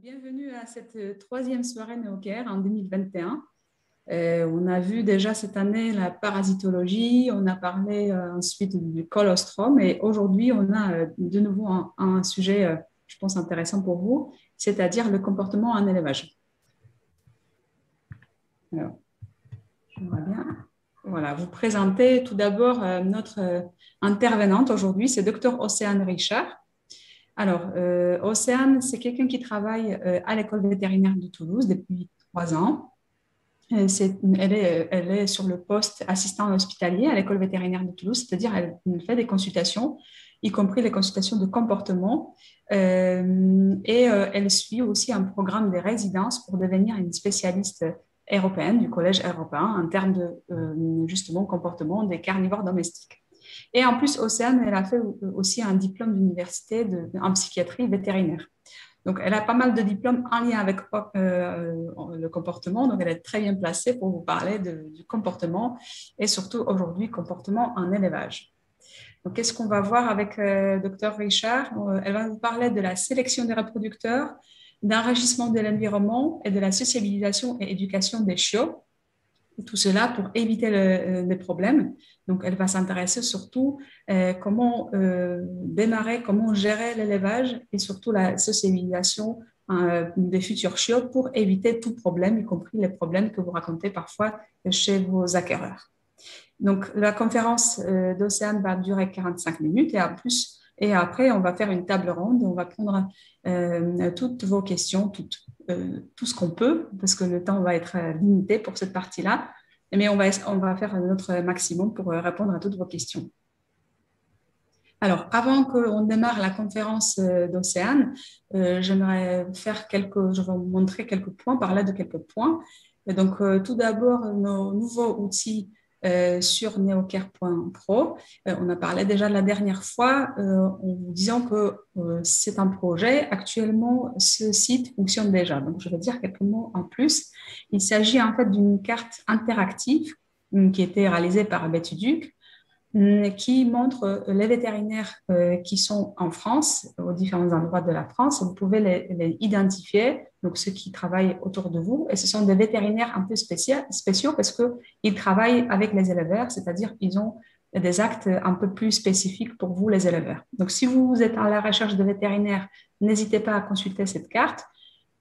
Bienvenue à cette troisième soirée NeoCare en 2021. On a vu déjà cette année la parasitologie, on a parlé ensuite du colostrum et aujourd'hui on a de nouveau un sujet, je pense, intéressant pour vous, c'est-à-dire le comportement en élevage. Alors, j'aimerais bien vous présenter tout d'abord notre intervenante aujourd'hui, c'est Dr Océane Richard. Alors, Océane, c'est quelqu'un qui travaille à l'école vétérinaire de Toulouse depuis 3 ans. Elle est sur le poste assistant hospitalier à l'école vétérinaire de Toulouse, c'est-à-dire elle fait des consultations, y compris les consultations de comportement, elle suit aussi un programme de résidence pour devenir une spécialiste européenne du collège européen en termes de justement comportement des carnivores domestiques. Et en plus, Océane, elle a fait aussi un diplôme d'université en psychiatrie vétérinaire. Donc, elle a pas mal de diplômes en lien avec le comportement. Donc, elle est très bien placée pour vous parler du comportement et surtout aujourd'hui, comportement en élevage. Donc, qu'est-ce qu'on va voir avec Dr Richard? Elle va vous parler de la sélection des reproducteurs, d'enrichissement de l'environnement et de la sociabilisation et éducation des chiots. Tout cela pour éviter les problèmes. Donc, elle va s'intéresser surtout comment démarrer, comment gérer l'élevage et surtout la socialisation des futurs chiots pour éviter tout problème, y compris les problèmes que vous racontez parfois chez vos acquéreurs. Donc, la conférence d'Océane va durer 45 minutes et après, on va faire une table ronde. On va prendre toutes vos questions, tout ce qu'on peut, parce que le temps va être limité pour cette partie-là. Mais on va faire notre maximum pour répondre à toutes vos questions. Alors, avant qu'on démarre la conférence d'Océane, je vais vous montrer quelques points, parler de quelques points. Et donc, tout d'abord, nos nouveaux outils sur neocare.pro. On a parlé déjà la dernière fois en vous disant que c'est un projet. Actuellement, ce site fonctionne déjà. Donc, je vais dire quelques mots en plus. Il s'agit en fait d'une carte interactive qui a été réalisée par Betty qui montre les vétérinaires qui sont en France, aux différents endroits de la France. Vous pouvez les identifier, donc ceux qui travaillent autour de vous. Et ce sont des vétérinaires un peu spéciaux parce qu'ils travaillent avec les éleveurs, c'est-à-dire qu'ils ont des actes un peu plus spécifiques pour vous, les éleveurs. Donc, si vous êtes à la recherche de vétérinaires, n'hésitez pas à consulter cette carte.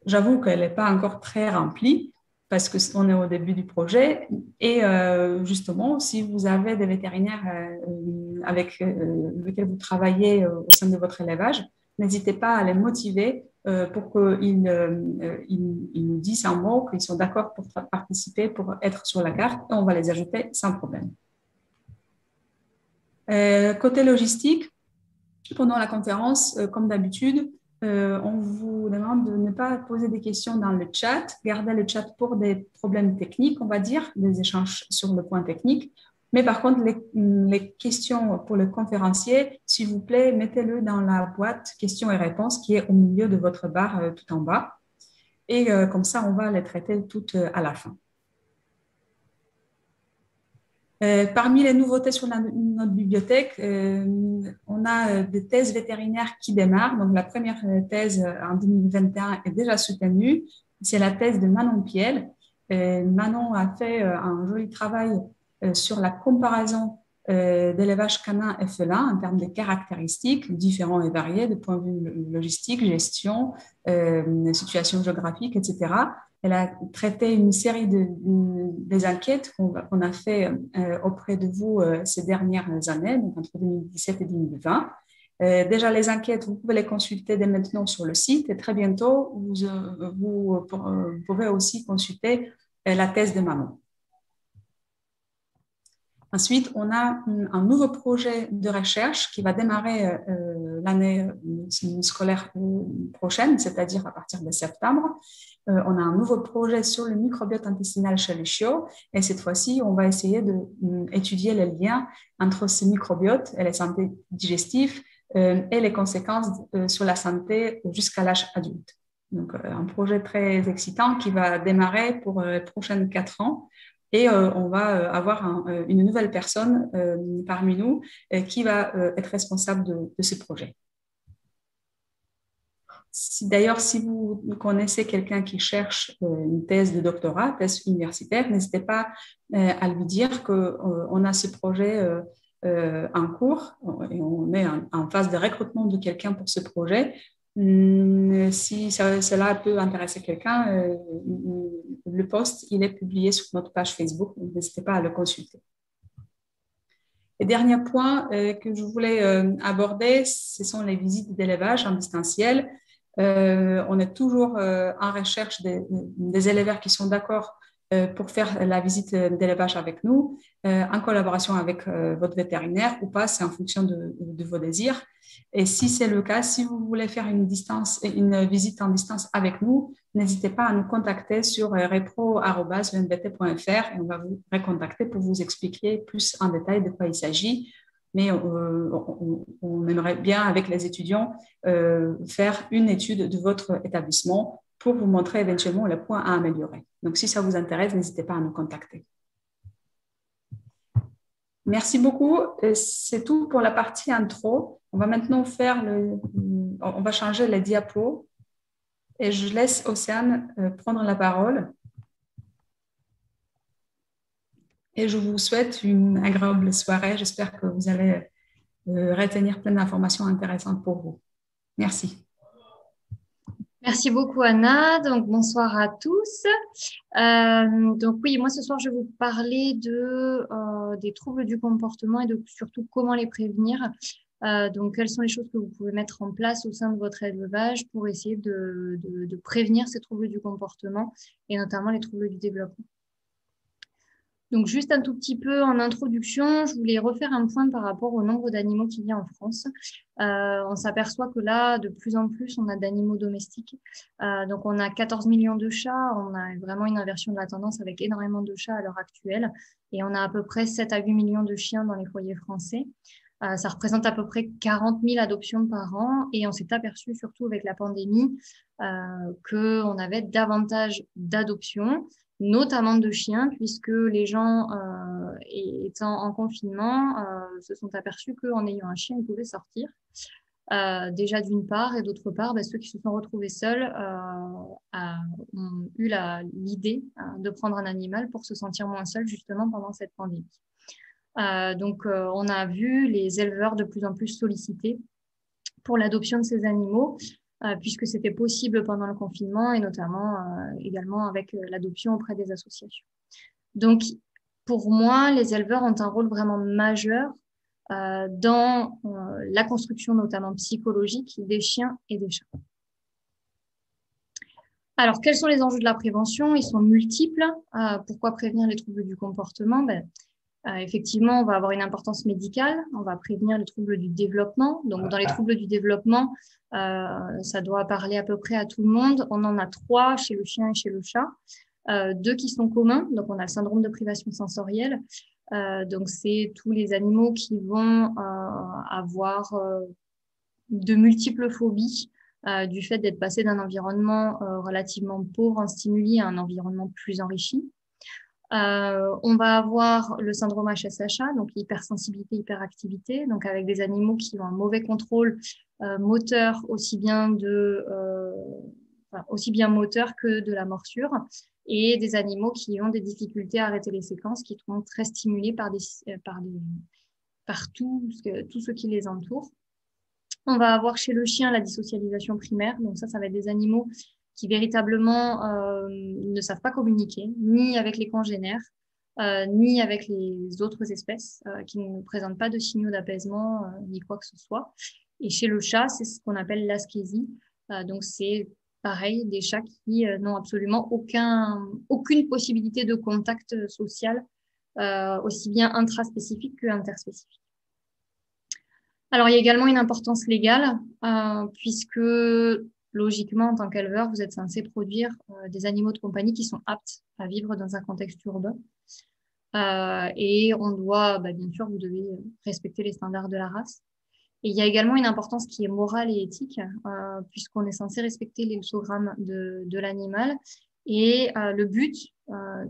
J'avoue qu'elle n'est pas encore très remplie parce qu'on est au début du projet. Et justement, si vous avez des vétérinaires avec lesquels vous travaillez au sein de votre élevage, n'hésitez pas à les motiver pour qu'ils nous disent un mot, qu'ils sont d'accord pour participer, pour être sur la carte, et on va les ajouter sans problème. Côté logistique, pendant la conférence, comme d'habitude, on vous demande de ne pas poser des questions dans le chat, garder le chat pour des problèmes techniques, on va dire, des échanges sur le point technique. Mais par contre, les questions pour le conférencier, s'il vous plaît, mettez-le dans la boîte questions et réponses qui est au milieu de votre barre tout en bas. Et comme ça, on va les traiter toutes à la fin. Parmi les nouveautés sur notre bibliothèque, on a des thèses vétérinaires qui démarrent. Donc, la première thèse en 2021 est déjà soutenue. C'est la thèse de Manon Piel. Manon a fait un joli travail sur la comparaison d'élevage canin et félin en termes de caractéristiques différents et variés de point de vue logistique, gestion, situation géographique, etc. Elle a traité une série des enquêtes qu'on a fait auprès de vous ces dernières années, donc entre 2017 et 2020. Déjà, les enquêtes, vous pouvez les consulter dès maintenant sur le site et très bientôt, vous pourrez aussi consulter la thèse de Manon. Ensuite, on a un nouveau projet de recherche qui va démarrer l'année scolaire prochaine, c'est-à-dire à partir de septembre. On a un nouveau projet sur le microbiote intestinal chez les chiots et cette fois-ci, on va essayer d'étudier les liens entre ce microbiote et la santé digestive et les conséquences sur la santé jusqu'à l'âge adulte. Donc, un projet très excitant qui va démarrer pour les prochaines 4 ans. Et on va avoir une nouvelle personne parmi nous qui va être responsable de ce projet. D'ailleurs, si vous connaissez quelqu'un qui cherche une thèse de doctorat, thèse universitaire, n'hésitez pas à lui dire qu'on a ce projet en cours et on est en phase de recrutement de quelqu'un pour ce projet. Si cela peut intéresser quelqu'un, le post, il est publié sur notre page Facebook, donc n'hésitez pas à le consulter. Et dernier point que je voulais aborder, ce sont les visites d'élevage en distanciel. On est toujours en recherche des éleveurs qui sont d'accord pour faire la visite d'élevage avec nous, en collaboration avec votre vétérinaire ou pas, c'est en fonction de vos désirs. Et si c'est le cas, si vous voulez faire une visite en distance avec nous, n'hésitez pas à nous contacter sur repro@unvt.fr et on va vous recontacter pour vous expliquer plus en détail de quoi il s'agit. Mais on aimerait bien, avec les étudiants, faire une étude de votre établissement pour vous montrer éventuellement les points à améliorer. Donc, si ça vous intéresse, n'hésitez pas à nous contacter. Merci beaucoup. C'est tout pour la partie intro. On va maintenant on va changer les diapos et je laisse Océane prendre la parole. Et je vous souhaite une agréable soirée. J'espère que vous allez retenir plein d'informations intéressantes pour vous. Merci. Merci beaucoup, Anna. Donc, bonsoir à tous. Donc, oui, moi, ce soir, je vais vous parler des troubles du comportement et surtout comment les prévenir. Donc, quelles sont les choses que vous pouvez mettre en place au sein de votre élevage pour essayer de prévenir ces troubles du comportement et notamment les troubles du développement. Donc, juste un tout petit peu en introduction, je voulais refaire un point par rapport au nombre d'animaux qu'il y a en France. On s'aperçoit que là, de plus en plus, on a d'animaux domestiques. Donc, on a 14 millions de chats. On a vraiment une inversion de la tendance avec énormément de chats à l'heure actuelle. Et on a à peu près 7 à 8 millions de chiens dans les foyers français. Ça représente à peu près 40 000 adoptions par an. Et on s'est aperçu, surtout avec la pandémie, qu'on avait davantage d'adoptions, notamment de chiens, puisque les gens, étant en confinement, se sont aperçus qu'en ayant un chien, ils pouvaient sortir. Déjà d'une part, et d'autre part, ceux qui se sont retrouvés seuls ont eu l'idée de prendre un animal pour se sentir moins seuls, justement, pendant cette pandémie. Donc, on a vu les éleveurs de plus en plus sollicités pour l'adoption de ces animaux, puisque c'était possible pendant le confinement et notamment également avec l'adoption auprès des associations. Donc, pour moi, les éleveurs ont un rôle vraiment majeur dans la construction notamment psychologique des chiens et des chats. Alors, quels sont les enjeux de la prévention? Ils sont multiples. Pourquoi prévenir les troubles du comportement? Effectivement, on va avoir une importance médicale, on va prévenir les troubles du développement. Donc, dans les troubles du développement, ça doit parler à peu près à tout le monde. On en a 3 chez le chien et chez le chat, 2 qui sont communs. Donc, on a le syndrome de privation sensorielle. Donc, c'est tous les animaux qui vont avoir de multiples phobies du fait d'être passés d'un environnement relativement pauvre en stimuli à un environnement plus enrichi. On va avoir le syndrome HSHA, donc hypersensibilité, hyperactivité, donc avec des animaux qui ont un mauvais contrôle moteur, aussi bien moteur que de la morsure, et des animaux qui ont des difficultés à arrêter les séquences, qui sont très stimulés par tout ce qui les entoure. On va avoir chez le chien la dissocialisation primaire, donc ça va être des animaux qui véritablement ne savent pas communiquer, ni avec les congénères, ni avec les autres espèces, qui ne présentent pas de signaux d'apaisement, ni quoi que ce soit. Et chez le chat, c'est ce qu'on appelle l'askésie. Donc, c'est pareil, des chats qui n'ont absolument aucune possibilité de contact social, aussi bien intraspécifique que interspécifique. Alors, il y a également une importance légale, puisque logiquement, en tant qu'éleveur, vous êtes censé produire des animaux de compagnie qui sont aptes à vivre dans un contexte urbain. Et on doit, bien sûr, vous devez respecter les standards de la race. Et il y a également une importance qui est morale et éthique, puisqu'on est censé respecter les lexogrammes de l'animal. Et le but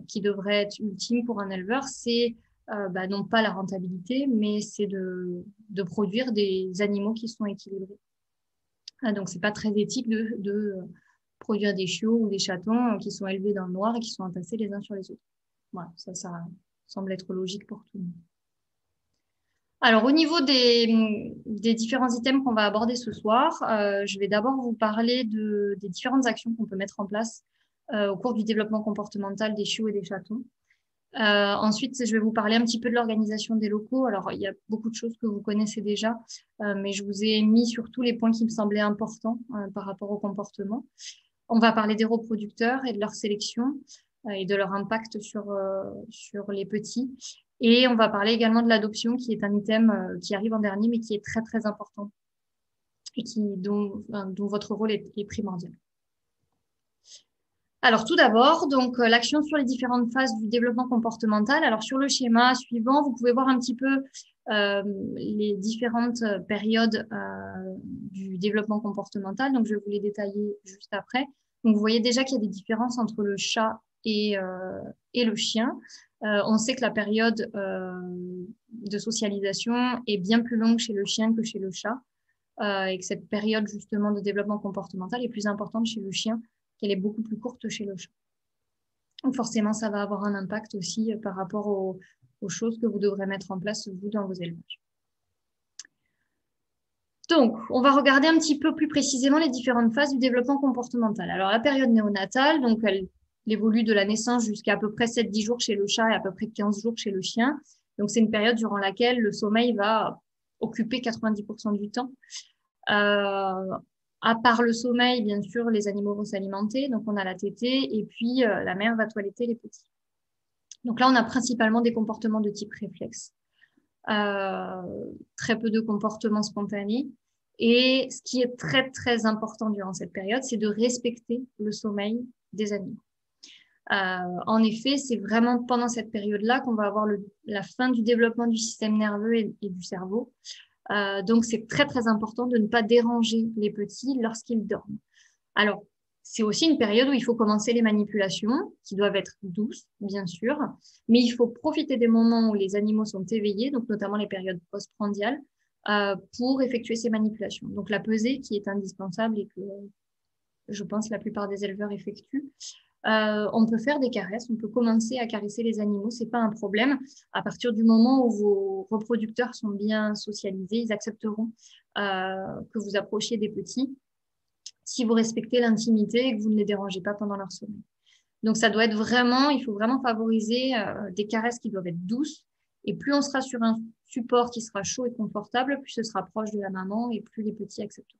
qui devrait être ultime pour un éleveur, c'est non pas la rentabilité, mais c'est de produire des animaux qui sont équilibrés. Donc, c'est pas très éthique de produire des chiots ou des chatons qui sont élevés dans le noir et qui sont entassés les uns sur les autres. Voilà, ça semble être logique pour tout le monde. Alors, au niveau des différents items qu'on va aborder ce soir, je vais d'abord vous parler des différentes actions qu'on peut mettre en place au cours du développement comportemental des chiots et des chatons. Ensuite, je vais vous parler un petit peu de l'organisation des locaux. Alors, il y a beaucoup de choses que vous connaissez déjà, mais je vous ai mis surtout les points qui me semblaient importants par rapport au comportement. On va parler des reproducteurs et de leur sélection et de leur impact sur les petits. Et on va parler également de l'adoption, qui est un item qui arrive en dernier, mais qui est très, très important et dont votre rôle est primordial. Alors, tout d'abord, donc l'action sur les différentes phases du développement comportemental. Alors, sur le schéma suivant, vous pouvez voir un petit peu les différentes périodes du développement comportemental. Donc, je vais vous les détailler juste après. Donc, vous voyez déjà qu'il y a des différences entre le chat et le chien. On sait que la période de socialisation est bien plus longue chez le chien que chez le chat, et que cette période justement de développement comportemental est plus importante chez le chien, qu'elle est beaucoup plus courte chez le chat. Donc forcément, ça va avoir un impact aussi par rapport aux choses que vous devrez mettre en place, vous, dans vos élevages. Donc, on va regarder un petit peu plus précisément les différentes phases du développement comportemental. Alors, la période néonatale, donc elle évolue de la naissance jusqu'à à peu près 7-10 jours chez le chat et à peu près 15 jours chez le chien. Donc, c'est une période durant laquelle le sommeil va occuper 90% du temps. À part le sommeil, bien sûr, les animaux vont s'alimenter. Donc, on a la tétée et puis la mère va toiletter les petits. Donc là, on a principalement des comportements de type réflexe. Très peu de comportements spontanés. Et ce qui est très, très important durant cette période, c'est de respecter le sommeil des animaux. En effet, c'est vraiment pendant cette période-là qu'on va avoir la fin du développement du système nerveux et du cerveau. Donc, c'est très, très important de ne pas déranger les petits lorsqu'ils dorment. Alors, c'est aussi une période où il faut commencer les manipulations, qui doivent être douces, bien sûr, mais il faut profiter des moments où les animaux sont éveillés, donc notamment les périodes postprandiales, pour effectuer ces manipulations. Donc, la pesée qui est indispensable et que je pense la plupart des éleveurs effectuent. On peut faire des caresses, on peut commencer à caresser les animaux, c'est pas un problème. À partir du moment où vos reproducteurs sont bien socialisés, ils accepteront que vous approchiez des petits si vous respectez l'intimité et que vous ne les dérangez pas pendant leur sommeil. Donc ça doit être vraiment, il faut vraiment favoriser des caresses qui doivent être douces. Et plus on sera sur un support qui sera chaud et confortable, plus ce sera proche de la maman et plus les petits accepteront.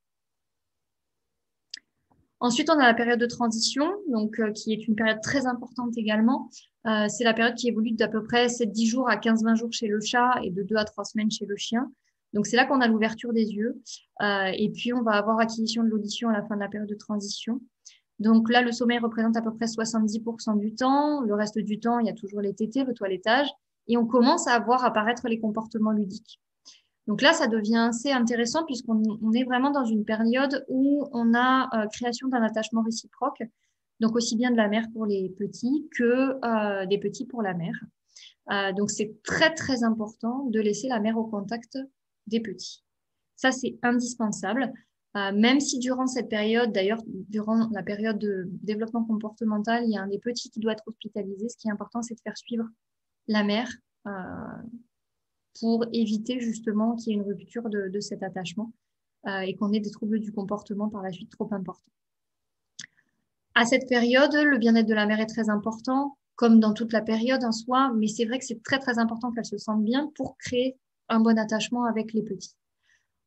Ensuite, on a la période de transition, donc qui est une période très importante également. C'est la période qui évolue d'à peu près 7-10 jours à 15-20 jours chez le chat et de 2 à 3 semaines chez le chien. Donc, c'est là qu'on a l'ouverture des yeux. Et puis, on va avoir acquisition de l'audition à la fin de la période de transition. Donc là, le sommeil représente à peu près 70% du temps. Le reste du temps, il y a toujours les tétées, le toilettage. Et on commence à voir apparaître les comportements ludiques. Donc là, ça devient assez intéressant puisqu'on est vraiment dans une période où on a création d'un attachement réciproque, donc aussi bien de la mère pour les petits que des petits pour la mère. Donc c'est très, très important de laisser la mère au contact des petits. Ça, c'est indispensable. Même si durant cette période, d'ailleurs, durant la période de développement comportemental, il y a un des petits qui doit être hospitalisé, ce qui est important, c'est de faire suivre la mère pour éviter justement qu'il y ait une rupture de cet attachement et qu'on ait des troubles du comportement par la suite trop importants. À cette période, le bien-être de la mère est très important, comme dans toute la période en soi, mais c'est vrai que c'est très, très important qu'elle se sente bien pour créer un bon attachement avec les petits.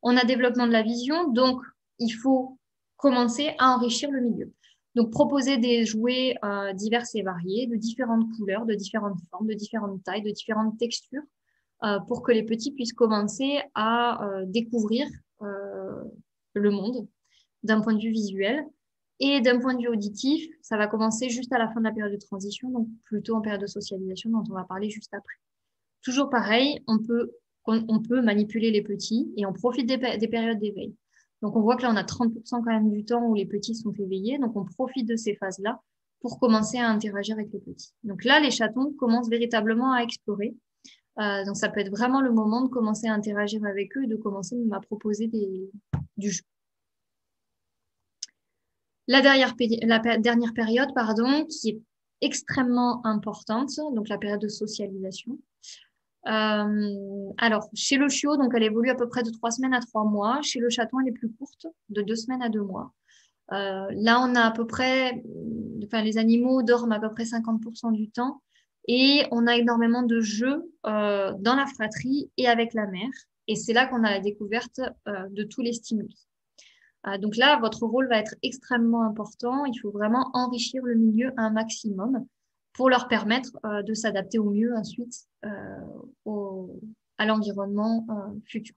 On a développement de la vision, donc il faut commencer à enrichir le milieu. Donc, proposer des jouets divers et variés, de différentes couleurs, de différentes formes, de différentes tailles, de différentes textures, pour que les petits puissent commencer à découvrir le monde d'un point de vue visuel. Et d'un point de vue auditif, ça va commencer juste à la fin de la période de transition, donc plutôt en période de socialisation dont on va parler juste après. Toujours pareil, on peut manipuler les petits et on profite des périodes d'éveil. Donc, on voit que là, on a 30% quand même du temps où les petits sont éveillés. Donc, on profite de ces phases-là pour commencer à interagir avec les petits. Donc là, les chatons commencent véritablement à explorer. Donc, ça peut être vraiment le moment de commencer à interagir avec eux et de commencer même à proposer du jeu. Dernière période, pardon, qui est extrêmement importante, donc la période de socialisation. Alors, chez le chiot, donc elle évolue à peu près de 3 semaines à 3 mois. Chez le chaton, elle est plus courte, de 2 semaines à 2 mois. Là, on a à peu près, enfin, les animaux dorment à peu près 50% du temps et on a énormément de jeux dans la fratrie et avec la mère. Et c'est là qu'on a la découverte de tous les stimuli. Donc là, votre rôle va être extrêmement important. Il faut vraiment enrichir le milieu un maximum pour leur permettre de s'adapter au mieux ensuite à l'environnement futur.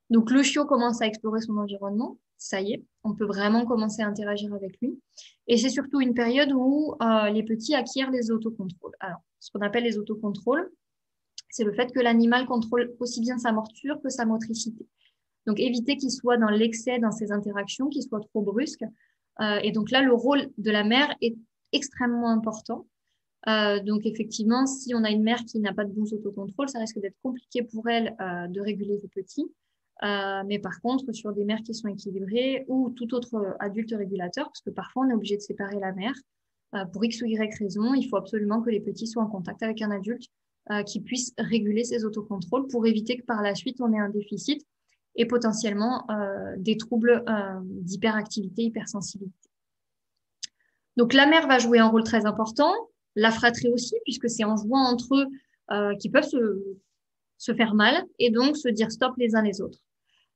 Donc le chiot commence à explorer son environnement. Ça y est, on peut vraiment commencer à interagir avec lui. Et c'est surtout une période où les petits acquièrent les autocontrôles. Alors, ce qu'on appelle les autocontrôles, c'est le fait que l'animal contrôle aussi bien sa morsure que sa motricité. Donc, éviter qu'il soit dans l'excès dans ses interactions, qu'il soit trop brusque. Et donc là, le rôle de la mère est extrêmement important. Donc, effectivement, si on a une mère qui n'a pas de bons autocontrôles, ça risque d'être compliqué pour elle de réguler ses petits. Mais par contre, sur des mères qui sont équilibrées ou tout autre adulte régulateur, parce que parfois, on est obligé de séparer la mère pour X ou Y raison, il faut absolument que les petits soient en contact avec un adulte qui puisse réguler ses autocontrôles pour éviter que par la suite, on ait un déficit et potentiellement des troubles d'hyperactivité, hypersensibilité. Donc, la mère va jouer un rôle très important, la fratrie aussi, puisque c'est en jouant entre eux qu'ils peuvent se faire mal et donc se dire stop les uns les autres.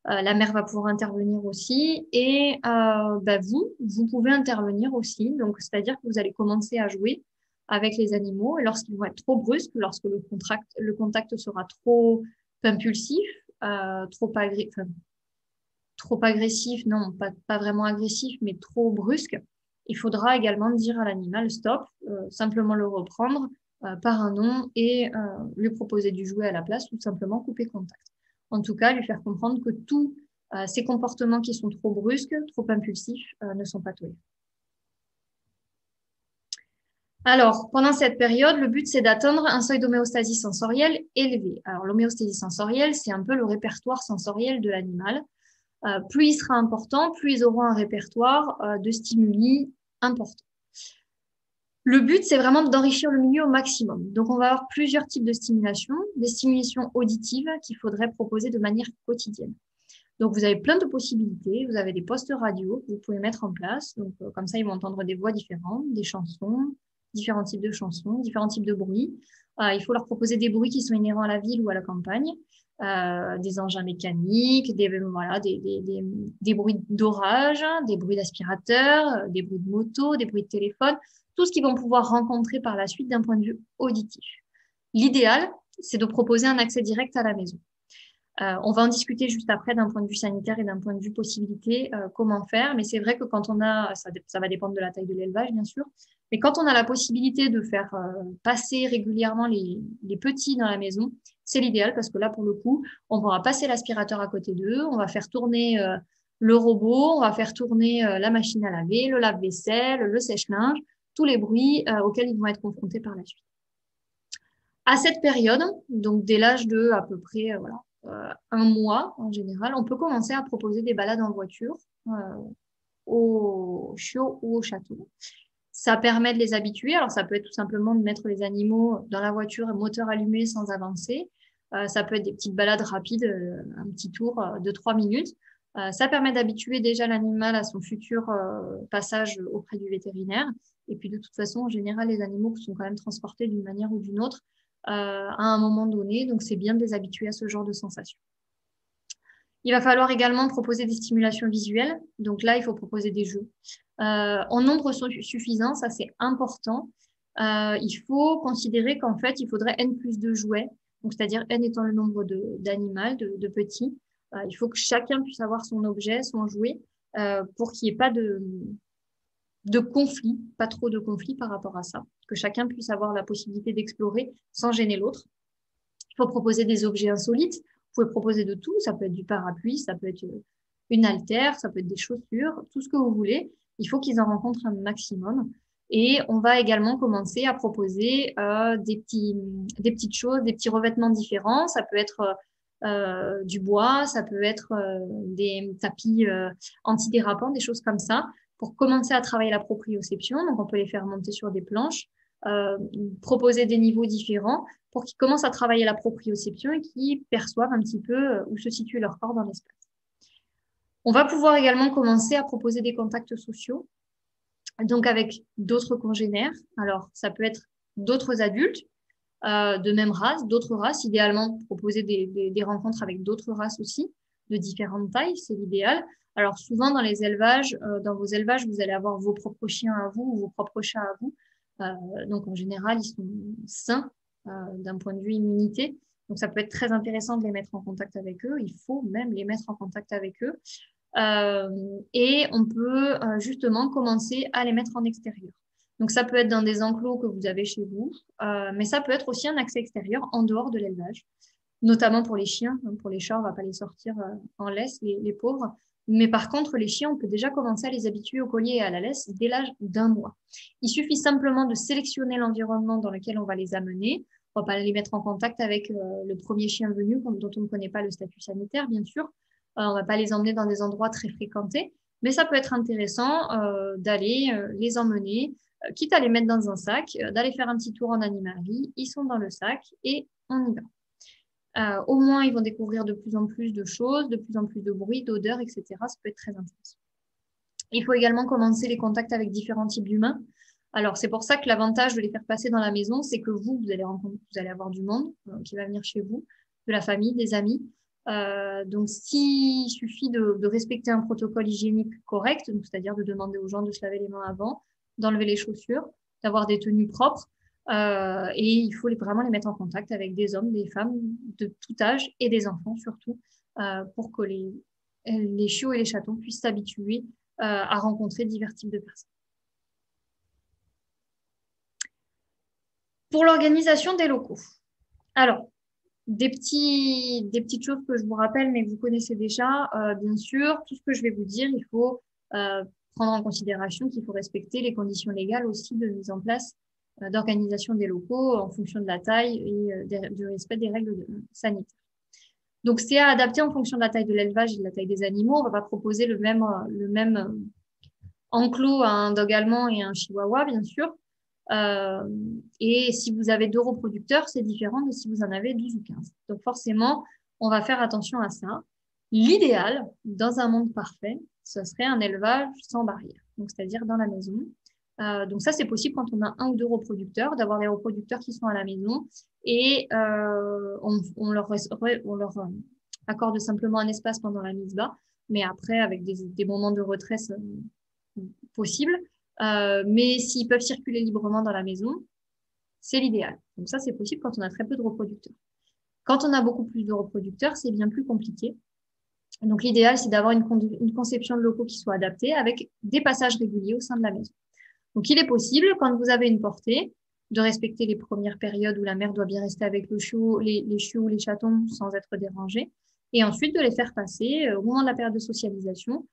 La mère va pouvoir intervenir aussi et vous pouvez intervenir aussi. Donc, c'est-à-dire que vous allez commencer à jouer avec les animaux et lorsqu'ils vont être trop brusques, lorsque le contact sera trop impulsif, trop agressif, non, pas vraiment agressif, mais trop brusque, il faudra également dire à l'animal stop, simplement le reprendre par un nom et lui proposer du jouet à la place ou simplement couper contact. En tout cas, lui faire comprendre que tous ces comportements qui sont trop brusques, trop impulsifs, ne sont pas tolérés. Alors, pendant cette période, le but, c'est d'atteindre un seuil d'homéostasie sensorielle élevé. Alors, l'homéostasie sensorielle, c'est un peu le répertoire sensoriel de l'animal. Plus il sera important, plus ils auront un répertoire de stimuli importants. Le but, c'est vraiment d'enrichir le milieu au maximum. Donc, on va avoir plusieurs types de stimulation, des stimulations auditives qu'il faudrait proposer de manière quotidienne. Donc, vous avez plein de possibilités. Vous avez des postes radio que vous pouvez mettre en place. Donc, comme ça, ils vont entendre des voix différentes, des chansons, différents types de chansons, différents types de bruits. Il faut leur proposer des bruits qui sont inhérents à la ville ou à la campagne, des engins mécaniques, des bruits d'orage, des bruits d'aspirateur, des bruits de moto, des bruits de téléphone, tout ce qu'ils vont pouvoir rencontrer par la suite d'un point de vue auditif. L'idéal, c'est de proposer un accès direct à la maison. On va en discuter juste après d'un point de vue sanitaire et d'un point de vue possibilité, comment faire. Mais c'est vrai que quand on a, ça va dépendre de la taille de l'élevage, bien sûr, mais quand on a la possibilité de faire passer régulièrement les petits dans la maison, c'est l'idéal parce que là, pour le coup, on pourra passer l'aspirateur à côté d'eux, on va faire tourner le robot, on va faire tourner la machine à laver, le lave-vaisselle, le sèche-linge, tous les bruits auxquels ils vont être confrontés par la suite. À cette période, donc dès l'âge de à peu près un mois en général, on peut commencer à proposer des balades en voiture au chiot ou au chaton. Ça permet de les habituer. Alors, ça peut être tout simplement de mettre les animaux dans la voiture, moteur allumé sans avancer. Ça peut être des petites balades rapides, un petit tour de 3 minutes. Ça permet d'habituer déjà l'animal à son futur passage auprès du vétérinaire. Et puis, de toute façon, en général, les animaux sont quand même transportés d'une manière ou d'une autre à un moment donné. Donc, c'est bien de les habituer à ce genre de sensations. Il va falloir également proposer des stimulations visuelles. Donc là, il faut proposer des jeux. En nombre suffisant, ça c'est important. Il faut considérer qu'en fait, il faudrait N plus de jouets. Donc, c'est-à-dire N étant le nombre d'animaux, de petits. Il faut que chacun puisse avoir son objet, son jouet, pour qu'il n'y ait pas de conflit, pas trop de conflit par rapport à ça. Que chacun puisse avoir la possibilité d'explorer sans gêner l'autre. Il faut proposer des objets insolites. Vous pouvez proposer de tout. Ça peut être du parapluie, ça peut être une haltère, ça peut être des chaussures, tout ce que vous voulez. Il faut qu'ils en rencontrent un maximum. Et on va également commencer à proposer des petites choses, des petits revêtements différents. Ça peut être du bois, ça peut être des tapis antidérapants, des choses comme ça, pour commencer à travailler la proprioception. Donc, on peut les faire monter sur des planches, proposer des niveaux différents pour qu'ils commencent à travailler la proprioception et qu'ils perçoivent un petit peu où se situe leur corps dans l'espace. On va pouvoir également commencer à proposer des contacts sociaux, donc avec d'autres congénères. Alors, ça peut être d'autres adultes de même race, d'autres races, idéalement proposer des rencontres avec d'autres races aussi, de différentes tailles, c'est l'idéal. Alors souvent dans les élevages, dans vos élevages, vous allez avoir vos propres chiens à vous ou vos propres chats à vous. Donc en général, ils sont sains d'un point de vue immunité. Donc ça peut être très intéressant de les mettre en contact avec eux. Il faut même les mettre en contact avec eux. Et on peut justement commencer à les mettre en extérieur. Donc, ça peut être dans des enclos que vous avez chez vous, mais ça peut être aussi un accès extérieur en dehors de l'élevage, notamment pour les chiens. Pour les chats, on ne va pas les sortir en laisse, les pauvres. Mais par contre, les chiens, on peut déjà commencer à les habituer au collier et à la laisse dès l'âge d'1 mois. Il suffit simplement de sélectionner l'environnement dans lequel on va les amener. On ne va pas les mettre en contact avec le premier chien venu, dont on ne connaît pas le statut sanitaire, bien sûr. On ne va pas les emmener dans des endroits très fréquentés, mais ça peut être intéressant d'aller les emmener, quitte à les mettre dans un sac, d'aller faire un petit tour en animalerie. Ils sont dans le sac et on y va. Au moins, ils vont découvrir de plus en plus de choses, de plus en plus de bruits, d'odeurs, etc. Ça peut être très intéressant. Il faut également commencer les contacts avec différents types d'humains. Alors, c'est pour ça que l'avantage de les faire passer dans la maison, c'est que vous allez avoir du monde qui va venir chez vous, de la famille, des amis. Donc, s'il suffit de respecter un protocole hygiénique correct, c'est-à-dire de demander aux gens de se laver les mains avant, d'enlever les chaussures, d'avoir des tenues propres, et il faut vraiment les mettre en contact avec des hommes, des femmes de tout âge et des enfants surtout, pour que les chiots et les chatons puissent s'habituer à rencontrer divers types de personnes. Pour l'organisation des locaux. Alors, des petites choses que je vous rappelle, mais que vous connaissez déjà, bien sûr, tout ce que je vais vous dire, il faut prendre en considération qu'il faut respecter les conditions légales aussi de mise en place d'organisation des locaux en fonction de la taille et du respect des règles sanitaires. Donc, c'est à adapter en fonction de la taille de l'élevage et de la taille des animaux. On ne va pas proposer le même enclos à un dog allemand et un chihuahua, bien sûr. Et si vous avez 2 reproducteurs, c'est différent de si vous en avez 12 ou 15. Donc forcément, on va faire attention à ça. L'idéal, dans un monde parfait, ce serait un élevage sans barrière, donc c'est-à-dire dans la maison. Donc ça, c'est possible quand on a 1 ou 2 reproducteurs, d'avoir des reproducteurs qui sont à la maison et on leur accorde simplement un espace pendant la mise bas, mais après, avec des moments de retrait possibles. Mais s'ils peuvent circuler librement dans la maison, c'est l'idéal. Donc ça, c'est possible quand on a très peu de reproducteurs. Quand on a beaucoup plus de reproducteurs, c'est bien plus compliqué. Donc l'idéal, c'est d'avoir une conception de locaux qui soit adaptée avec des passages réguliers au sein de la maison. Donc il est possible, quand vous avez une portée, de respecter les premières périodes où la mère doit bien rester avec les chiots ou les chatons sans être dérangés, et ensuite de les faire passer au moment de la période de socialisation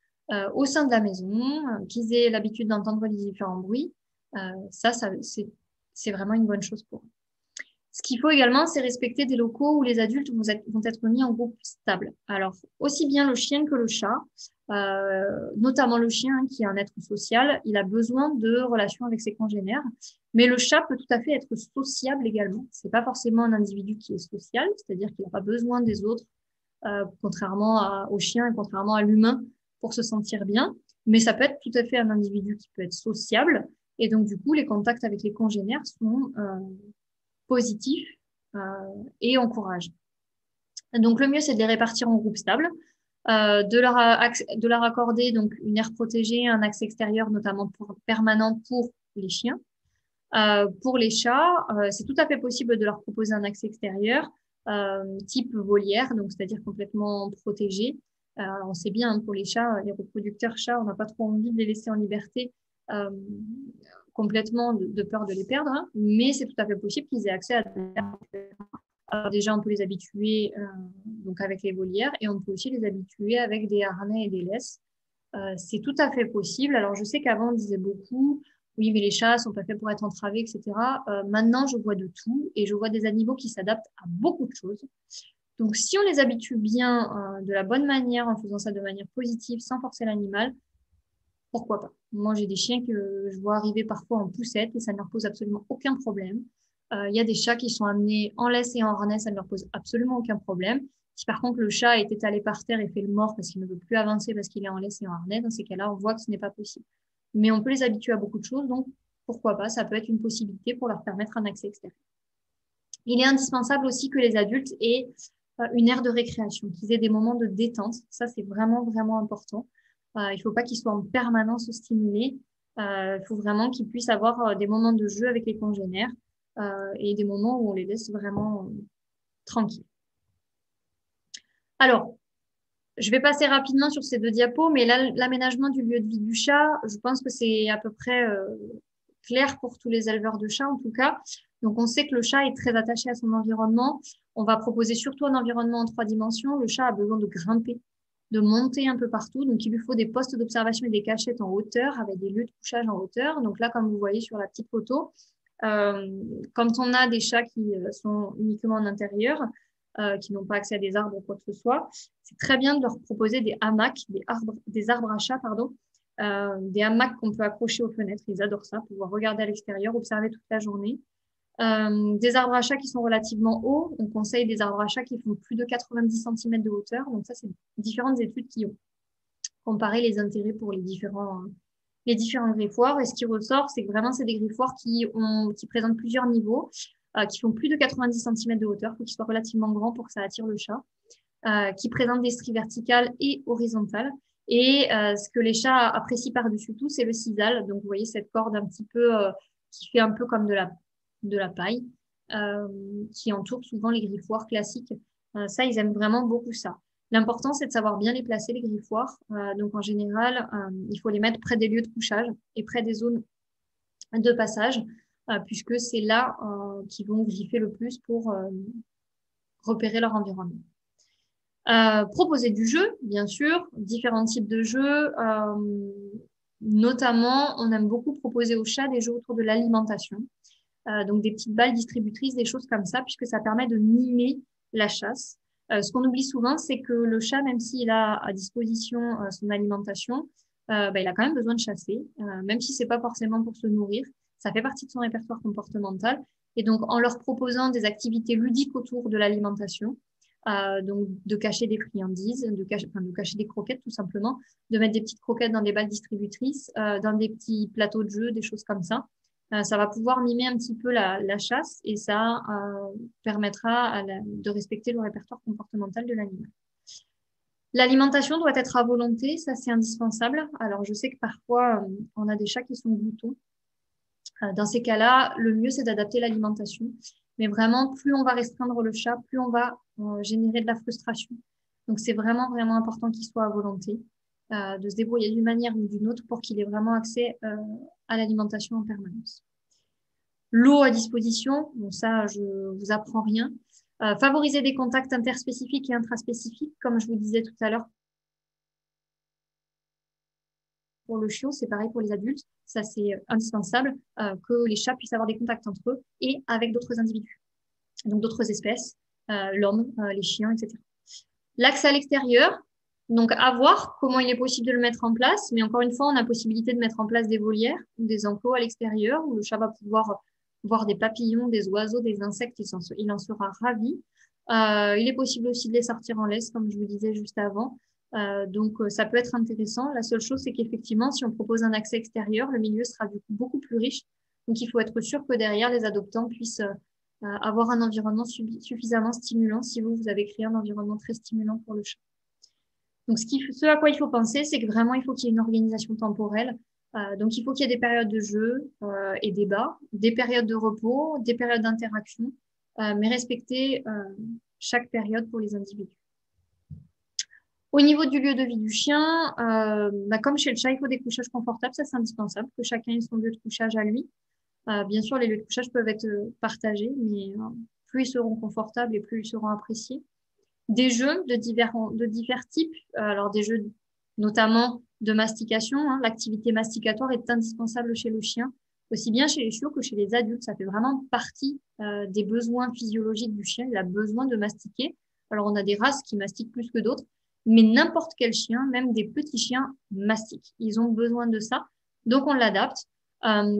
au sein de la maison, qu'ils aient l'habitude d'entendre les différents bruits. C'est vraiment une bonne chose pour eux. Ce qu'il faut également, c'est respecter des locaux où les adultes vont être mis en groupe stable. Alors, aussi bien le chien que le chat, notamment le chien qui est un être social, il a besoin de relations avec ses congénères, mais le chat peut tout à fait être sociable également. C'est pas forcément un individu qui est social, c'est-à-dire qu'il n'a pas besoin des autres, contrairement au chien et contrairement à l'humain, pour se sentir bien, mais ça peut être tout à fait un individu qui peut être sociable, et donc du coup, les contacts avec les congénères sont positifs et encourageants. Donc le mieux, c'est de les répartir en groupes stables, de leur accorder donc une aire protégée, un accès extérieur, notamment permanent pour les chiens. Pour les chats, c'est tout à fait possible de leur proposer un accès extérieur, type volière, donc c'est-à-dire complètement protégé. On sait bien, hein, pour les chats, les reproducteurs chats, on n'a pas trop envie de les laisser en liberté complètement de peur de les perdre, hein, mais c'est tout à fait possible qu'ils aient accès à des... Alors déjà, on peut les habituer donc avec les volières et on peut aussi les habituer avec des harnais et des laisses. C'est tout à fait possible. Alors, je sais qu'avant, on disait beaucoup, oui, mais les chats sont pas faits pour être entravés, etc. Maintenant, je vois de tout et je vois des animaux qui s'adaptent à beaucoup de choses. Donc, si on les habitue bien de la bonne manière, en faisant ça de manière positive, sans forcer l'animal, pourquoi pas. Moi, j'ai des chiens que je vois arriver parfois en poussette et ça ne leur pose absolument aucun problème. Il y a des chats qui sont amenés en laisse et en harnais, ça ne leur pose absolument aucun problème. Si par contre le chat est étalé par terre et fait le mort parce qu'il ne veut plus avancer parce qu'il est en laisse et en harnais, dans ces cas-là, on voit que ce n'est pas possible. Mais on peut les habituer à beaucoup de choses, donc pourquoi pas, ça peut être une possibilité pour leur permettre un accès extérieur. Il est indispensable aussi que les adultes aient une aire de récréation, qu'ils aient des moments de détente. Ça, c'est vraiment, vraiment important. Il ne faut pas qu'ils soient en permanence stimulés. Il faut vraiment qu'ils puissent avoir des moments de jeu avec les congénères et des moments où on les laisse vraiment tranquilles. Alors, je vais passer rapidement sur ces 2 diapos, mais l'aménagement du lieu de vie du chat, je pense que c'est à peu près clair pour tous les éleveurs de chats en tout cas. Donc, on sait que le chat est très attaché à son environnement. On va proposer surtout un environnement en 3 dimensions. Le chat a besoin de grimper, de monter un peu partout. Donc, il lui faut des postes d'observation et des cachettes en hauteur avec des lieux de couchage en hauteur. Donc là, comme vous voyez sur la petite photo, quand on a des chats qui sont uniquement en intérieur, qui n'ont pas accès à des arbres ou quoi que ce soit, c'est très bien de leur proposer des hamacs, des arbres à chat, pardon, des hamacs qu'on peut accrocher aux fenêtres. Ils adorent ça, pouvoir regarder à l'extérieur, observer toute la journée. Des arbres à chat qui sont relativement hauts. On conseille des arbres à chat qui font plus de 90 cm de hauteur. Donc ça, c'est différentes études qui ont comparé les intérêts pour les différents griffoirs. Et ce qui ressort, c'est que vraiment, c'est des griffoirs qui présentent plusieurs niveaux, qui font plus de 90 cm de hauteur. Il faut qu'ils soient relativement grands pour que ça attire le chat, qui présentent des stries verticales et horizontales. Et ce que les chats apprécient par-dessus tout, c'est le sisal. Donc, vous voyez cette corde un petit peu qui fait un peu comme de la paille, qui entoure souvent les griffoirs classiques. Ça, ils aiment vraiment beaucoup ça. L'important, c'est de savoir bien les placer, les griffoirs. Donc, en général, il faut les mettre près des lieux de couchage et près des zones de passage, puisque c'est là qu'ils vont griffer le plus pour repérer leur environnement. Proposer du jeu, bien sûr, différents types de jeux. Notamment, on aime beaucoup proposer aux chats des jeux autour de l'alimentation. Donc, des petites balles distributrices, des choses comme ça, puisque ça permet de mimer la chasse. Ce qu'on oublie souvent, c'est que le chat, même s'il a à disposition son alimentation, il a quand même besoin de chasser, même si c'est pas forcément pour se nourrir. Ça fait partie de son répertoire comportemental. Et donc, en leur proposant des activités ludiques autour de l'alimentation, donc de cacher des friandises, de cacher des croquettes tout simplement, de mettre des petites croquettes dans des balles distributrices, dans des petits plateaux de jeu, des choses comme ça. Ça va pouvoir mimer un petit peu la chasse et ça permettra de respecter le répertoire comportemental de l'animal. L'alimentation doit être à volonté, ça c'est indispensable. Alors je sais que parfois on a des chats qui sont gloutons. Dans ces cas-là, le mieux c'est d'adapter l'alimentation. Mais vraiment, plus on va restreindre le chat, plus on va générer de la frustration. Donc c'est vraiment, vraiment important qu'il soit à volonté, de se débrouiller d'une manière ou d'une autre pour qu'il ait vraiment accès à l'alimentation en permanence. L'eau à disposition, bon ça je vous apprends rien. Favoriser des contacts interspécifiques et intraspécifiques, comme je vous disais tout à l'heure. Pour le chiot, c'est pareil pour les adultes. Ça, c'est indispensable que les chats puissent avoir des contacts entre eux et avec d'autres individus, donc d'autres espèces, l'homme, les chiens, etc. L'accès à l'extérieur, donc à voir comment il est possible de le mettre en place. Mais encore une fois, on a possibilité de mettre en place des volières ou des enclos à l'extérieur où le chat va pouvoir voir des papillons, des oiseaux, des insectes. Il en sera ravi. Il est possible aussi de les sortir en laisse, comme je vous disais juste avant. Donc, ça peut être intéressant. La seule chose, c'est qu'effectivement, si on propose un accès extérieur, le milieu sera du coup beaucoup plus riche. Donc, il faut être sûr que derrière, les adoptants puissent avoir un environnement suffisamment stimulant si vous avez créé un environnement très stimulant pour le chat. Donc, ce à quoi il faut penser, c'est que vraiment, il faut qu'il y ait une organisation temporelle. Donc, il faut qu'il y ait des périodes de jeu et débat, des périodes de repos, des périodes d'interaction, mais respecter chaque période pour les individus. Au niveau du lieu de vie du chien, comme chez le chat, il faut des couchages confortables, ça c'est indispensable, que chacun ait son lieu de couchage à lui. Bien sûr, les lieux de couchage peuvent être partagés, mais plus ils seront confortables et plus ils seront appréciés. Des jeux de divers types, alors des jeux notamment de mastication, hein, l'activité masticatoire est indispensable chez le chien, aussi bien chez les chiots que chez les adultes. Ça fait vraiment partie des besoins physiologiques du chien, il a besoin de mastiquer. Alors on a des races qui mastiquent plus que d'autres, mais n'importe quel chien, même des petits chiens, mastiquent. Ils ont besoin de ça, donc on l'adapte.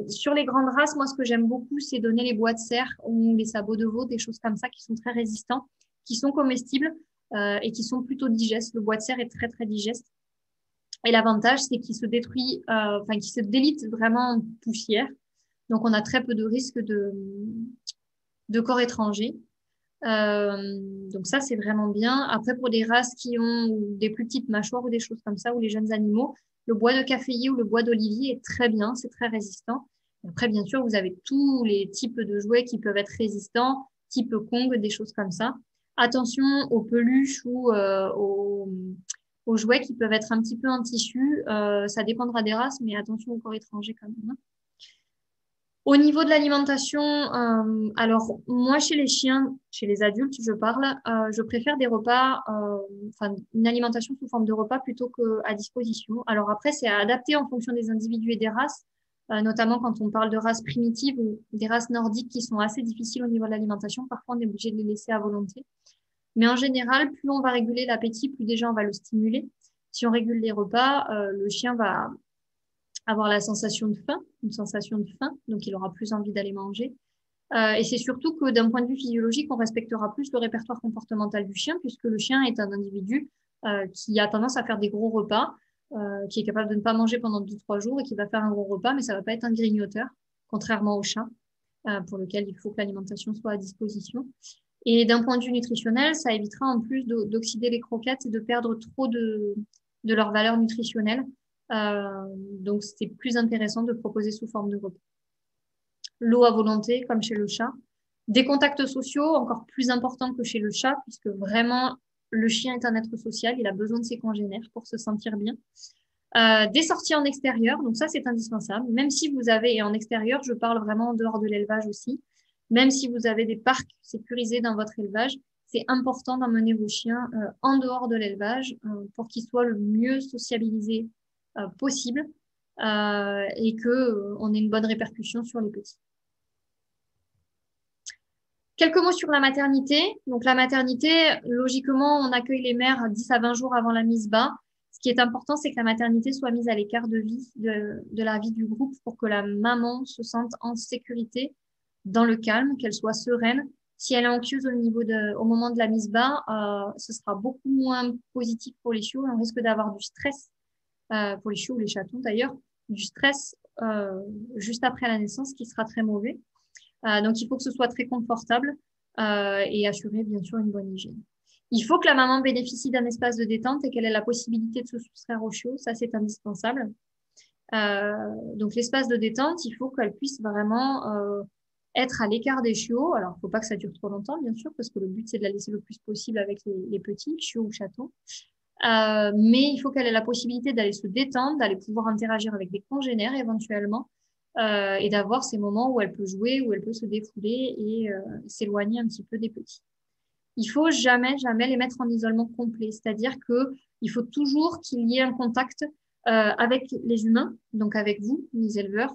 Sur les grandes races, moi, ce que j'aime beaucoup, c'est donner les bois de cerf ou les sabots de veau, des choses comme ça qui sont très résistants, qui sont comestibles et qui sont plutôt digestes. Le bois de cerf est très, très digeste. Et l'avantage, c'est qu'il se détruit, qu'il se délite vraiment en poussière. Donc, on a très peu de risques de corps étrangers. Donc ça, c'est vraiment bien. Après, pour des races qui ont des plus petites mâchoires ou des choses comme ça, ou les jeunes animaux, le bois de caféier ou le bois d'olivier est très bien, c'est très résistant. Après, bien sûr, vous avez tous les types de jouets qui peuvent être résistants, type Kong, des choses comme ça. Attention aux peluches ou aux jouets qui peuvent être un petit peu en tissu. Ça dépendra des races, mais attention au corps étranger quand même. Au niveau de l'alimentation, alors moi chez les chiens, chez les adultes, je parle, je préfère des repas, une alimentation sous forme de repas plutôt qu'à disposition. Alors après, c'est à adapter en fonction des individus et des races, notamment quand on parle de races primitives ou des races nordiques qui sont assez difficiles au niveau de l'alimentation. Parfois, on est obligé de les laisser à volonté. Mais en général, plus on va réguler l'appétit, plus déjà on va le stimuler. Si on régule les repas, le chien va avoir la sensation de faim, une sensation de faim, donc il aura plus envie d'aller manger. Et c'est surtout que d'un point de vue physiologique, on respectera plus le répertoire comportemental du chien, puisque le chien est un individu qui a tendance à faire des gros repas, qui est capable de ne pas manger pendant 2-3 jours et qui va faire un gros repas, mais ça va pas être un grignoteur, contrairement au chat, pour lequel il faut que l'alimentation soit à disposition. Et d'un point de vue nutritionnel, ça évitera en plus d'oxyder les croquettes et de perdre trop de leur valeur nutritionnelle. Donc, c'est plus intéressant de proposer sous forme de repas. L'eau à volonté, comme chez le chat. Des contacts sociaux, encore plus importants que chez le chat, puisque vraiment, le chien est un être social, il a besoin de ses congénères pour se sentir bien. Des sorties en extérieur, donc ça, c'est indispensable. Même si vous avez, et en extérieur, je parle vraiment en dehors de l'élevage aussi, même si vous avez des parcs sécurisés dans votre élevage, c'est important d'emmener vos chiens en dehors de l'élevage pour qu'ils soient le mieux sociabilisés possible et que on ait une bonne répercussion sur les petits. Quelques mots sur la maternité. Donc la maternité, logiquement, on accueille les mères 10 à 20 jours avant la mise bas. Ce qui est important, c'est que la maternité soit mise à l'écart de la vie du groupe pour que la maman se sente en sécurité, dans le calme, qu'elle soit sereine. Si elle est anxieuse au moment de la mise bas, ce sera beaucoup moins positif pour les chiots et on risque d'avoir du stress pour les chiots ou les chatons d'ailleurs, du stress juste après la naissance qui sera très mauvais. Donc, il faut que ce soit très confortable et assurer bien sûr une bonne hygiène. Il faut que la maman bénéficie d'un espace de détente et qu'elle ait la possibilité de se soustraire au chiot. Ça, c'est indispensable. Donc, l'espace de détente, il faut qu'elle puisse vraiment être à l'écart des chiots. Alors, il ne faut pas que ça dure trop longtemps, bien sûr, parce que le but, c'est de la laisser le plus possible avec les petits, chiots ou chatons. Mais il faut qu'elle ait la possibilité d'aller se détendre, d'aller pouvoir interagir avec des congénères éventuellement, et d'avoir ces moments où elle peut jouer, où elle peut se défouler et s'éloigner un petit peu des petits. Il faut jamais, jamais les mettre en isolement complet, c'est-à-dire que il faut toujours qu'il y ait un contact avec les humains, donc avec vous, les éleveurs,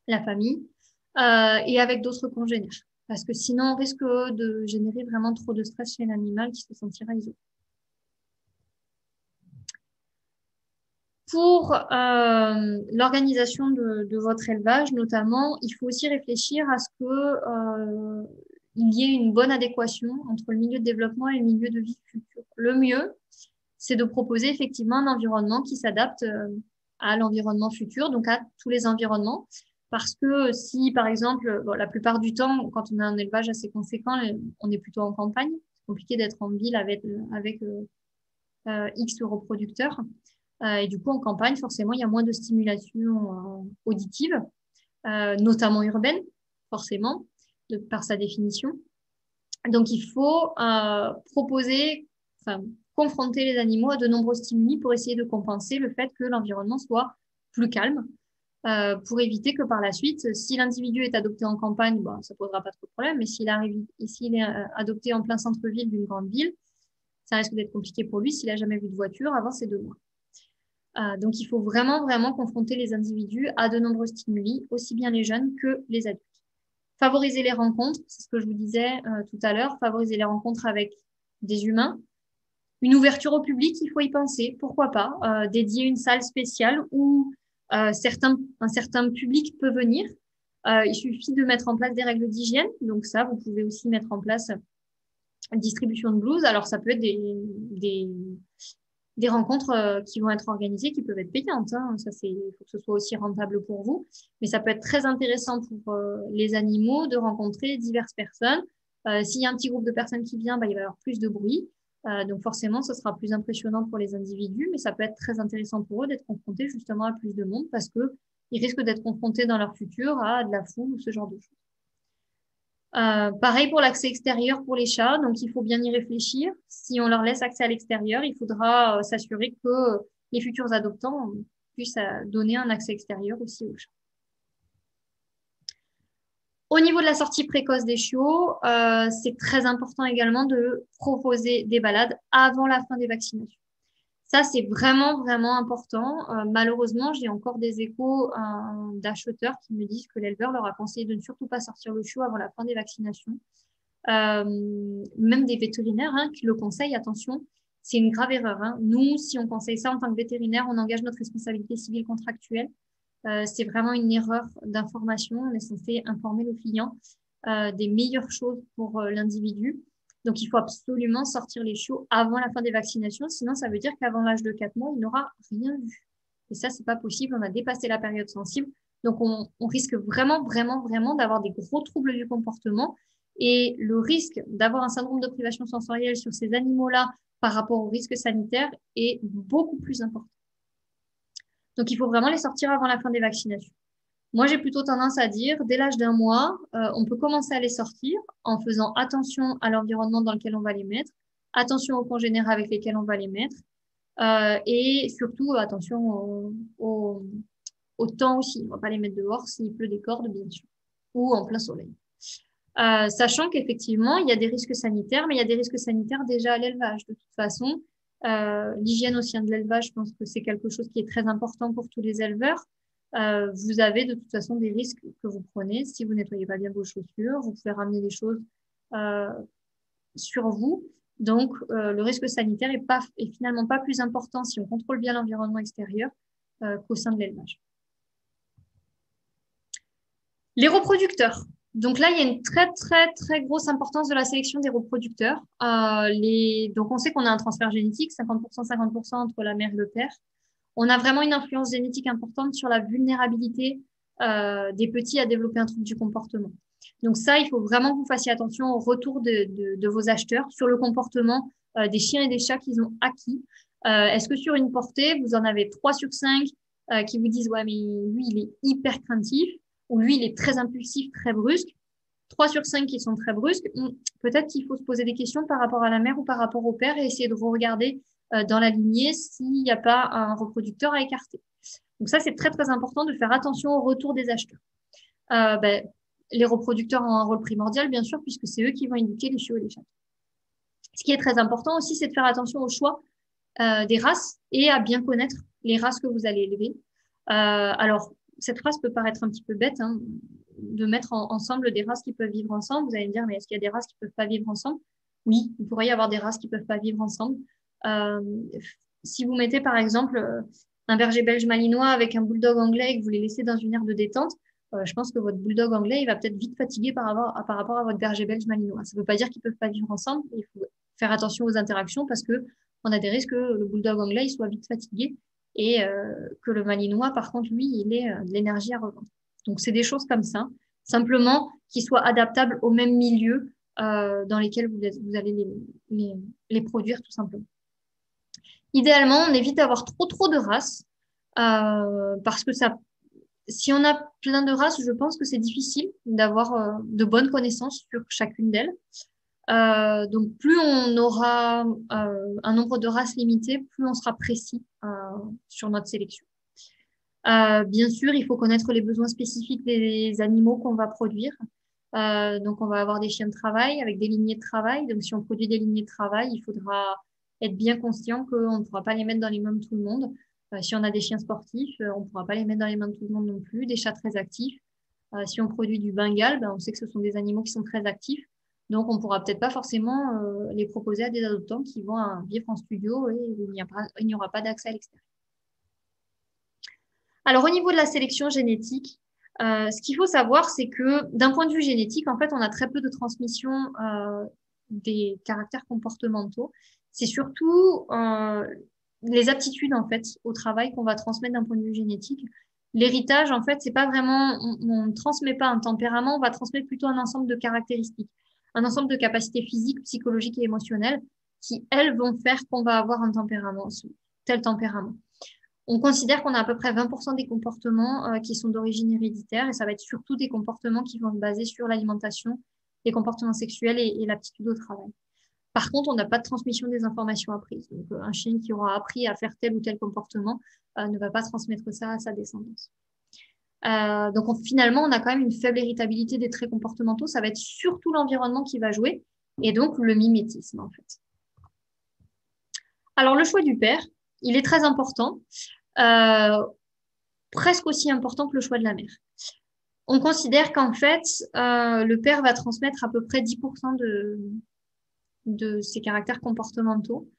la famille, et avec d'autres congénères. Parce que sinon, on risque de générer vraiment trop de stress chez l'animal qui se sentira isolé. Pour l'organisation de votre élevage, notamment, il faut aussi réfléchir à ce que il y ait une bonne adéquation entre le milieu de développement et le milieu de vie futur. Le mieux, c'est de proposer effectivement un environnement qui s'adapte à l'environnement futur, donc à tous les environnements. Parce que si, par exemple, la plupart du temps, quand on a un élevage assez conséquent, on est plutôt en campagne. C'est compliqué d'être en ville avec X reproducteurs. Et du coup, en campagne, forcément, il y a moins de stimulation auditive, notamment urbaine, forcément, par sa définition. Donc, il faut confronter les animaux à de nombreux stimuli pour essayer de compenser le fait que l'environnement soit plus calme, pour éviter que par la suite, si l'individu est adopté en campagne, ça posera pas trop de problème, mais s'il est adopté en plein centre-ville d'une grande ville, ça risque d'être compliqué pour lui s'il n'a jamais vu de voiture avant ces 2 mois. Donc, il faut vraiment, vraiment confronter les individus à de nombreux stimuli, aussi bien les jeunes que les adultes. Favoriser les rencontres, c'est ce que je vous disais tout à l'heure, favoriser les rencontres avec des humains, Une ouverture au public, il faut y penser, pourquoi pas, dédier une salle spéciale où un certain public peut venir. Il suffit de mettre en place des règles d'hygiène. Donc ça, vous pouvez aussi mettre en place une distribution de blouses. Alors ça peut être des rencontres qui vont être organisées, qui peuvent être payantes. Hein. Ça, il faut que ce soit aussi rentable pour vous. Mais ça peut être très intéressant pour les animaux de rencontrer diverses personnes. S'il y a un petit groupe de personnes qui vient, bah, il va y avoir plus de bruit. Donc forcément, ce sera plus impressionnant pour les individus, mais ça peut être très intéressant pour eux d'être confrontés justement à plus de monde parce que ils risquent d'être confrontés dans leur futur à de la foule ou ce genre de choses. Pareil pour l'accès extérieur pour les chats, donc il faut bien y réfléchir. Si on leur laisse accès à l'extérieur, il faudra s'assurer que les futurs adoptants puissent donner un accès extérieur aussi aux chats. Au niveau de la sortie précoce des chiots, c'est très important également de proposer des balades avant la fin des vaccinations. Ça, c'est vraiment, vraiment important. Malheureusement, j'ai encore des échos d'acheteurs qui me disent que l'éleveur leur a conseillé de ne surtout pas sortir le chiot avant la fin des vaccinations. Même des vétérinaires qui le conseillent, attention, c'est une grave erreur. Hein. Nous, si on conseille ça en tant que vétérinaire, on engage notre responsabilité civile contractuelle. C'est vraiment une erreur d'information. On est censé informer le client des meilleures choses pour l'individu. Donc, il faut absolument sortir les chiots avant la fin des vaccinations. Sinon, ça veut dire qu'avant l'âge de 4 mois, il n'aura rien vu. Et ça, c'est pas possible. On a dépassé la période sensible. Donc, on risque vraiment, vraiment, vraiment d'avoir des gros troubles du comportement. Et le risque d'avoir un syndrome de privation sensorielle sur ces animaux-là par rapport au risque sanitaire est beaucoup plus important. Donc, il faut vraiment les sortir avant la fin des vaccinations. Moi, j'ai plutôt tendance à dire, dès l'âge d'1 mois, on peut commencer à les sortir en faisant attention à l'environnement dans lequel on va les mettre, attention aux congénères avec lesquels on va les mettre, et surtout attention au temps aussi. On ne va pas les mettre dehors s'il pleut des cordes, bien sûr, ou en plein soleil. Sachant qu'effectivement, il y a des risques sanitaires, mais il y a des risques sanitaires déjà à l'élevage. De toute façon, l'hygiène au sein de l'élevage, je pense que c'est quelque chose qui est très important pour tous les éleveurs. Vous avez de toute façon des risques que vous prenez. Si vous nettoyez pas bien vos chaussures, vous pouvez ramener des choses sur vous. Donc, le risque sanitaire est finalement pas plus important si on contrôle bien l'environnement extérieur qu'au sein de l'élevage. Les reproducteurs. Donc là, il y a une très, très, très grosse importance de la sélection des reproducteurs. Donc, on sait qu'on a un transfert génétique, 50%, 50% entre la mère et le père. On a vraiment une influence génétique importante sur la vulnérabilité des petits à développer un trouble du comportement. Donc ça, il faut vraiment que vous fassiez attention au retour de vos acheteurs sur le comportement des chiens et des chats qu'ils ont acquis. Est-ce que sur une portée, vous en avez 3 sur 5 qui vous disent « Ouais, mais lui, il est hyper craintif » ou « Lui, il est très impulsif, très brusque ». 3 sur 5 qui sont très brusques, peut-être qu'il faut se poser des questions par rapport à la mère ou par rapport au père et essayer de regarder dans la lignée s'il n'y a pas un reproducteur à écarter. Donc ça, c'est très, très important de faire attention au retour des acheteurs. Les reproducteurs ont un rôle primordial, bien sûr, puisque c'est eux qui vont éduquer les chiots et les chats. Ce qui est très important aussi, c'est de faire attention au choix des races et à bien connaître les races que vous allez élever. Alors, cette phrase peut paraître un petit peu bête, de mettre ensemble des races qui peuvent vivre ensemble. Vous allez me dire, mais est-ce qu'il y a des races qui ne peuvent pas vivre ensemble? Oui, il pourrait y avoir des races qui ne peuvent pas vivre ensemble. Si vous mettez par exemple un berger belge malinois avec un bulldog anglais et que vous les laissez dans une aire de détente, je pense que votre bulldog anglais il va peut-être vite fatiguer par rapport à votre berger belge malinois. Ça ne veut pas dire qu'ils ne peuvent pas vivre ensemble. Il faut faire attention aux interactions parce que on a des risques que le bulldog anglais il soit vite fatigué et que le malinois, par contre, lui, il ait de l'énergie à revendre. Donc, c'est des choses comme ça. Simplement qu'ils soient adaptables au même milieu dans lesquels vous allez les produire, tout simplement. Idéalement, on évite d'avoir trop de races parce que si on a plein de races, je pense que c'est difficile d'avoir de bonnes connaissances sur chacune d'elles. Donc, plus on aura un nombre de races limité, plus on sera précis sur notre sélection. Bien sûr, il faut connaître les besoins spécifiques des animaux qu'on va produire. Donc, on va avoir des chiens de travail avec des lignées de travail. Donc, si on produit des lignées de travail, il faudra être bien conscient qu'on ne pourra pas les mettre dans les mains de tout le monde. Si on a des chiens sportifs, on ne pourra pas les mettre dans les mains de tout le monde non plus. Des chats très actifs. Si on produit du Bengale, on sait que ce sont des animaux qui sont très actifs. Donc, on ne pourra peut-être pas forcément les proposer à des adoptants qui vont vivre en studio et il n'y aura pas d'accès à l'extérieur. Alors, au niveau de la sélection génétique, ce qu'il faut savoir, c'est que d'un point de vue génétique, en fait, on a très peu de transmission des caractères comportementaux. C'est surtout les aptitudes, en fait, au travail qu'on va transmettre d'un point de vue génétique. L'héritage, en fait, c'est pas vraiment, on ne transmet pas un tempérament, on va transmettre plutôt un ensemble de caractéristiques, un ensemble de capacités physiques, psychologiques et émotionnelles qui, elles, vont faire qu'on va avoir un tempérament, tel tempérament. On considère qu'on a à peu près 20% des comportements qui sont d'origine héréditaire et ça va être surtout des comportements qui vont se baser sur l'alimentation, les comportements sexuels et l'aptitude au travail. Par contre, on n'a pas de transmission des informations apprises. Donc, un chien qui aura appris à faire tel ou tel comportement ne va pas transmettre ça à sa descendance. Donc, finalement, on a quand même une faible héritabilité des traits comportementaux. Ça va être surtout l'environnement qui va jouer et donc le mimétisme, en fait. Alors, le choix du père, il est très important, presque aussi important que le choix de la mère. On considère qu'en fait, le père va transmettre à peu près 10% de ses caractères comportementaux.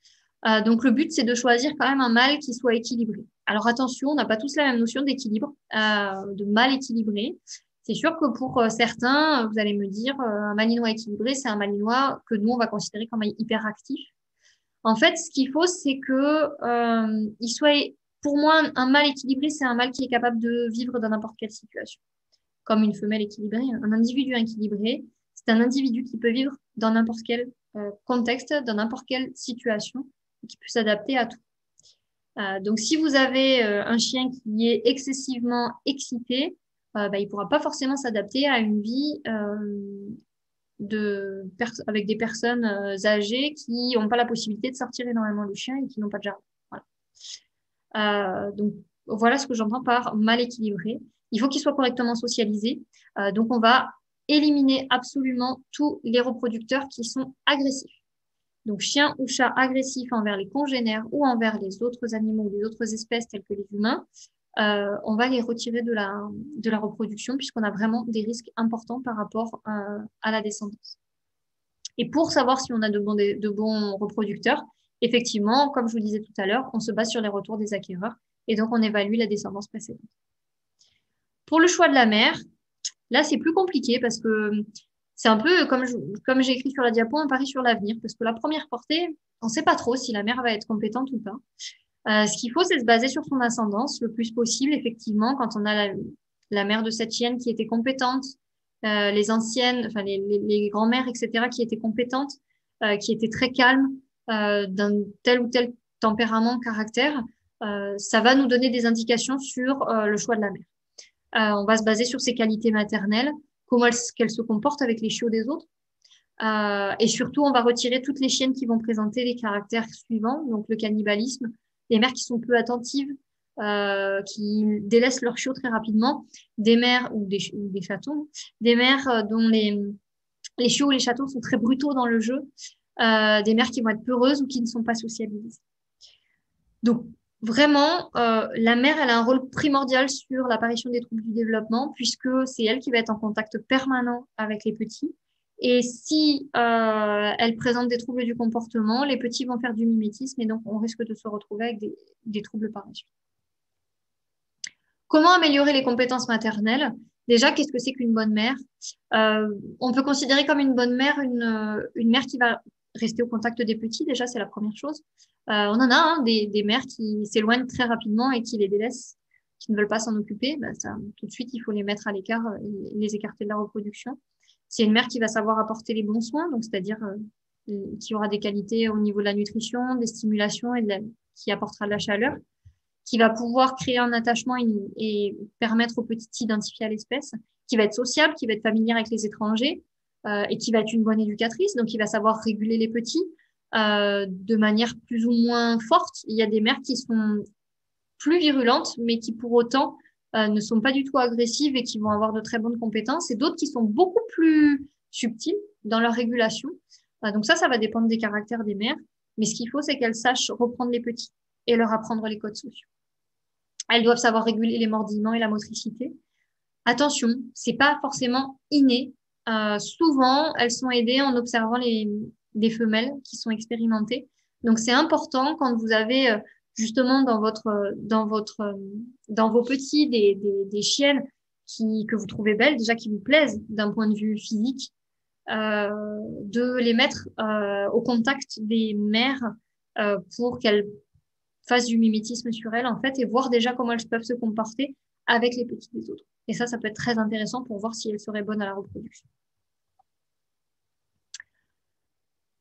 Donc, le but, c'est de choisir quand même un mâle qui soit équilibré. Alors, attention, on n'a pas tous la même notion d'équilibre, de mâle équilibré. C'est sûr que pour certains, vous allez me dire, un malinois équilibré, c'est un malinois que nous, on va considérer comme hyperactif. En fait, ce qu'il faut, c'est que il soit, pour moi, un mâle équilibré, c'est un mâle qui est capable de vivre dans n'importe quelle situation. Comme une femelle équilibrée, un individu équilibré, c'est un individu qui peut vivre dans n'importe quel contexte, dans n'importe quelle situation, et qui peut s'adapter à tout. Donc, si vous avez un chien qui est excessivement excité, il ne pourra pas forcément s'adapter à une vie avec des personnes âgées qui n'ont pas la possibilité de sortir énormément le chien et qui n'ont pas de jardin. Voilà. Donc, voilà ce que j'entends par mal équilibré. Il faut qu'il soit correctement socialisé. Donc, on va éliminer absolument tous les reproducteurs qui sont agressifs. Donc, chien ou chat agressif envers les congénères ou envers les autres animaux ou les autres espèces telles que les humains, on va les retirer de la reproduction puisqu'on a vraiment des risques importants par rapport à la descendance. Et pour savoir si on a de bons reproducteurs, effectivement, comme je vous disais tout à l'heure, on se base sur les retours des acquéreurs et donc on évalue la descendance précédente. Pour le choix de la mère, là, c'est plus compliqué parce que c'est un peu, comme j'ai écrit sur la diapo, un pari sur l'avenir parce que la première portée, on ne sait pas trop si la mère va être compétente ou pas. Ce qu'il faut, c'est se baser sur son ascendance le plus possible. Effectivement, quand on a la mère de cette chienne qui était compétente, les anciennes, enfin les grands-mères, etc., qui étaient compétentes, qui étaient très calmes, d'un tel ou tel tempérament, caractère, ça va nous donner des indications sur le choix de la mère. On va se baser sur ses qualités maternelles, comment qu'elle se comporte avec les chiots des autres. Et surtout, on va retirer toutes les chiennes qui vont présenter les caractères suivants, donc le cannibalisme, les mères qui sont peu attentives, qui délaissent leurs chiots très rapidement, des mères ou des chatons, des mères dont les chiots ou les chatons sont très brutaux dans le jeu, des mères qui vont être peureuses ou qui ne sont pas sociabilisées. Donc, vraiment, la mère, elle a un rôle primordial sur l'apparition des troubles du développement puisque c'est elle qui va être en contact permanent avec les petits. Et si elle présente des troubles du comportement, les petits vont faire du mimétisme et donc on risque de se retrouver avec des troubles par la suite. Comment améliorer les compétences maternelles? Déjà, qu'est-ce que c'est qu'une bonne mère? On peut considérer comme une bonne mère une mère qui va rester au contact des petits. Déjà, c'est la première chose. On en a des mères qui s'éloignent très rapidement et qui les délaissent, qui ne veulent pas s'en occuper. Tout de suite, il faut les mettre à l'écart et les écarter de la reproduction. C'est une mère qui va savoir apporter les bons soins, donc c'est-à-dire qui aura des qualités au niveau de la nutrition, des stimulations et qui apportera de la chaleur, qui va pouvoir créer un attachement et permettre aux petits d'identifier à l'espèce, qui va être sociable, qui va être familière avec les étrangers et qui va être une bonne éducatrice, donc qui va savoir réguler les petits de manière plus ou moins forte. Il y a des mères qui sont plus virulentes, mais qui pour autant ne sont pas du tout agressives et qui vont avoir de très bonnes compétences, et d'autres qui sont beaucoup plus subtiles dans leur régulation. Donc ça va dépendre des caractères des mères, mais ce qu'il faut, c'est qu'elles sachent reprendre les petits et leur apprendre les codes sociaux. Elles doivent savoir réguler les mordillements et la motricité. Attention, c'est pas forcément inné. souvent, elles sont aidées en observant des femelles qui sont expérimentées. Donc, c'est important quand vous avez justement dans vos petits des chiennes que vous trouvez belles, déjà qui vous plaisent d'un point de vue physique, de les mettre au contact des mères pour qu'elles fassent du mimétisme sur elles, en fait, et voir déjà comment elles peuvent se comporter avec les petits des autres. Et ça peut être très intéressant pour voir si elles seraient bonnes à la reproduction.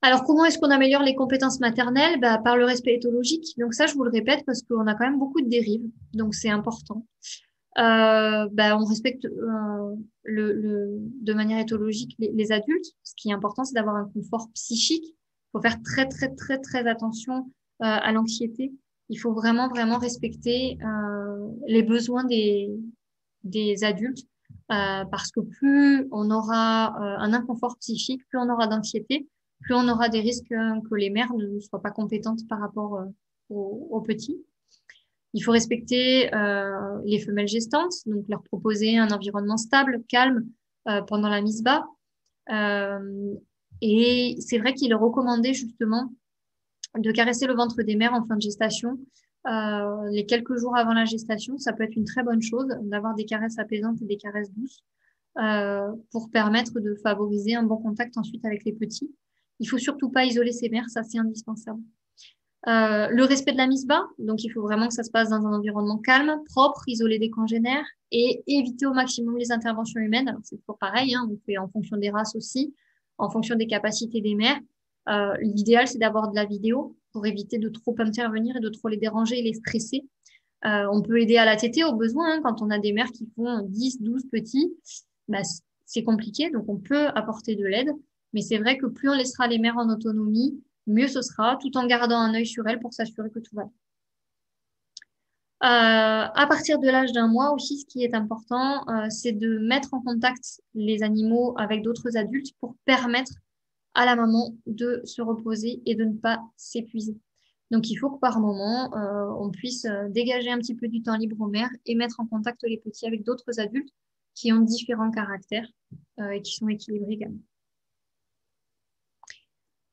Alors, comment est-ce qu'on améliore les compétences maternelles? Par le respect éthologique. Donc ça, je vous le répète parce qu'on a quand même beaucoup de dérives, donc c'est important. On respecte de manière éthologique les adultes. Ce qui est important, c'est d'avoir un confort psychique. Il faut faire très, très, très, très attention à l'anxiété. Il faut vraiment, vraiment respecter les besoins des adultes parce que plus on aura un inconfort psychique, plus on aura d'anxiété, plus on aura des risques que les mères ne soient pas compétentes par rapport aux petits. Il faut respecter les femelles gestantes, donc leur proposer un environnement stable, calme pendant la mise bas. Et c'est vrai qu'il est recommandé justement de caresser le ventre des mères en fin de gestation. Les quelques jours avant la gestation, ça peut être une très bonne chose d'avoir des caresses apaisantes et des caresses douces pour permettre de favoriser un bon contact ensuite avec les petits. Il faut surtout pas isoler ces mères, ça c'est indispensable. Le respect de la mise bas, donc il faut vraiment que ça se passe dans un environnement calme, propre, isolé des congénères et éviter au maximum les interventions humaines. Alors c'est toujours pareil, hein, on fait en fonction des races aussi, en fonction des capacités des mères. L'idéal c'est d'avoir de la vidéo pour éviter de trop intervenir et de trop les déranger et les stresser. On peut aider à la tétée au besoin, hein, quand on a des mères qui font 10, 12 petits, c'est compliqué, donc on peut apporter de l'aide. Mais c'est vrai que plus on laissera les mères en autonomie, mieux ce sera, tout en gardant un œil sur elles pour s'assurer que tout va bien. À partir de l'âge d'un mois aussi, ce qui est important, c'est de mettre en contact les animaux avec d'autres adultes pour permettre à la maman de se reposer et de ne pas s'épuiser. Donc, il faut que par moment, on puisse dégager un petit peu du temps libre aux mères et mettre en contact les petits avec d'autres adultes qui ont différents caractères et qui sont équilibrés également.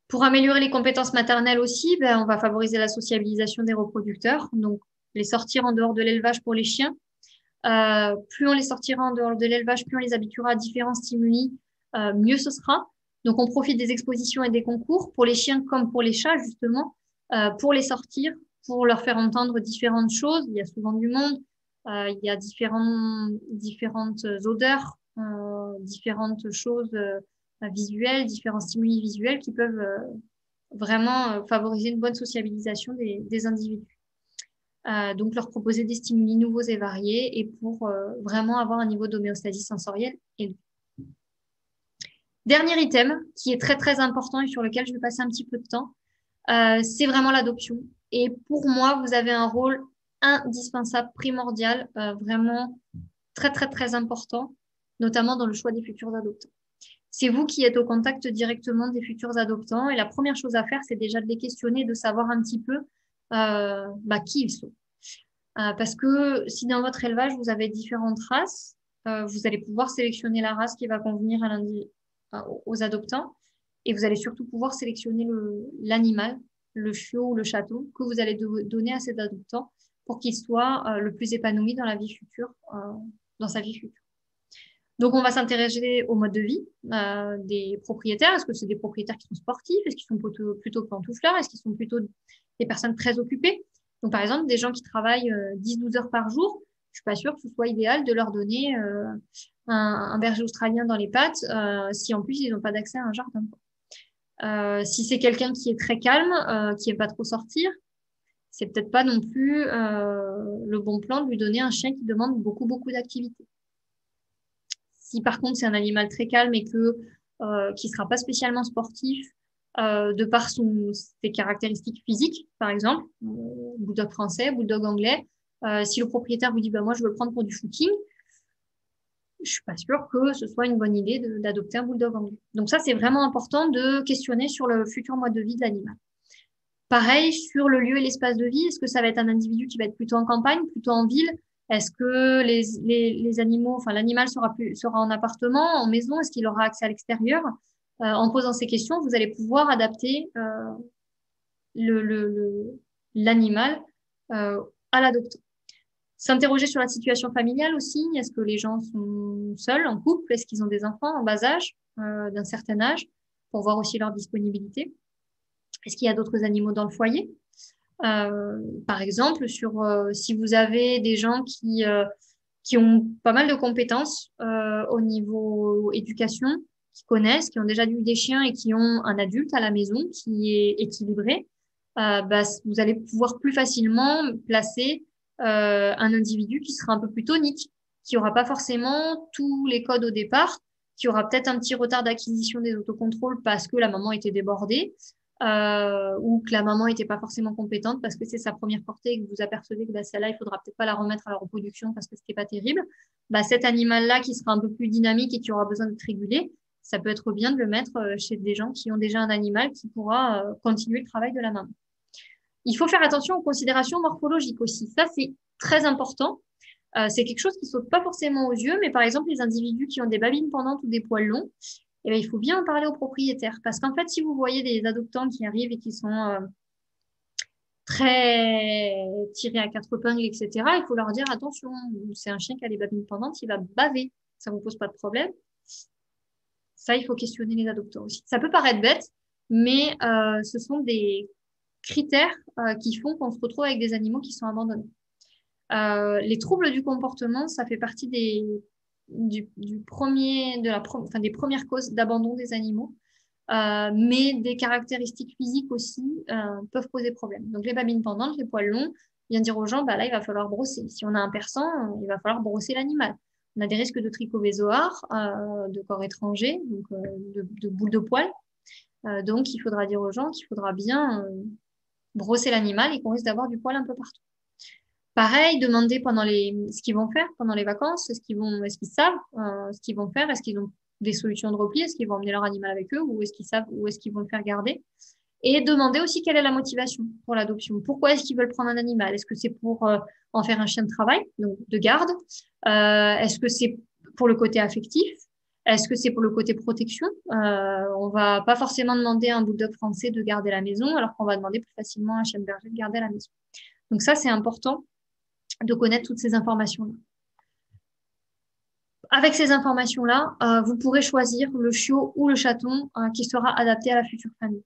Pour améliorer les compétences maternelles aussi, on va favoriser la sociabilisation des reproducteurs, donc les sortir en dehors de l'élevage pour les chiens. Plus on les sortira en dehors de l'élevage, plus on les habituera à différents stimuli, mieux ce sera. Donc, on profite des expositions et des concours pour les chiens comme pour les chats, justement, pour les sortir, pour leur faire entendre différentes choses. Il y a souvent du monde, il y a différentes odeurs, différentes choses visuels, différents stimuli visuels qui peuvent vraiment favoriser une bonne sociabilisation des individus. Donc, leur proposer des stimuli nouveaux et variés et pour vraiment avoir un niveau d'homéostasie sensorielle élevé. Dernier item qui est très, très important et sur lequel je vais passer un petit peu de temps, c'est vraiment l'adoption. Et pour moi, vous avez un rôle indispensable, primordial, vraiment très, très, très important, notamment dans le choix des futurs adoptants. C'est vous qui êtes au contact directement des futurs adoptants et la première chose à faire, c'est déjà de les questionner, de savoir un petit peu qui ils sont. Parce que si dans votre élevage, vous avez différentes races, vous allez pouvoir sélectionner la race qui va convenir aux adoptants et vous allez surtout pouvoir sélectionner l'animal, le chiot ou le chaton que vous allez donner à cet adoptant pour qu'il soit le plus épanoui dans la vie future, dans sa vie future. Donc, on va s'intéresser au mode de vie des propriétaires. Est-ce que c'est des propriétaires qui sont sportifs? Est-ce qu'ils sont plutôt pantouflards? Est-ce qu'ils sont plutôt des personnes très occupées? Donc, par exemple, des gens qui travaillent 10-12 heures par jour, je suis pas sûre que ce soit idéal de leur donner un berger australien dans les pattes si en plus ils n'ont pas d'accès à un jardin. Si c'est quelqu'un qui est très calme, qui n'aime pas trop sortir, c'est peut-être pas non plus le bon plan de lui donner un chien qui demande beaucoup, beaucoup d'activité. Si par contre c'est un animal très calme et qui sera pas spécialement sportif de par ses caractéristiques physiques, par exemple, bulldog français, bulldog anglais, si le propriétaire vous dit moi je veux le prendre pour du footing, je suis pas sûre que ce soit une bonne idée d'adopter un bulldog anglais. Donc ça c'est vraiment important de questionner sur le futur mode de vie de l'animal. Pareil sur le lieu et l'espace de vie, est-ce que ça va être un individu qui va être plutôt en campagne, plutôt en ville? Est-ce que les animaux, enfin l'animal sera en appartement, en maison? Est-ce qu'il aura accès à l'extérieur? En posant ces questions, vous allez pouvoir adapter le, le- le- l'animal euh, à l'adoptant. S'interroger sur la situation familiale aussi. Est-ce que les gens sont seuls, en couple? Est-ce qu'ils ont des enfants en bas âge, d'un certain âge, pour voir aussi leur disponibilité? Est-ce qu'il y a d'autres animaux dans le foyer? Par exemple, si vous avez des gens qui ont pas mal de compétences au niveau éducation, qui connaissent, qui ont déjà eu des chiens et qui ont un adulte à la maison qui est équilibré, bah, vous allez pouvoir plus facilement placer un individu qui sera un peu plus tonique, qui aura pas forcément tous les codes au départ, qui aura peut-être un petit retard d'acquisition des autocontrôles parce que la maman était débordée, ou que la maman n'était pas forcément compétente parce que c'est sa première portée et que vous apercevez que bah, celle-là, il faudra peut-être pas la remettre à la reproduction parce que c'était pas terrible, bah, cet animal-là qui sera un peu plus dynamique et qui aura besoin d'être régulé, ça peut être bien de le mettre chez des gens qui ont déjà un animal qui pourra continuer le travail de la maman. Il faut faire attention aux considérations morphologiques aussi. Ça, c'est très important. C'est quelque chose qui saute pas forcément aux yeux, mais par exemple, les individus qui ont des babines pendantes ou des poils longs, eh bien, il faut bien en parler aux propriétaires. Parce qu'en fait, si vous voyez des adoptants qui arrivent et qui sont très tirés à quatre épingles, etc., il faut leur dire, attention, c'est un chien qui a des babines pendantes, il va baver. Ça vous pose pas de problème. Ça, il faut questionner les adoptants aussi. Ça peut paraître bête, mais ce sont des critères qui font qu'on se retrouve avec des animaux qui sont abandonnés. Les troubles du comportement, ça fait partie des premières causes d'abandon des animaux. Mais des caractéristiques physiques aussi peuvent poser problème. Donc les babines pendantes, les poils longs, bien dire aux gens, bah là, il va falloir brosser. Si on a un persan, il va falloir brosser l'animal. On a des risques de trichovézoar, de corps étrangers, donc de boules de poils. Donc il faudra dire aux gens qu'il faudra bien brosser l'animal et qu'on risque d'avoir du poil un peu partout. Pareil, demander ce qu'ils vont faire pendant les vacances, est-ce qu'ils savent ce qu'ils vont faire, est-ce qu'ils ont des solutions de repli, est-ce qu'ils vont emmener leur animal avec eux ou est-ce qu'ils savent où est-ce qu'ils vont le faire garder. Et demander aussi quelle est la motivation pour l'adoption. Pourquoi est-ce qu'ils veulent prendre un animal? Est-ce que c'est pour en faire un chien de travail, donc de garde? Est-ce que c'est pour le côté affectif? Est-ce que c'est pour le côté protection? On va pas forcément demander à un bulldog français de garder la maison, alors qu'on va demander plus facilement à un chien de berger de garder la maison. Donc ça, c'est important de connaître toutes ces informations-là. Avec ces informations-là, vous pourrez choisir le chiot ou le chaton qui sera adapté à la future famille.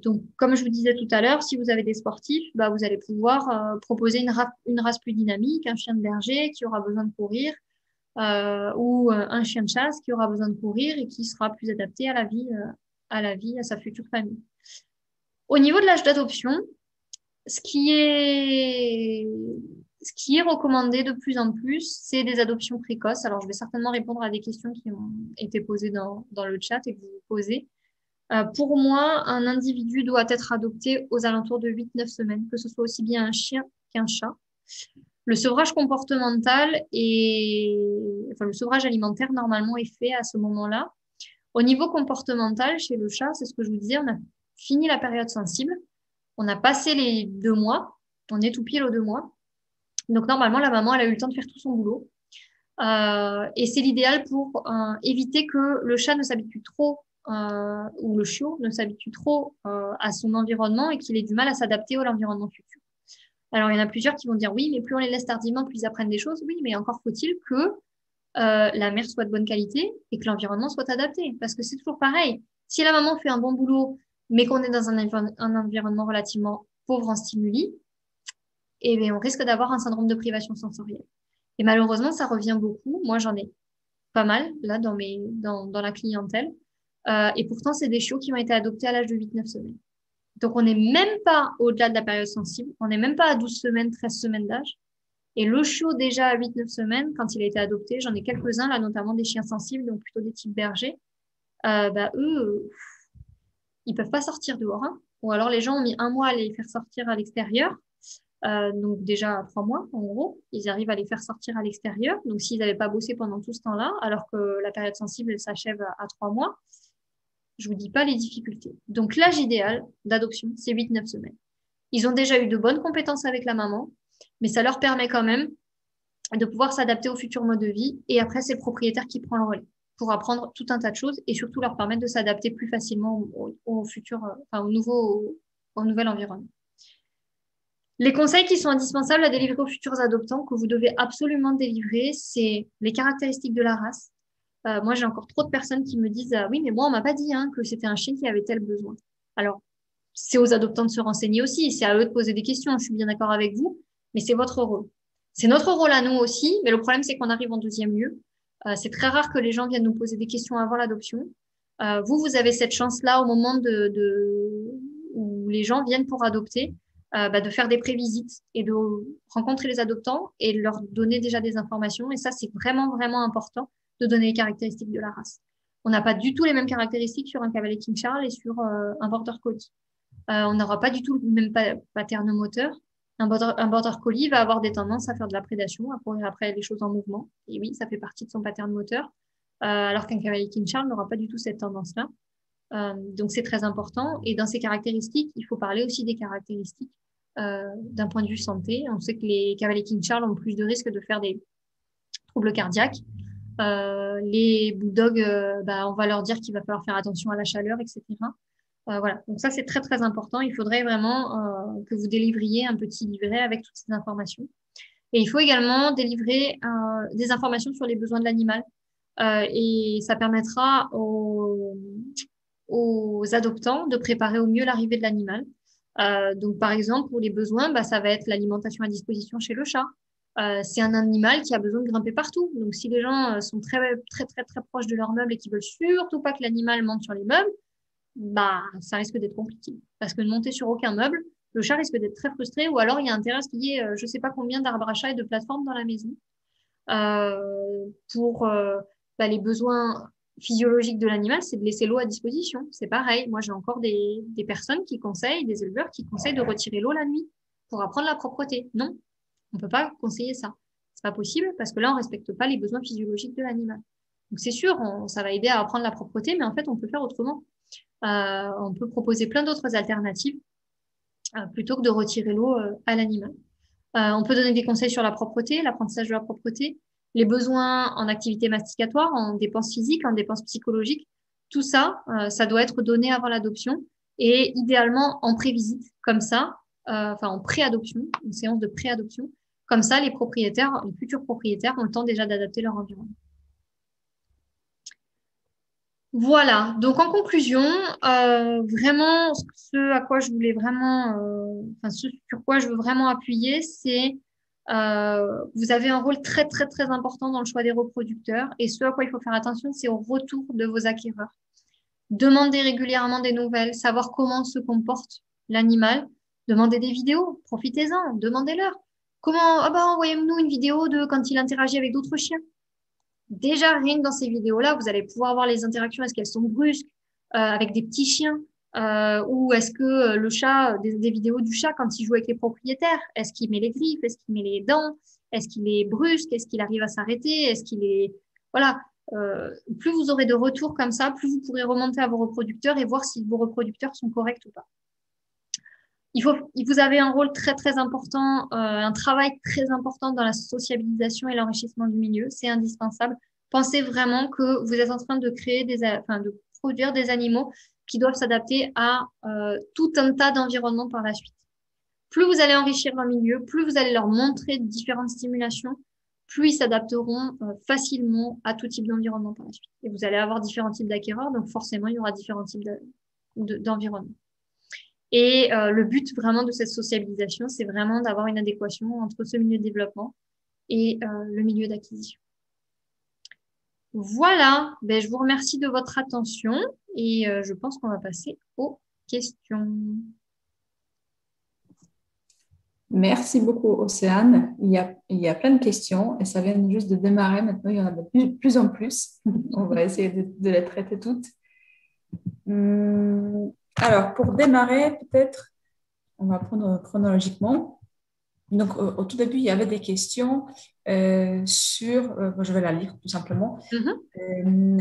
Donc, comme je vous disais tout à l'heure, si vous avez des sportifs, bah, vous allez pouvoir proposer une race plus dynamique, un chien de berger qui aura besoin de courir, ou un chien de chasse qui aura besoin de courir et qui sera plus adapté à la vie, à sa future famille. Au niveau de l'âge d'adoption, ce qui est recommandé de plus en plus, c'est des adoptions précoces. Alors, je vais certainement répondre à des questions qui ont été posées dans le chat et que vous vous posez. Pour moi, un individu doit être adopté aux alentours de 8-9 semaines, que ce soit aussi bien un chien qu'un chat. Le sevrage comportemental le sevrage alimentaire, normalement, est fait à ce moment-là. Au niveau comportemental, chez le chat, c'est ce que je vous disais, on a fini la période sensible. On a passé les 2 mois, on est tout pile aux 2 mois. Donc normalement, la maman, elle a eu le temps de faire tout son boulot. Et c'est l'idéal pour éviter que le chat ne s'habitue trop, ou le chiot ne s'habitue trop à son environnement et qu'il ait du mal à s'adapter à l'environnement futur. Alors il y en a plusieurs qui vont dire oui, mais plus on les laisse tardivement, plus ils apprennent des choses. Oui, mais encore faut-il que la mère soit de bonne qualité et que l'environnement soit adapté. Parce que c'est toujours pareil. Si la maman fait un bon boulot, mais qu'on est dans un environnement relativement pauvre en stimuli, eh bien, on risque d'avoir un syndrome de privation sensorielle. Et malheureusement, ça revient beaucoup. Moi, j'en ai pas mal là dans la clientèle. Et pourtant, c'est des chiots qui ont été adoptés à l'âge de 8-9 semaines. Donc, on n'est même pas au-delà de la période sensible. On n'est même pas à 12 semaines, 13 semaines d'âge. Et le chiot, déjà à 8-9 semaines, quand il a été adopté, j'en ai quelques-uns, là, notamment des chiens sensibles, donc plutôt des types bergers, eux, ils peuvent pas sortir dehors. Hein. Ou alors, les gens ont mis 1 mois à les faire sortir à l'extérieur. Donc déjà 3 mois, en gros, ils arrivent à les faire sortir à l'extérieur. Donc s'ils n'avaient pas bossé pendant tout ce temps-là, alors que la période sensible, elle s'achève à 3 mois, je vous dis pas les difficultés. Donc l'âge idéal d'adoption, c'est 8-9 semaines. Ils ont déjà eu de bonnes compétences avec la maman. Mais ça leur permet quand même de pouvoir s'adapter au futur mode de vie. Et après, c'est le propriétaire qui prend le relais pour apprendre tout un tas de choses et surtout leur permettre de s'adapter plus facilement au futur, enfin, au nouvel environnement. Les conseils qui sont indispensables à délivrer aux futurs adoptants, que vous devez absolument délivrer, c'est les caractéristiques de la race. Moi, j'ai encore trop de personnes qui me disent oui, mais moi, on m'a pas dit que c'était un chien qui avait tel besoin. Alors, c'est aux adoptants de se renseigner aussi, c'est à eux de poser des questions, je suis bien d'accord avec vous, mais c'est votre rôle. C'est notre rôle à nous aussi, mais le problème, c'est qu'on arrive en deuxième lieu. C'est très rare que les gens viennent nous poser des questions avant l'adoption. Vous avez cette chance-là au moment où les gens viennent pour adopter, de faire des prévisites et de rencontrer les adoptants et de leur donner déjà des informations. Et ça, c'est vraiment, vraiment important de donner les caractéristiques de la race. On n'a pas du tout les mêmes caractéristiques sur un Cavalier King Charles et sur un Border Collie. On n'aura pas du tout le même pattern moteur. Un border collie va avoir des tendances à faire de la prédation, à courir après les choses en mouvement. Et oui, ça fait partie de son pattern moteur. Alors qu'un Cavalier King Charles n'aura pas du tout cette tendance-là. Donc, c'est très important. Et dans ces caractéristiques, il faut parler aussi des caractéristiques d'un point de vue santé. On sait que les Cavalier King Charles ont plus de risques de faire des troubles cardiaques. Les bulldogs, on va leur dire qu'il va falloir faire attention à la chaleur, etc. Voilà, donc ça c'est très très important. Il faudrait vraiment que vous délivriez un petit livret avec toutes ces informations. Et il faut également délivrer des informations sur les besoins de l'animal. Et ça permettra aux adoptants de préparer au mieux l'arrivée de l'animal. Donc par exemple, pour les besoins, ça va être l'alimentation à disposition chez le chat. C'est un animal qui a besoin de grimper partout. Donc si les gens sont très très très très proches de leur meuble et qui veulent surtout pas que l'animal monte sur les meubles, ça risque d'être compliqué. Parce que de monter sur aucun meuble, le chat risque d'être très frustré ou alors il y a intérêt à ce qu'il y ait je ne sais pas combien d'arbres à chat et de plateformes dans la maison. Pour les besoins physiologiques de l'animal, c'est de laisser l'eau à disposition. C'est pareil. Moi, j'ai encore des personnes qui conseillent, des éleveurs qui conseillent de retirer l'eau la nuit pour apprendre la propreté. Non, on ne peut pas conseiller ça. C'est pas possible parce que là, on ne respecte pas les besoins physiologiques de l'animal. Donc, c'est sûr, ça va aider à apprendre la propreté, mais en fait, on peut faire autrement. On peut proposer plein d'autres alternatives plutôt que de retirer l'eau à l'animal. On peut donner des conseils sur la propreté, l'apprentissage de la propreté, les besoins en activité masticatoire, en dépenses physiques, en dépenses psychologiques. Tout ça, ça doit être donné avant l'adoption et idéalement en prévisite, comme ça, en pré-adoption, une séance de pré-adoption. Comme ça, les futurs propriétaires ont le temps déjà d'adapter leur environnement. Voilà, donc en conclusion, vraiment, ce à quoi je voulais vraiment, ce sur quoi je veux vraiment appuyer, c'est vous avez un rôle très, très, très important dans le choix des reproducteurs et ce à quoi il faut faire attention, c'est au retour de vos acquéreurs. Demandez régulièrement des nouvelles, savoir comment se comporte l'animal, demandez des vidéos, profitez-en, demandez-leur. Envoyez-nous une vidéo de quand il interagit avec d'autres chiens. Déjà, rien que dans ces vidéos-là, vous allez pouvoir voir les interactions. Est-ce qu'elles sont brusques avec des petits chiens ou est-ce que le chat, des vidéos du chat quand il joue avec les propriétaires, est-ce qu'il met les griffes, est-ce qu'il met les dents, est-ce qu'il est brusque, est-ce qu'il arrive à s'arrêter, est-ce qu'il est... Voilà, plus vous aurez de retours comme ça, plus vous pourrez remonter à vos reproducteurs et voir si vos reproducteurs sont corrects ou pas. Vous avez un rôle très, très important, un travail très important dans la sociabilisation et l'enrichissement du milieu. C'est indispensable. Pensez vraiment que vous êtes en train de créer de produire des animaux qui doivent s'adapter à tout un tas d'environnements par la suite. Plus vous allez enrichir leur milieu, plus vous allez leur montrer différentes stimulations, plus ils s'adapteront facilement à tout type d'environnement par la suite. Et vous allez avoir différents types d'acquéreurs, donc forcément, il y aura différents types d'environnements. Et le but vraiment de cette sociabilisation, c'est vraiment d'avoir une adéquation entre ce milieu de développement et le milieu d'acquisition. Voilà, je vous remercie de votre attention et je pense qu'on va passer aux questions. Merci beaucoup, Océane. Il y a plein de questions et ça vient juste de démarrer. Maintenant, il y en a de plus en plus. On va essayer de les traiter toutes. Alors, pour démarrer, peut-être, on va prendre chronologiquement. Donc, au tout début, il y avait des questions je vais la lire tout simplement.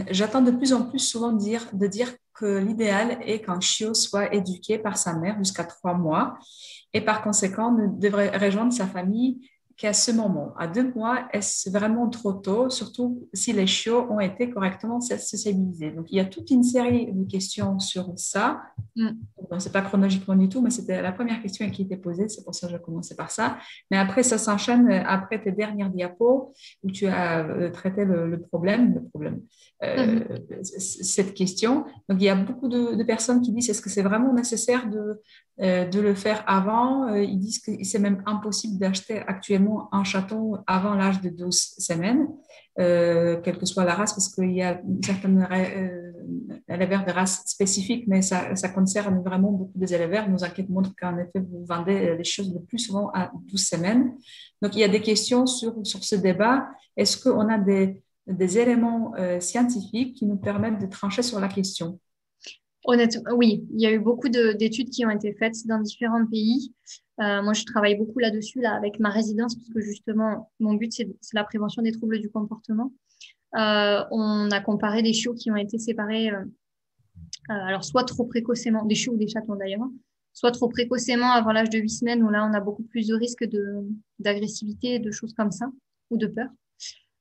J'attends de plus en plus souvent de dire que l'idéal est qu'un chiot soit éduqué par sa mère jusqu'à 3 mois et par conséquent ne devrait rejoindre sa famille qu'à ce moment. À 2 mois, est-ce vraiment trop tôt, surtout si les chiots ont été correctement sociabilisés? Donc, il y a toute une série de questions sur ça. Ce n'est pas chronologiquement du tout, mais c'était la première question qui était posée. C'est pour ça que j'ai commencé par ça. Mais après, ça s'enchaîne après tes dernières diapos où tu as traité le problème, cette question. Donc, il y a beaucoup de personnes qui disent est-ce que c'est vraiment nécessaire de le faire avant? Ils disent que c'est même impossible d'acheter actuellement un chaton avant l'âge de 12 semaines. Quelle que soit la race, parce qu'il y a certaines éleveurs de races spécifiques, mais ça concerne vraiment beaucoup des éleveurs. Nos enquêtes montrent qu'en effet, vous vendez les choses le plus souvent à 12 semaines. Donc, il y a des questions sur ce débat. Est-ce qu'on a des éléments scientifiques qui nous permettent de trancher sur la question? Honnêtement, oui, il y a eu beaucoup d'études qui ont été faites dans différents pays. Moi, je travaille beaucoup là-dessus, là, avec ma résidence, parce que justement, mon but, c'est la prévention des troubles du comportement. On a comparé des chiots qui ont été séparés, alors soit trop précocement, des chiots ou des chatons d'ailleurs, soit trop précocement avant l'âge de 8 semaines, où là, on a beaucoup plus de risques d'agressivité, de choses comme ça, ou de peur.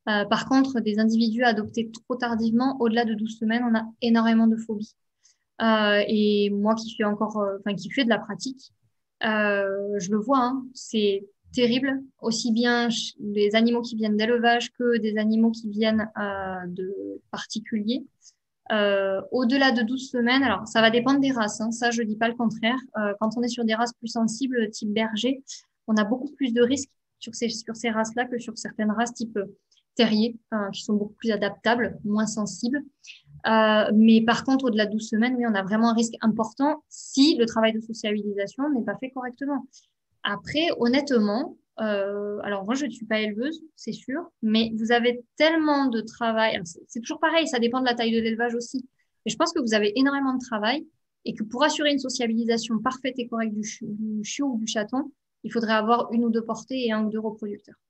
Par contre, des individus adoptés trop tardivement, au-delà de 12 semaines, on a énormément de phobies. Et moi qui suis qui fais de la pratique, je le vois, hein, c'est terrible, aussi bien des animaux qui viennent d'élevage que des animaux qui viennent de particuliers. Au-delà de 12 semaines, alors ça va dépendre des races, hein, ça je dis pas le contraire. Quand on est sur des races plus sensibles, type berger, on a beaucoup plus de risques sur ces races-là que sur certaines races type terrier, qui sont beaucoup plus adaptables, moins sensibles. Mais par contre, au-delà de 12 semaines, oui, on a vraiment un risque important si le travail de sociabilisation n'est pas fait correctement. Après, honnêtement, alors moi, je ne suis pas éleveuse, c'est sûr, mais vous avez tellement de travail. C'est toujours pareil, ça dépend de la taille de l'élevage aussi. Mais je pense que vous avez énormément de travail et que pour assurer une sociabilisation parfaite et correcte du chiot ou du chaton, il faudrait avoir 1 ou 2 portées et 1 ou 2 reproducteurs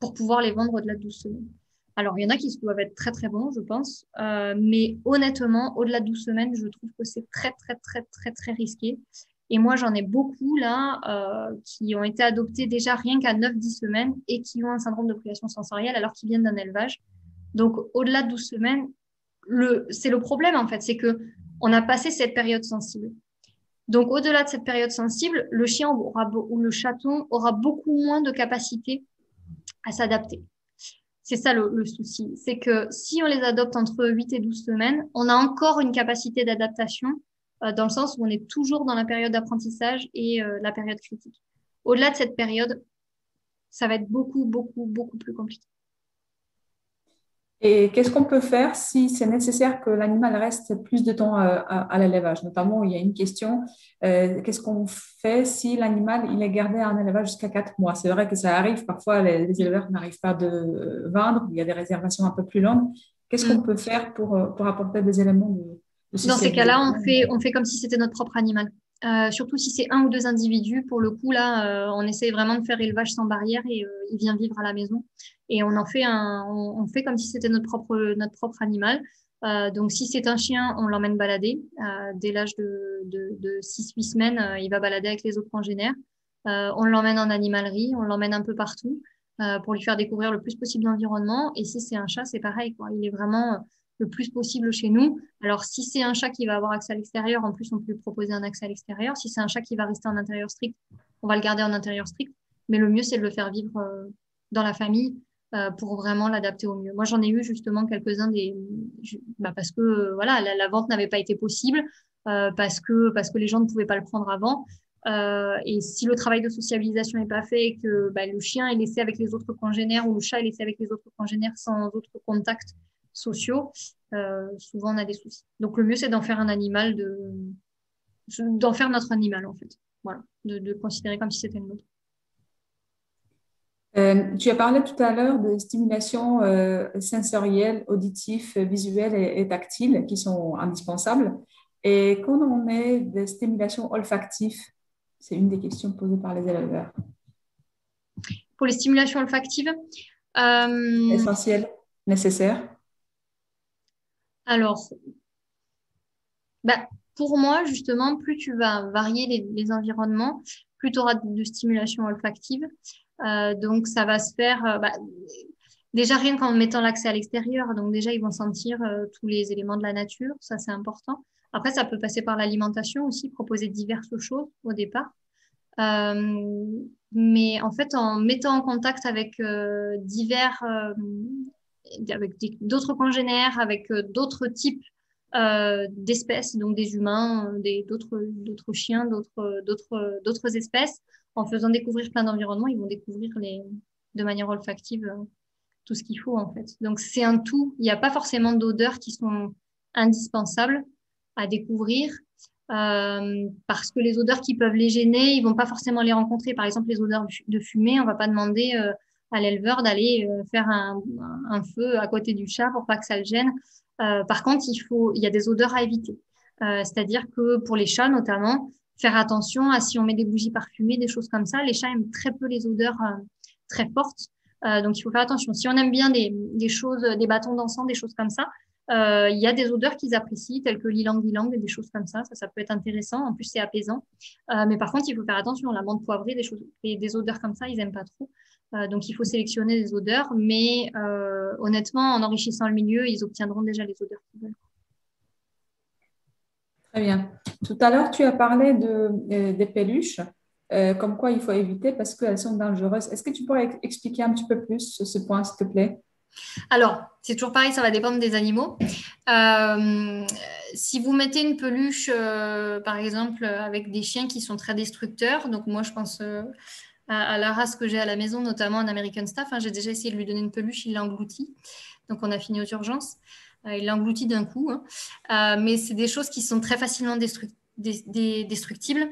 pour pouvoir les vendre au-delà de 12 semaines. Alors, il y en a qui doivent être très, très bons, je pense. Mais honnêtement, au-delà de 12 semaines, je trouve que c'est très, très, très, très, très risqué. Et moi, j'en ai beaucoup là qui ont été adoptés déjà rien qu'à 9-10 semaines et qui ont un syndrome de privation sensorielle alors qu'ils viennent d'un élevage. Donc, au-delà de 12 semaines, c'est le problème en fait, c'est que on a passé cette période sensible. Donc, au-delà de cette période sensible, le chien ou le chaton aura beaucoup moins de capacité à s'adapter. C'est ça le souci. C'est que si on les adopte entre 8 et 12 semaines, on a encore une capacité d'adaptation dans le sens où on est toujours dans la période d'apprentissage et la période critique. Au-delà de cette période, ça va être beaucoup, beaucoup, beaucoup plus compliqué. Et qu'est-ce qu'on peut faire si c'est nécessaire que l'animal reste plus de temps à l'élevage? Notamment, il y a une question, qu'est-ce qu'on fait si l'animal il est gardé en élevage jusqu'à 4 mois? C'est vrai que ça arrive, parfois les éleveurs n'arrivent pas de vendre, il y a des réservations un peu plus longues. Qu'est-ce qu'on peut faire pour apporter des éléments de Dans ces cas-là, socialisation? on fait comme si c'était notre propre animal. Surtout si c'est 1 ou 2 individus, pour le coup, là, on essaie vraiment de faire élevage sans barrière et il vient vivre à la maison. Et on fait comme si c'était notre propre animal. Donc, si c'est un chien, on l'emmène balader. Dès l'âge de 6-8 semaines, il va balader avec les autres congénères. On l'emmène en animalerie, on l'emmène un peu partout pour lui faire découvrir le plus possible l'environnement. Et si c'est un chat, c'est pareil, quoi. Il est vraiment le plus possible chez nous. Alors, si c'est un chat qui va avoir accès à l'extérieur, en plus, on peut lui proposer un accès à l'extérieur. Si c'est un chat qui va rester en intérieur strict, on va le garder en intérieur strict. Mais le mieux, c'est de le faire vivre dans la famille pour vraiment l'adapter au mieux. Moi, j'en ai eu justement quelques-uns parce que voilà, la vente n'avait pas été possible, parce que les gens ne pouvaient pas le prendre avant. Et si le travail de sociabilisation n'est pas fait et que le chien est laissé avec les autres congénères ou le chat est laissé avec les autres congénères sans autre contact sociaux, souvent on a des soucis. Donc le mieux c'est d'en faire un animal, d'en faire notre animal en fait. Voilà, de le considérer comme si c'était le nôtre. Tu as parlé tout à l'heure de stimulation sensorielle, auditive, visuelle et tactile qui sont indispensables. Et quand on met des stimulations olfactives, c'est une des questions posées par les éleveurs. Pour les stimulations olfactives, Essentielles, nécessaires. alors Bah, pour moi, justement, plus tu vas varier les environnements, plus tu auras de stimulation olfactive. Donc, ça va se faire déjà rien qu'en mettant l'accès à l'extérieur. Donc, déjà, ils vont sentir tous les éléments de la nature. Ça, c'est important. Après, ça peut passer par l'alimentation aussi, proposer diverses choses au départ. Euh, mais en fait, en mettant en contact avec avec d'autres congénères, avec d'autres types d'espèces, donc des humains, d'autres chiens, d'autres espèces, en faisant découvrir plein d'environnements, ils vont découvrir de manière olfactive tout ce qu'il faut en fait. Donc c'est un tout. Il n'y a pas forcément d'odeurs qui sont indispensables à découvrir. Parce que les odeurs qui peuvent les gêner, ils vont pas forcément les rencontrer. Par exemple, les odeurs de fumée, on va pas demander à l'éleveur d'aller faire un feu à côté du chat pour pas que ça le gêne. Par contre, il y a des odeurs à éviter. C'est-à-dire que pour les chats notamment, faire attention à si on met des bougies parfumées, des choses comme ça. Les chats aiment très peu les odeurs très fortes. Donc, il faut faire attention. Si on aime bien des choses, des bâtons d'encens, des choses comme ça, il y a des odeurs qu'ils apprécient, telles que l'ilang-ilang, des choses comme ça. Ça peut être intéressant. En plus, c'est apaisant. Mais par contre, il faut faire attention. La menthe poivrée, des odeurs comme ça, ils n'aiment pas trop. Donc, il faut sélectionner des odeurs. Mais honnêtement, en enrichissant le milieu, ils obtiendront déjà les odeurs qu'ils veulent. Très bien. Tout à l'heure, tu as parlé des peluches, comme quoi il faut éviter parce qu'elles sont dangereuses. Est-ce que tu pourrais expliquer un petit peu plus ce point, s'il te plaît? Alors, c'est toujours pareil, ça va dépendre des animaux. Euh, Si vous mettez une peluche, par exemple, avec des chiens qui sont très destructeurs, donc moi je pense à la race que j'ai à la maison, notamment un American Staff, hein, j'ai déjà essayé de lui donner une peluche, il l'a englouti, donc on a fini aux urgences. Il l'a englouti d'un coup, hein. Mais c'est des choses qui sont très facilement destructibles.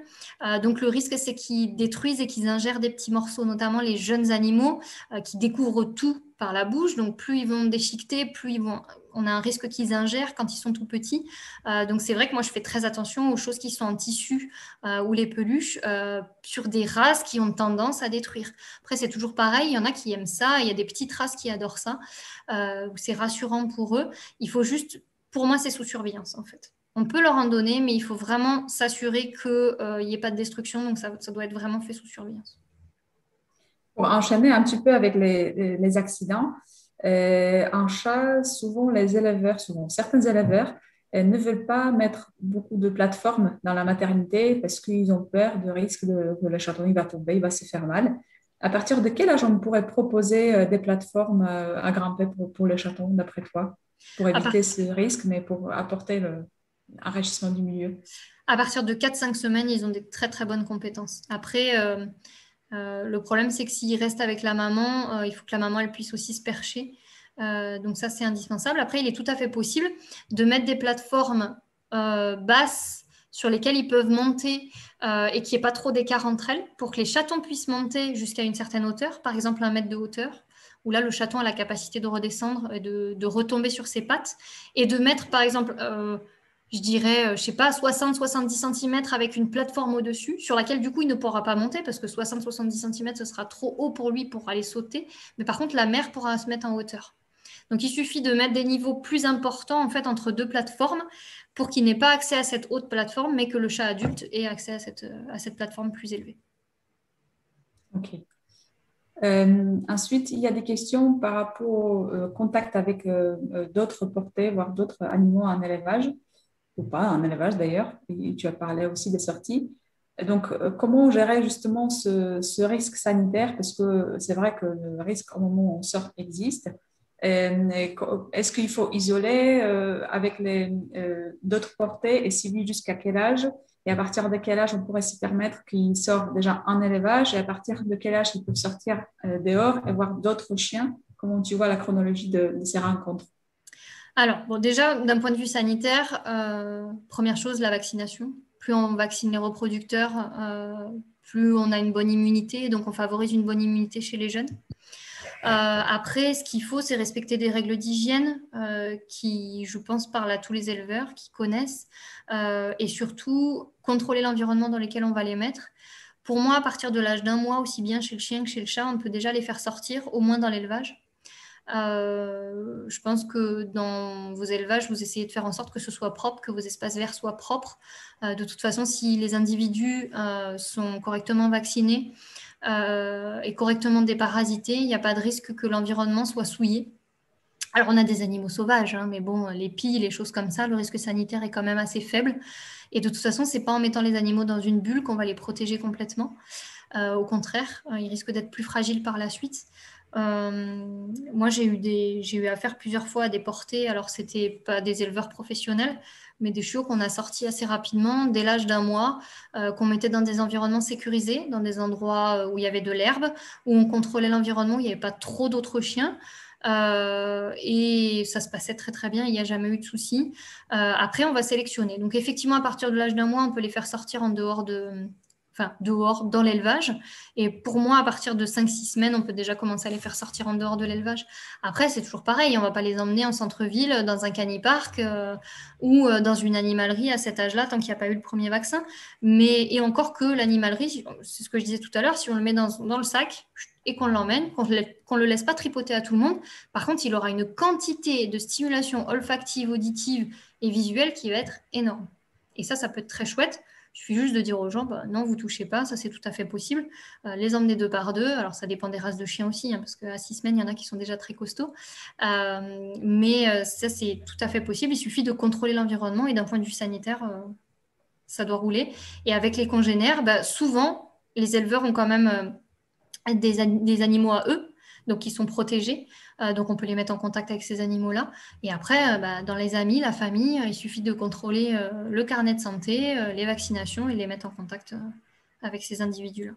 Donc le risque, c'est qu'ils détruisent et qu'ils ingèrent des petits morceaux, notamment les jeunes animaux qui découvrent tout par la bouche. Donc plus ils vont déchiqueter, on a un risque qu'ils ingèrent quand ils sont tout petits. Donc c'est vrai que moi je fais très attention aux choses qui sont en tissu ou les peluches sur des races qui ont tendance à détruire. Après c'est toujours pareil, il y en a qui aiment ça, il y a des petites races qui adorent ça, c'est rassurant pour eux. Il faut juste, pour moi c'est sous surveillance en fait. On peut leur en donner, mais il faut vraiment s'assurer qu'il n'y ait pas de destruction, donc ça doit être vraiment fait sous surveillance. Pour enchaîner un petit peu avec les accidents, en chat, souvent les éleveurs, souvent certains éleveurs, ne veulent pas mettre beaucoup de plateformes dans la maternité parce qu'ils ont peur de risque que le chaton il va tomber, il va se faire mal. À partir de quel âge on pourrait proposer des plateformes à grimper pour les chatons, d'après toi, pour À, éviter part- ce risque, mais pour apporter enrichissement du milieu? à partir de 4-5 semaines, ils ont des très très bonnes compétences. Après, le problème, c'est que s'ils restent avec la maman, il faut que la maman elle puisse aussi se percher. Donc ça, c'est indispensable. Après, il est tout à fait possible de mettre des plateformes basses sur lesquelles ils peuvent monter et qu'il n'y ait pas trop d'écart entre elles pour que les chatons puissent monter jusqu'à une certaine hauteur, par exemple 1 mètre de hauteur, où là, le chaton a la capacité de redescendre et de retomber sur ses pattes et de mettre, par exemple, je dirais, je sais pas, 60-70 cm avec une plateforme au-dessus, sur laquelle du coup il ne pourra pas monter parce que 60-70 cm ce sera trop haut pour lui pour aller sauter. Mais par contre, la mère pourra se mettre en hauteur. Donc il suffit de mettre des niveaux plus importants en fait entre deux plateformes pour qu'il n'ait pas accès à cette haute plateforme, mais que le chat adulte ait accès à cette plateforme plus élevée. Ok. Ensuite, il y a des questions par rapport au contact avec d'autres portées, voire d'autres animaux en élevage, ou pas en élevage d'ailleurs. Et tu as parlé aussi des sorties. Et donc, comment gérer justement ce risque sanitaire? Parce que c'est vrai que le risque au moment où on sort existe. Est-ce qu'il faut isoler avec d'autres portées et si oui, jusqu'à quel âge? Et à partir de quel âge on pourrait se permettre qu'il sortent déjà en élevage et à partir de quel âge ils peuvent sortir dehors et voir d'autres chiens? Comment tu vois la chronologie de ces rencontres? Alors, bon, déjà, d'un point de vue sanitaire, première chose, la vaccination. Plus on vaccine les reproducteurs, plus on a une bonne immunité, donc on favorise une bonne immunité chez les jeunes. Après, ce qu'il faut, c'est respecter des règles d'hygiène qui, je pense, parlent à tous les éleveurs qui connaissent et surtout contrôler l'environnement dans lequel on va les mettre. Pour moi, à partir de l'âge d'1 mois, aussi bien chez le chien que chez le chat, on peut déjà les faire sortir, au moins dans l'élevage. Je pense que dans vos élevages, vous essayez de faire en sorte que ce soit propre, que vos espaces verts soient propres. De toute façon, si les individus sont correctement vaccinés et correctement déparasités, il n'y a pas de risque que l'environnement soit souillé. Alors, on a des animaux sauvages, hein, mais bon, les pies, les choses comme ça, le risque sanitaire est quand même assez faible. Et de toute façon, ce n'est pas en mettant les animaux dans une bulle qu'on va les protéger complètement. Au contraire, ils risquent d'être plus fragiles par la suite. Moi, j'ai eu affaire plusieurs fois à des portées. Alors, c'était pas des éleveurs professionnels, mais des chiots qu'on a sortis assez rapidement, dès l'âge d'1 mois, qu'on mettait dans des environnements sécurisés, dans des endroits où il y avait de l'herbe, où on contrôlait l'environnement, où il n'y avait pas trop d'autres chiens. Et ça se passait très très bien, il n'y a jamais eu de soucis. Après, on va sélectionner. Donc, effectivement, à partir de l'âge d'1 mois, on peut les faire sortir en dehors dehors dans l'élevage. Et pour moi, à partir de 5-6 semaines, on peut déjà commencer à les faire sortir en dehors de l'élevage. Après, c'est toujours pareil, on ne va pas les emmener en centre-ville, dans un canipark ou dans une animalerie à cet âge-là, tant qu'il n'y a pas eu le premier vaccin. Et encore que l'animalerie, c'est ce que je disais tout à l'heure, si on le met dans le sac et qu'on l'emmène, qu'on ne le laisse pas tripoter à tout le monde, par contre, il aura une quantité de stimulation olfactive, auditive et visuelle qui va être énorme. Et ça peut être très chouette. Il suffit juste de dire aux gens, non, vous ne touchez pas, ça c'est tout à fait possible. Les emmener 2 par 2, alors ça dépend des races de chiens aussi, hein, parce qu'à 6 semaines, il y en a qui sont déjà très costauds. Mais ça c'est tout à fait possible, il suffit de contrôler l'environnement et d'un point de vue sanitaire, ça doit rouler. Et avec les congénères, souvent, les éleveurs ont quand même des animaux à eux, donc ils sont protégés. Donc on peut les mettre en contact avec ces animaux-là. Et après, dans les amis, la famille, il suffit de contrôler le carnet de santé, les vaccinations et les mettre en contact avec ces individus-là.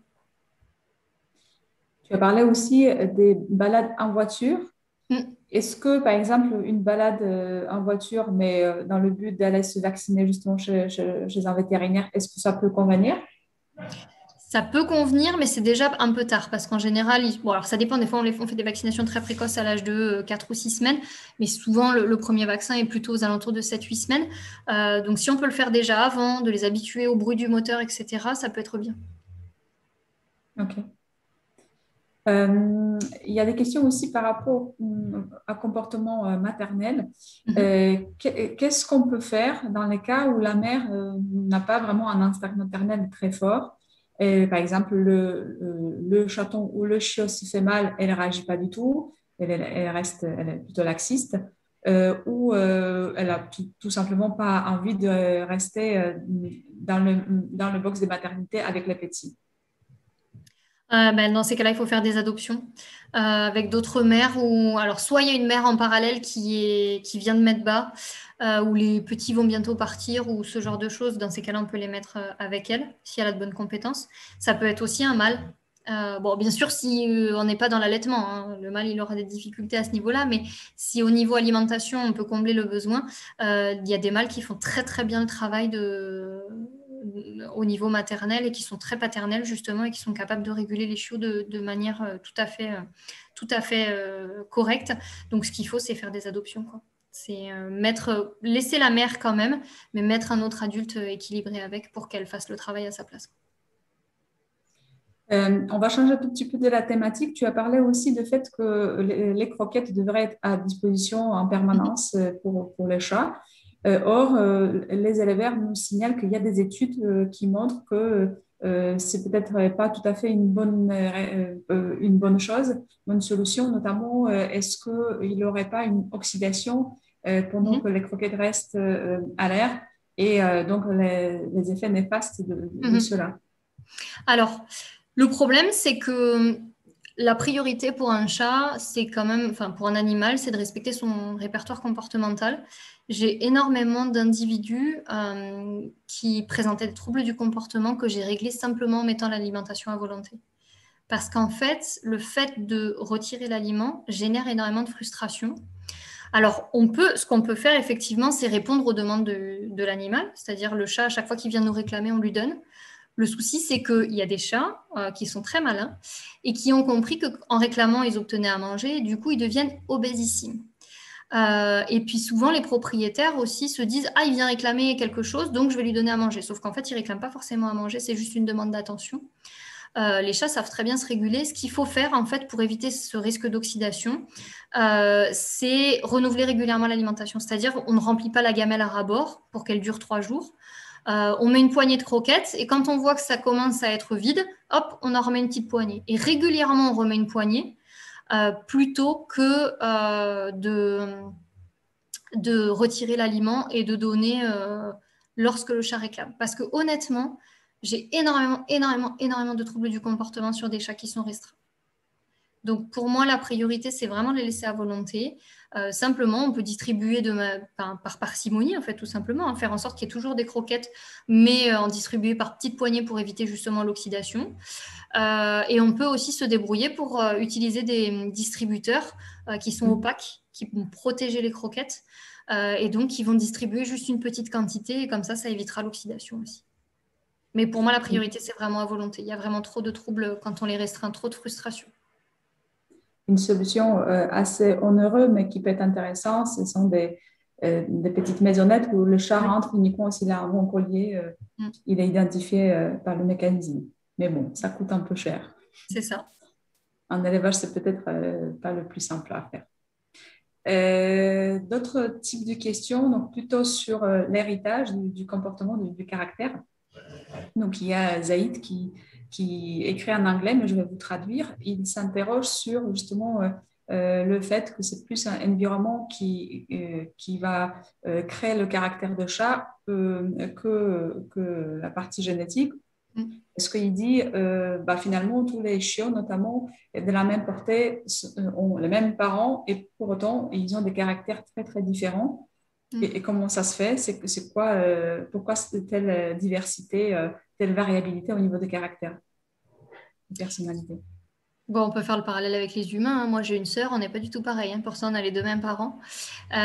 Tu as parlé aussi des balades en voiture. Mm. Est-ce que, par exemple, une balade en voiture, mais dans le but d'aller se vacciner justement chez un vétérinaire, est-ce que ça peut convenir? Ça peut convenir, mais c'est déjà un peu tard parce qu'en général, alors ça dépend, des fois on fait des vaccinations très précoces à l'âge de 4 ou 6 semaines, mais souvent le premier vaccin est plutôt aux alentours de 7-8 semaines. Donc si on peut le faire déjà avant, de les habituer au bruit du moteur, etc., ça peut être bien. Ok. Il y a des questions aussi par rapport à comportement maternel. Qu'est-ce qu'on peut faire dans les cas où la mère n'a pas vraiment un instinct maternel très fort? Par exemple, le chaton ou le chiot se fait mal, elle ne réagit pas du tout, elle est plutôt laxiste, ou elle n'a tout simplement pas envie de rester dans le box de maternité avec les petits. Dans ces cas-là, il faut faire des adoptions avec d'autres mères. Alors, soit il y a une mère en parallèle qui vient de mettre bas, où les petits vont bientôt partir, ou ce genre de choses. Dans ces cas-là, on peut les mettre avec elle, si elle a de bonnes compétences. Ça peut être aussi un mâle. Bien sûr, si on n'est pas dans l'allaitement, hein, le mâle, il aura des difficultés à ce niveau-là, mais si au niveau alimentation, on peut combler le besoin, il y a des mâles qui font très, très bien le travail au niveau maternel et qui sont très paternels justement et qui sont capables de réguler les chiots de manière tout à fait correcte. Donc ce qu'il faut, c'est faire des adoptions, quoi. C'est laisser la mère quand même, mais mettre un autre adulte équilibré avec pour qu'elle fasse le travail à sa place. On va changer un tout petit peu de la thématique. Tu as parlé aussi du fait que les croquettes devraient être à disposition en permanence pour les chats. Or, les éleveurs nous signalent qu'il y a des études qui montrent que c'est peut-être pas tout à fait une bonne chose, une bonne solution, notamment est-ce qu'il n'y aurait pas une oxydation pendant que les croquettes restent à l'air et donc les effets néfastes de cela. Alors, le problème, c'est que la priorité pour un chat, c'est quand même, enfin pour un animal, c'est de respecter son répertoire comportemental. J'ai énormément d'individus qui présentaient des troubles du comportement que j'ai réglés simplement en mettant l'alimentation à volonté. Parce qu'en fait, le fait de retirer l'aliment génère énormément de frustration. Alors, ce qu'on peut faire effectivement, c'est répondre aux demandes de l'animal, c'est-à-dire le chat, à chaque fois qu'il vient nous réclamer, on lui donne. Le souci, c'est qu'il y a des chats qui sont très malins et qui ont compris qu'en réclamant, ils obtenaient à manger et du coup, ils deviennent obésissimes. Et puis souvent, les propriétaires aussi se disent « Ah, il vient réclamer quelque chose, donc je vais lui donner à manger ». Sauf qu'en fait, il ne réclame pas forcément à manger, c'est juste une demande d'attention. les chats savent très bien se réguler. Ce qu'il faut faire, en fait, pour éviter ce risque d'oxydation, c'est renouveler régulièrement l'alimentation. C'est-à-dire, on ne remplit pas la gamelle à ras-bord pour qu'elle dure 3 jours. On met une poignée de croquettes et quand on voit que ça commence à être vide, hop, on en remet une petite poignée. Et régulièrement, on remet une poignée plutôt que de retirer l'aliment et de donner lorsque le chat réclame. Parce que honnêtement, j'ai énormément de troubles du comportement sur des chats qui sont restreints. Donc pour moi, la priorité, c'est vraiment de les laisser à volonté. Simplement, on peut distribuer par parcimonie, en fait, tout simplement, hein, faire en sorte qu'il y ait toujours des croquettes, mais en distribuer par petites poignées pour éviter justement l'oxydation. Et on peut aussi se débrouiller pour utiliser des distributeurs qui sont opaques, qui vont protéger les croquettes, et donc qui vont distribuer juste une petite quantité, et comme ça évitera l'oxydation aussi. Mais pour moi, la priorité, c'est vraiment à volonté. Il y a vraiment trop de troubles quand on les restreint, trop de frustration. Une solution assez onéreuse, mais qui peut être intéressante, ce sont des petites maisonnettes où le chat rentre uniquement s'il a un bon collier, il est identifié par le mécanisme. Mais bon, ça coûte un peu cher. C'est ça. En élevage, c'est peut-être pas le plus simple à faire. D'autres types de questions, donc plutôt sur l'héritage du comportement, du caractère. Donc, il y a Zaïd qui écrit en anglais, mais je vais vous traduire. Il s'interroge sur justement le fait que c'est plus un environnement qui va créer le caractère de chat que la partie génétique. Parce qu'il dit, finalement, tous les chiots, notamment de la même portée, ont les mêmes parents et pour autant, ils ont des caractères très, très différents. Et comment ça se fait? C'est quoi, pourquoi telle diversité, telle variabilité au niveau des caractères, des personnalités? Bon, on peut faire le parallèle avec les humains, hein. Moi, j'ai une sœur, on n'est pas du tout pareil, hein. Pourtant, on a les deux mêmes parents.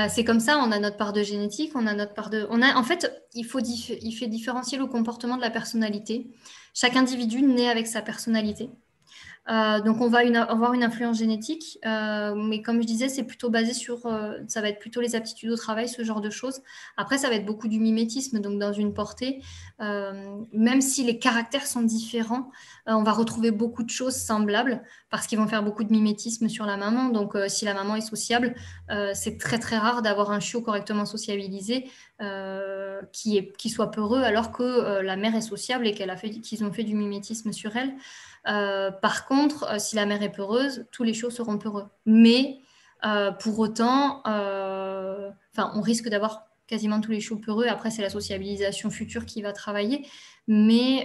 C'est comme ça, on a notre part de génétique, on a notre part de... En fait, il fait différencier le comportement de la personnalité. Chaque individu naît avec sa personnalité. Donc, on va avoir une influence génétique, mais comme je disais, c'est plutôt basé sur, ça va être plutôt les aptitudes au travail, ce genre de choses. Après, ça va être beaucoup du mimétisme, donc dans une portée, même si les caractères sont différents, on va retrouver beaucoup de choses semblables parce qu'ils vont faire beaucoup de mimétisme sur la maman. Donc, si la maman est sociable, c'est très très rare d'avoir un chiot correctement sociabilisé qui soit peureux alors que la mère est sociable et qu'ils ont fait du mimétisme sur elle. Par contre, si la mère est peureuse, tous les chiots seront peureux. Mais pour autant, on risque d'avoir quasiment tous les chiots peureux. Après, c'est la sociabilisation future qui va travailler. Mais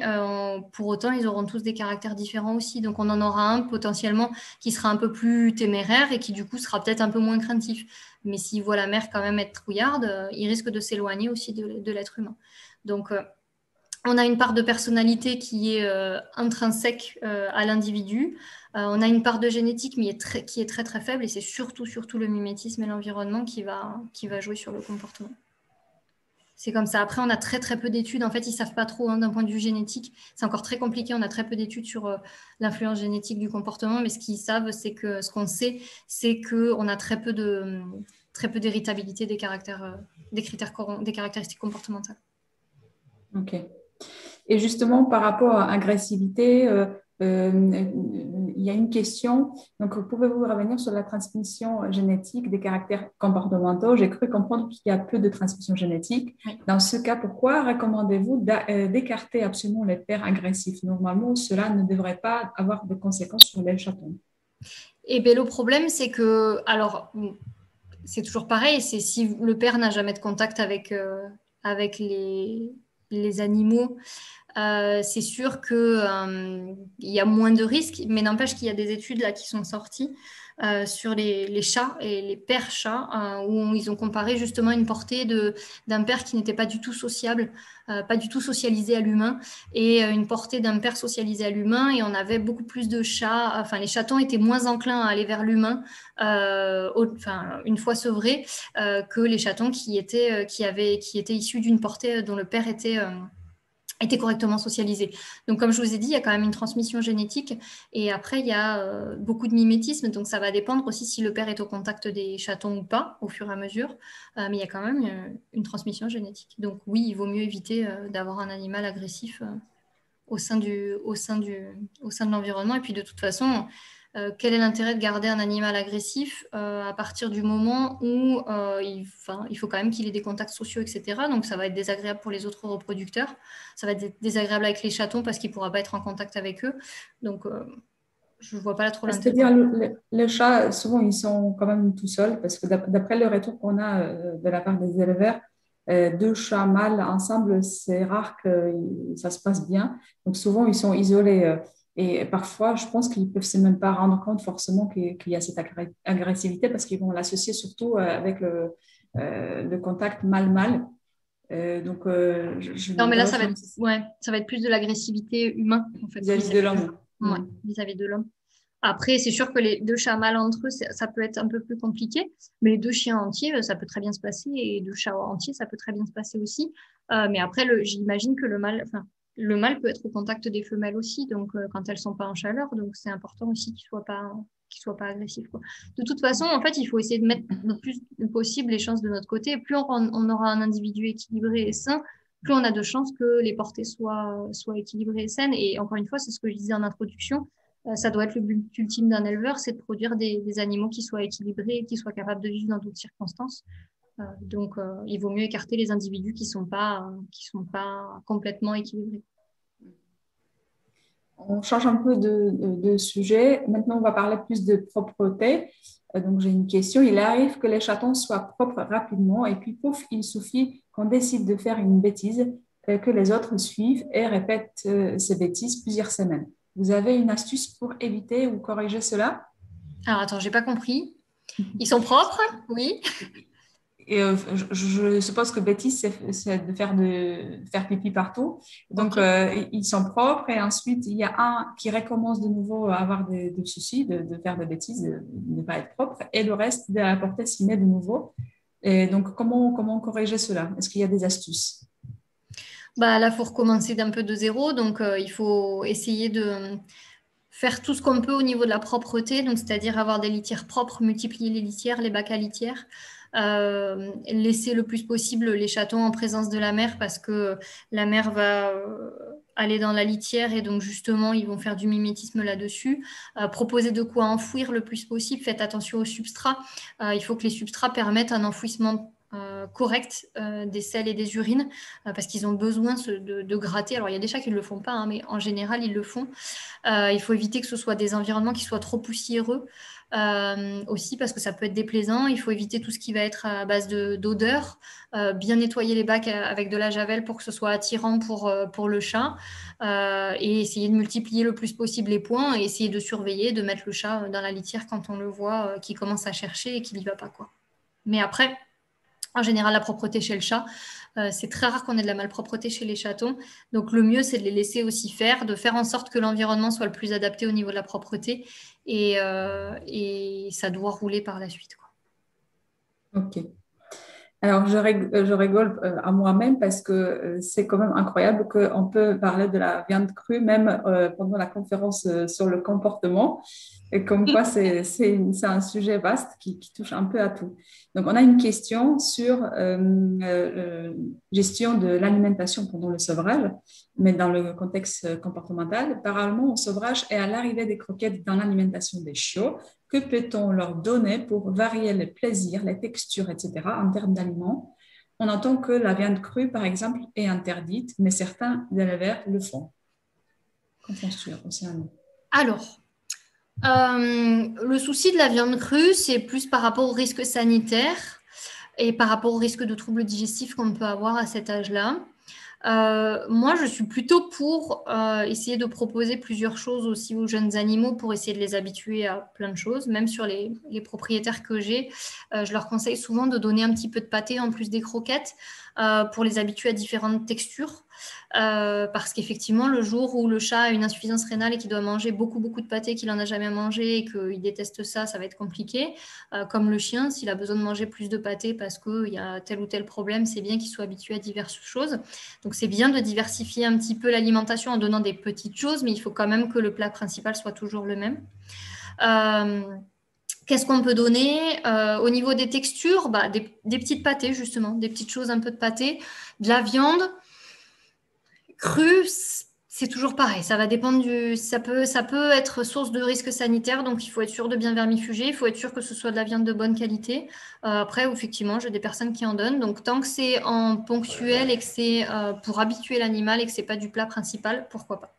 pour autant, ils auront tous des caractères différents aussi. Donc, on en aura un potentiellement qui sera un peu plus téméraire et qui, du coup, sera peut-être un peu moins craintif. Mais s'il voit la mère quand même être trouillarde, il risque de s'éloigner aussi de l'être humain. Donc, on a une part de personnalité qui est intrinsèque à l'individu. On a une part de génétique mais qui est très très faible et c'est surtout le mimétisme et l'environnement qui va jouer sur le comportement. C'est comme ça. Après, on a très très peu d'études. En fait, ils ne savent pas trop d'un point de vue génétique. C'est encore très compliqué. On a très peu d'études sur l'influence génétique du comportement. Mais ce qu'ils savent, ce qu'on sait, c'est qu'on a très peu d'héritabilité des caractéristiques comportementales. Ok. Et justement, par rapport à agressivité, il y a une question. Donc, pouvez-vous revenir sur la transmission génétique des caractères comportementaux? J'ai cru comprendre qu'il y a peu de transmission génétique. Oui. Dans ce cas, pourquoi recommandez-vous d'écarter absolument les pères agressifs? Normalement, cela ne devrait pas avoir de conséquences sur les chatons. Eh bien, le problème, c'est que, alors, c'est toujours pareil, c'est si le père n'a jamais de contact avec les animaux, c'est sûr qu'il y a moins de risques, mais n'empêche qu'il y a des études là qui sont sorties sur les chats et les pères chats, où ils ont comparé justement une portée d'un père qui n'était pas du tout sociable, pas du tout socialisé à l'humain, et une portée d'un père socialisé à l'humain, et on avait beaucoup plus de chats, enfin les chatons étaient moins enclins à aller vers l'humain, une fois sevrés, que les chatons qui étaient issus d'une portée dont le père était correctement socialisé. Donc, comme je vous ai dit, il y a quand même une transmission génétique et après, il y a beaucoup de mimétisme. Donc, ça va dépendre aussi si le père est au contact des chatons ou pas au fur et à mesure. Mais il y a quand même une transmission génétique. Donc, oui, il vaut mieux éviter d'avoir un animal agressif au sein de l'environnement. Et puis de toute façon, quel est l'intérêt de garder un animal agressif à partir du moment où il faut quand même qu'il ait des contacts sociaux, etc. Donc ça va être désagréable pour les autres reproducteurs. Ça va être désagréable avec les chatons parce qu'il ne pourra pas être en contact avec eux. Donc je ne vois pas trop l'intérêt. C'est-à-dire, les chats, souvent, ils sont quand même tout seuls parce que d'après le retour qu'on a de la part des éleveurs, deux chats mâles ensemble, c'est rare que ça se passe bien. Donc, souvent, ils sont isolés. Et parfois, je pense qu'ils ne peuvent même pas rendre compte forcément qu'il y a cette agressivité parce qu'ils vont l'associer surtout avec le contact mâle-mâle. Non, mais là, ça va être plus de l'agressivité humaine, en fait. Vis-à-vis de l'homme. Ouais, vis-à-vis de l'homme. Après, c'est sûr que les deux chats mâles entre eux, ça peut être un peu plus compliqué, mais les deux chiens entiers, ça peut très bien se passer, et deux chats entiers, ça peut très bien se passer aussi. Mais après, j'imagine que le mâle peut être au contact des femelles aussi, donc quand elles sont pas en chaleur, donc c'est important aussi qu'il soit pas agressif, quoi. De toute façon, en fait, il faut essayer de mettre le plus possible les chances de notre côté. Plus on aura un individu équilibré et sain, plus on a de chances que les portées soient équilibrées et saines. Et encore une fois, c'est ce que je disais en introduction, ça doit être le but ultime d'un éleveur, c'est de produire des animaux qui soient équilibrés, qui soient capables de vivre dans d'autres circonstances. Donc, il vaut mieux écarter les individus qui sont pas complètement équilibrés. On change un peu de sujet. Maintenant, on va parler plus de propreté. Donc, j'ai une question. Il arrive que les chatons soient propres rapidement et puis, pouf, il suffit qu'on décide de faire une bêtise, que les autres suivent et répètent ces bêtises plusieurs semaines. Vous avez une astuce pour éviter ou corriger cela? Alors, attends, j'ai pas compris. Ils sont propres? Oui. Et je suppose que bêtise, c'est de faire pipi partout. Donc, ils sont propres et ensuite, il y a un qui recommence de nouveau à avoir des soucis, de faire des bêtises, de ne pas être propre, et le reste de la portée s'y met de nouveau. Et donc, comment corriger cela? Est-ce qu'il y a des astuces? Bah, là, il faut recommencer d'un peu de zéro. Donc, il faut essayer de faire tout ce qu'on peut au niveau de la propreté, donc c'est-à-dire avoir des litières propres, multiplier les litières, les bacs à litière, laisser le plus possible les chatons en présence de la mère parce que la mère va aller dans la litière et donc justement ils vont faire du mimétisme là-dessus. Proposer de quoi enfouir le plus possible, faites attention aux substrats. Il faut que les substrats permettent un enfouissement correct des selles et des urines parce qu'ils ont besoin de gratter. Alors il y a des chats qui ne le font pas, hein, mais en général ils le font. Il faut éviter que ce soit des environnements qui soient trop poussiéreux aussi parce que ça peut être déplaisant. Il faut éviter tout ce qui va être à base d'odeur. Bien nettoyer les bacs avec de la javel pour que ce soit attirant pour le chat et essayer de multiplier le plus possible les points et essayer de surveiller, de mettre le chat dans la litière quand on le voit qui commence à chercher et qu'il n'y va pas, quoi. Mais après, en général, la propreté chez le chat, c'est très rare qu'on ait de la malpropreté chez les chatons. Donc, le mieux, c'est de les laisser aussi faire, de faire en sorte que l'environnement soit le plus adapté au niveau de la propreté. Et ça doit rouler par la suite, quoi. Ok. Alors, je rigole à moi-même parce que c'est quand même incroyable qu'on peut parler de la viande crue même pendant la conférence sur le comportement. Et comme quoi, c'est un sujet vaste qui touche un peu à tout. Donc, on a une question sur gestion de l'alimentation pendant le sevrage, mais dans le contexte comportemental. Parallèlement au sevrage et à l'arrivée des croquettes dans l'alimentation des chiots, que peut-on leur donner pour varier les plaisirs, les textures, etc. en termes d'aliments? On entend que la viande crue, par exemple, est interdite, mais certains éleveurs le font. Qu'en penses-tu, Océane? Alors, le souci de la viande crue, c'est plus par rapport au risque sanitaire et par rapport au risque de troubles digestifs qu'on peut avoir à cet âge-là. Moi, je suis plutôt pour essayer de proposer plusieurs choses aussi aux jeunes animaux pour essayer de les habituer à plein de choses. Même sur les propriétaires que j'ai, je leur conseille souvent de donner un petit peu de pâté en plus des croquettes pour les habituer à différentes textures. Parce qu'effectivement, le jour où le chat a une insuffisance rénale et qu'il doit manger beaucoup de pâté qu'il n'en a jamais mangé et qu'il déteste ça, ça va être compliqué. Comme le chien, s'il a besoin de manger plus de pâté parce qu'il y a tel ou tel problème, c'est bien qu'il soit habitué à diverses choses. Donc, c'est bien de diversifier un petit peu l'alimentation en donnant des petites choses, mais il faut quand même que le plat principal soit toujours le même. Qu'est-ce qu'on peut donner au niveau des textures? Des petites pâtés, justement, des petites choses, un peu de pâté, de la viande crue. C'est toujours pareil, ça va dépendre ça peut être source de risque sanitaire, donc il faut être sûr de bien vermifuger, il faut être sûr que ce soit de la viande de bonne qualité. Après, effectivement, j'ai des personnes qui en donnent, donc tant que c'est en ponctuel et que c'est pour habituer l'animal et que c'est pas du plat principal, pourquoi pas.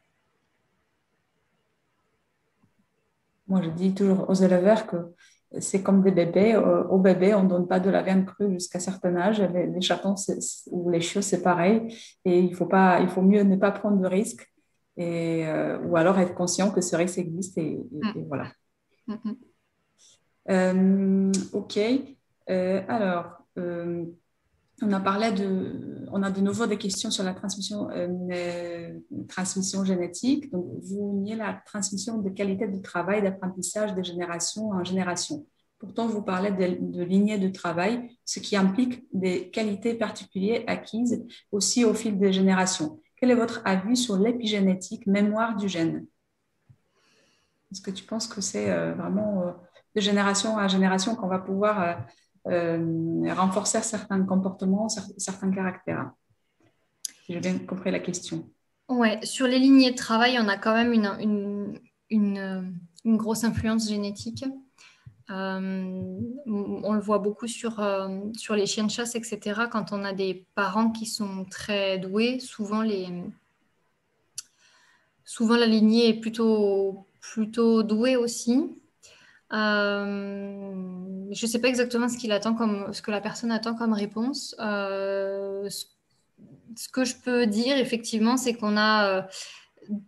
Moi, je dis toujours aux éleveurs que c'est comme des bébés. Aux bébés, on ne donne pas de la viande crue jusqu'à un certain âge. Les chatons ou les chiots, c'est pareil. Et il faut mieux ne pas prendre de risques ou alors être conscient que ce risque existe et Mm, voilà. mm, mm. OK. Alors, on a de nouveau des questions sur la transmission génétique. Donc, vous niez la transmission de qualité de travail, d'apprentissage de génération en génération. Pourtant, vous parlez de lignée de travail, ce qui implique des qualités particulières acquises aussi au fil des générations. Quel est votre avis sur l'épigénétique, mémoire du gène? Est-ce que tu penses que c'est vraiment de génération à génération qu'on va pouvoir renforcer certains comportements, certains caractères? Si j'ai bien compris la question. Ouais, sur les lignées de travail, on a quand même une grosse influence génétique. On le voit beaucoup sur les chiens de chasse, etc. Quand on a des parents qui sont très doués, souvent la lignée est plutôt douée aussi. Je ne sais pas exactement ce que la personne attend comme réponse. Ce que je peux dire, effectivement, c'est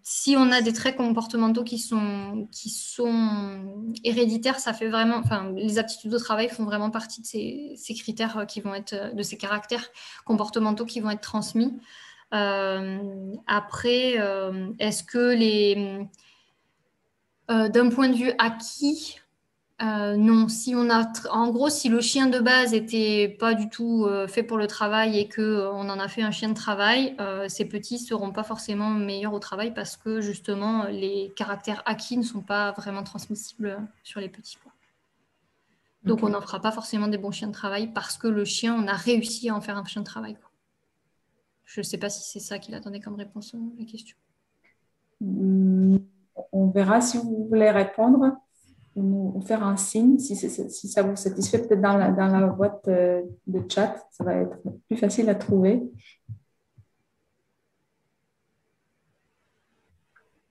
si on a des traits comportementaux qui sont héréditaires, ça fait vraiment, enfin, les aptitudes au travail font vraiment partie de ces critères qui vont être, de ces caractères comportementaux qui vont être transmis. Après, est-ce que d'un point de vue acquis, non, en gros, si le chien de base était pas du tout fait pour le travail et que on en a fait un chien de travail, ces petits seront pas forcément meilleurs au travail parce que justement les caractères acquis ne sont pas vraiment transmissibles sur les petits, quoi. Donc on Ok. n'en fera pas forcément des bons chiens de travail parce que le chien, on a réussi à en faire un chien de travail, quoi. Je sais pas si c'est ça qu'il attendait comme réponse à la question. Hum, On verra si vous voulez répondre ou faire un signe si ça vous satisfait. Peut-être dans la boîte de chat, ça va être plus facile à trouver.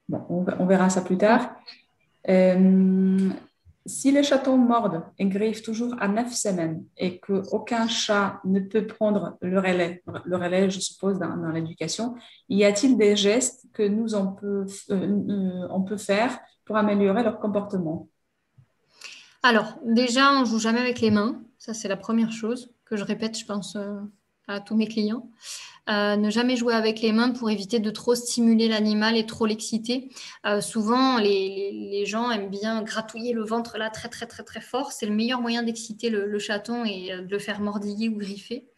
Bon, on verra ça plus tard. Euh, Si les chatons mordent et griffent toujours à 9 semaines et qu'aucun chat ne peut prendre le relais, je suppose, dans l'éducation, y a-t-il des gestes que on peut faire pour améliorer leur comportement? Alors, déjà, on joue jamais avec les mains. Ça, c'est la première chose que je répète, je pense, à tous mes clients. Ne jamais jouer avec les mains pour éviter de trop stimuler l'animal et trop l'exciter. Souvent, les gens aiment bien gratouiller le ventre là très très très très fort. C'est le meilleur moyen d'exciter le chaton et de le faire mordiller ou griffer.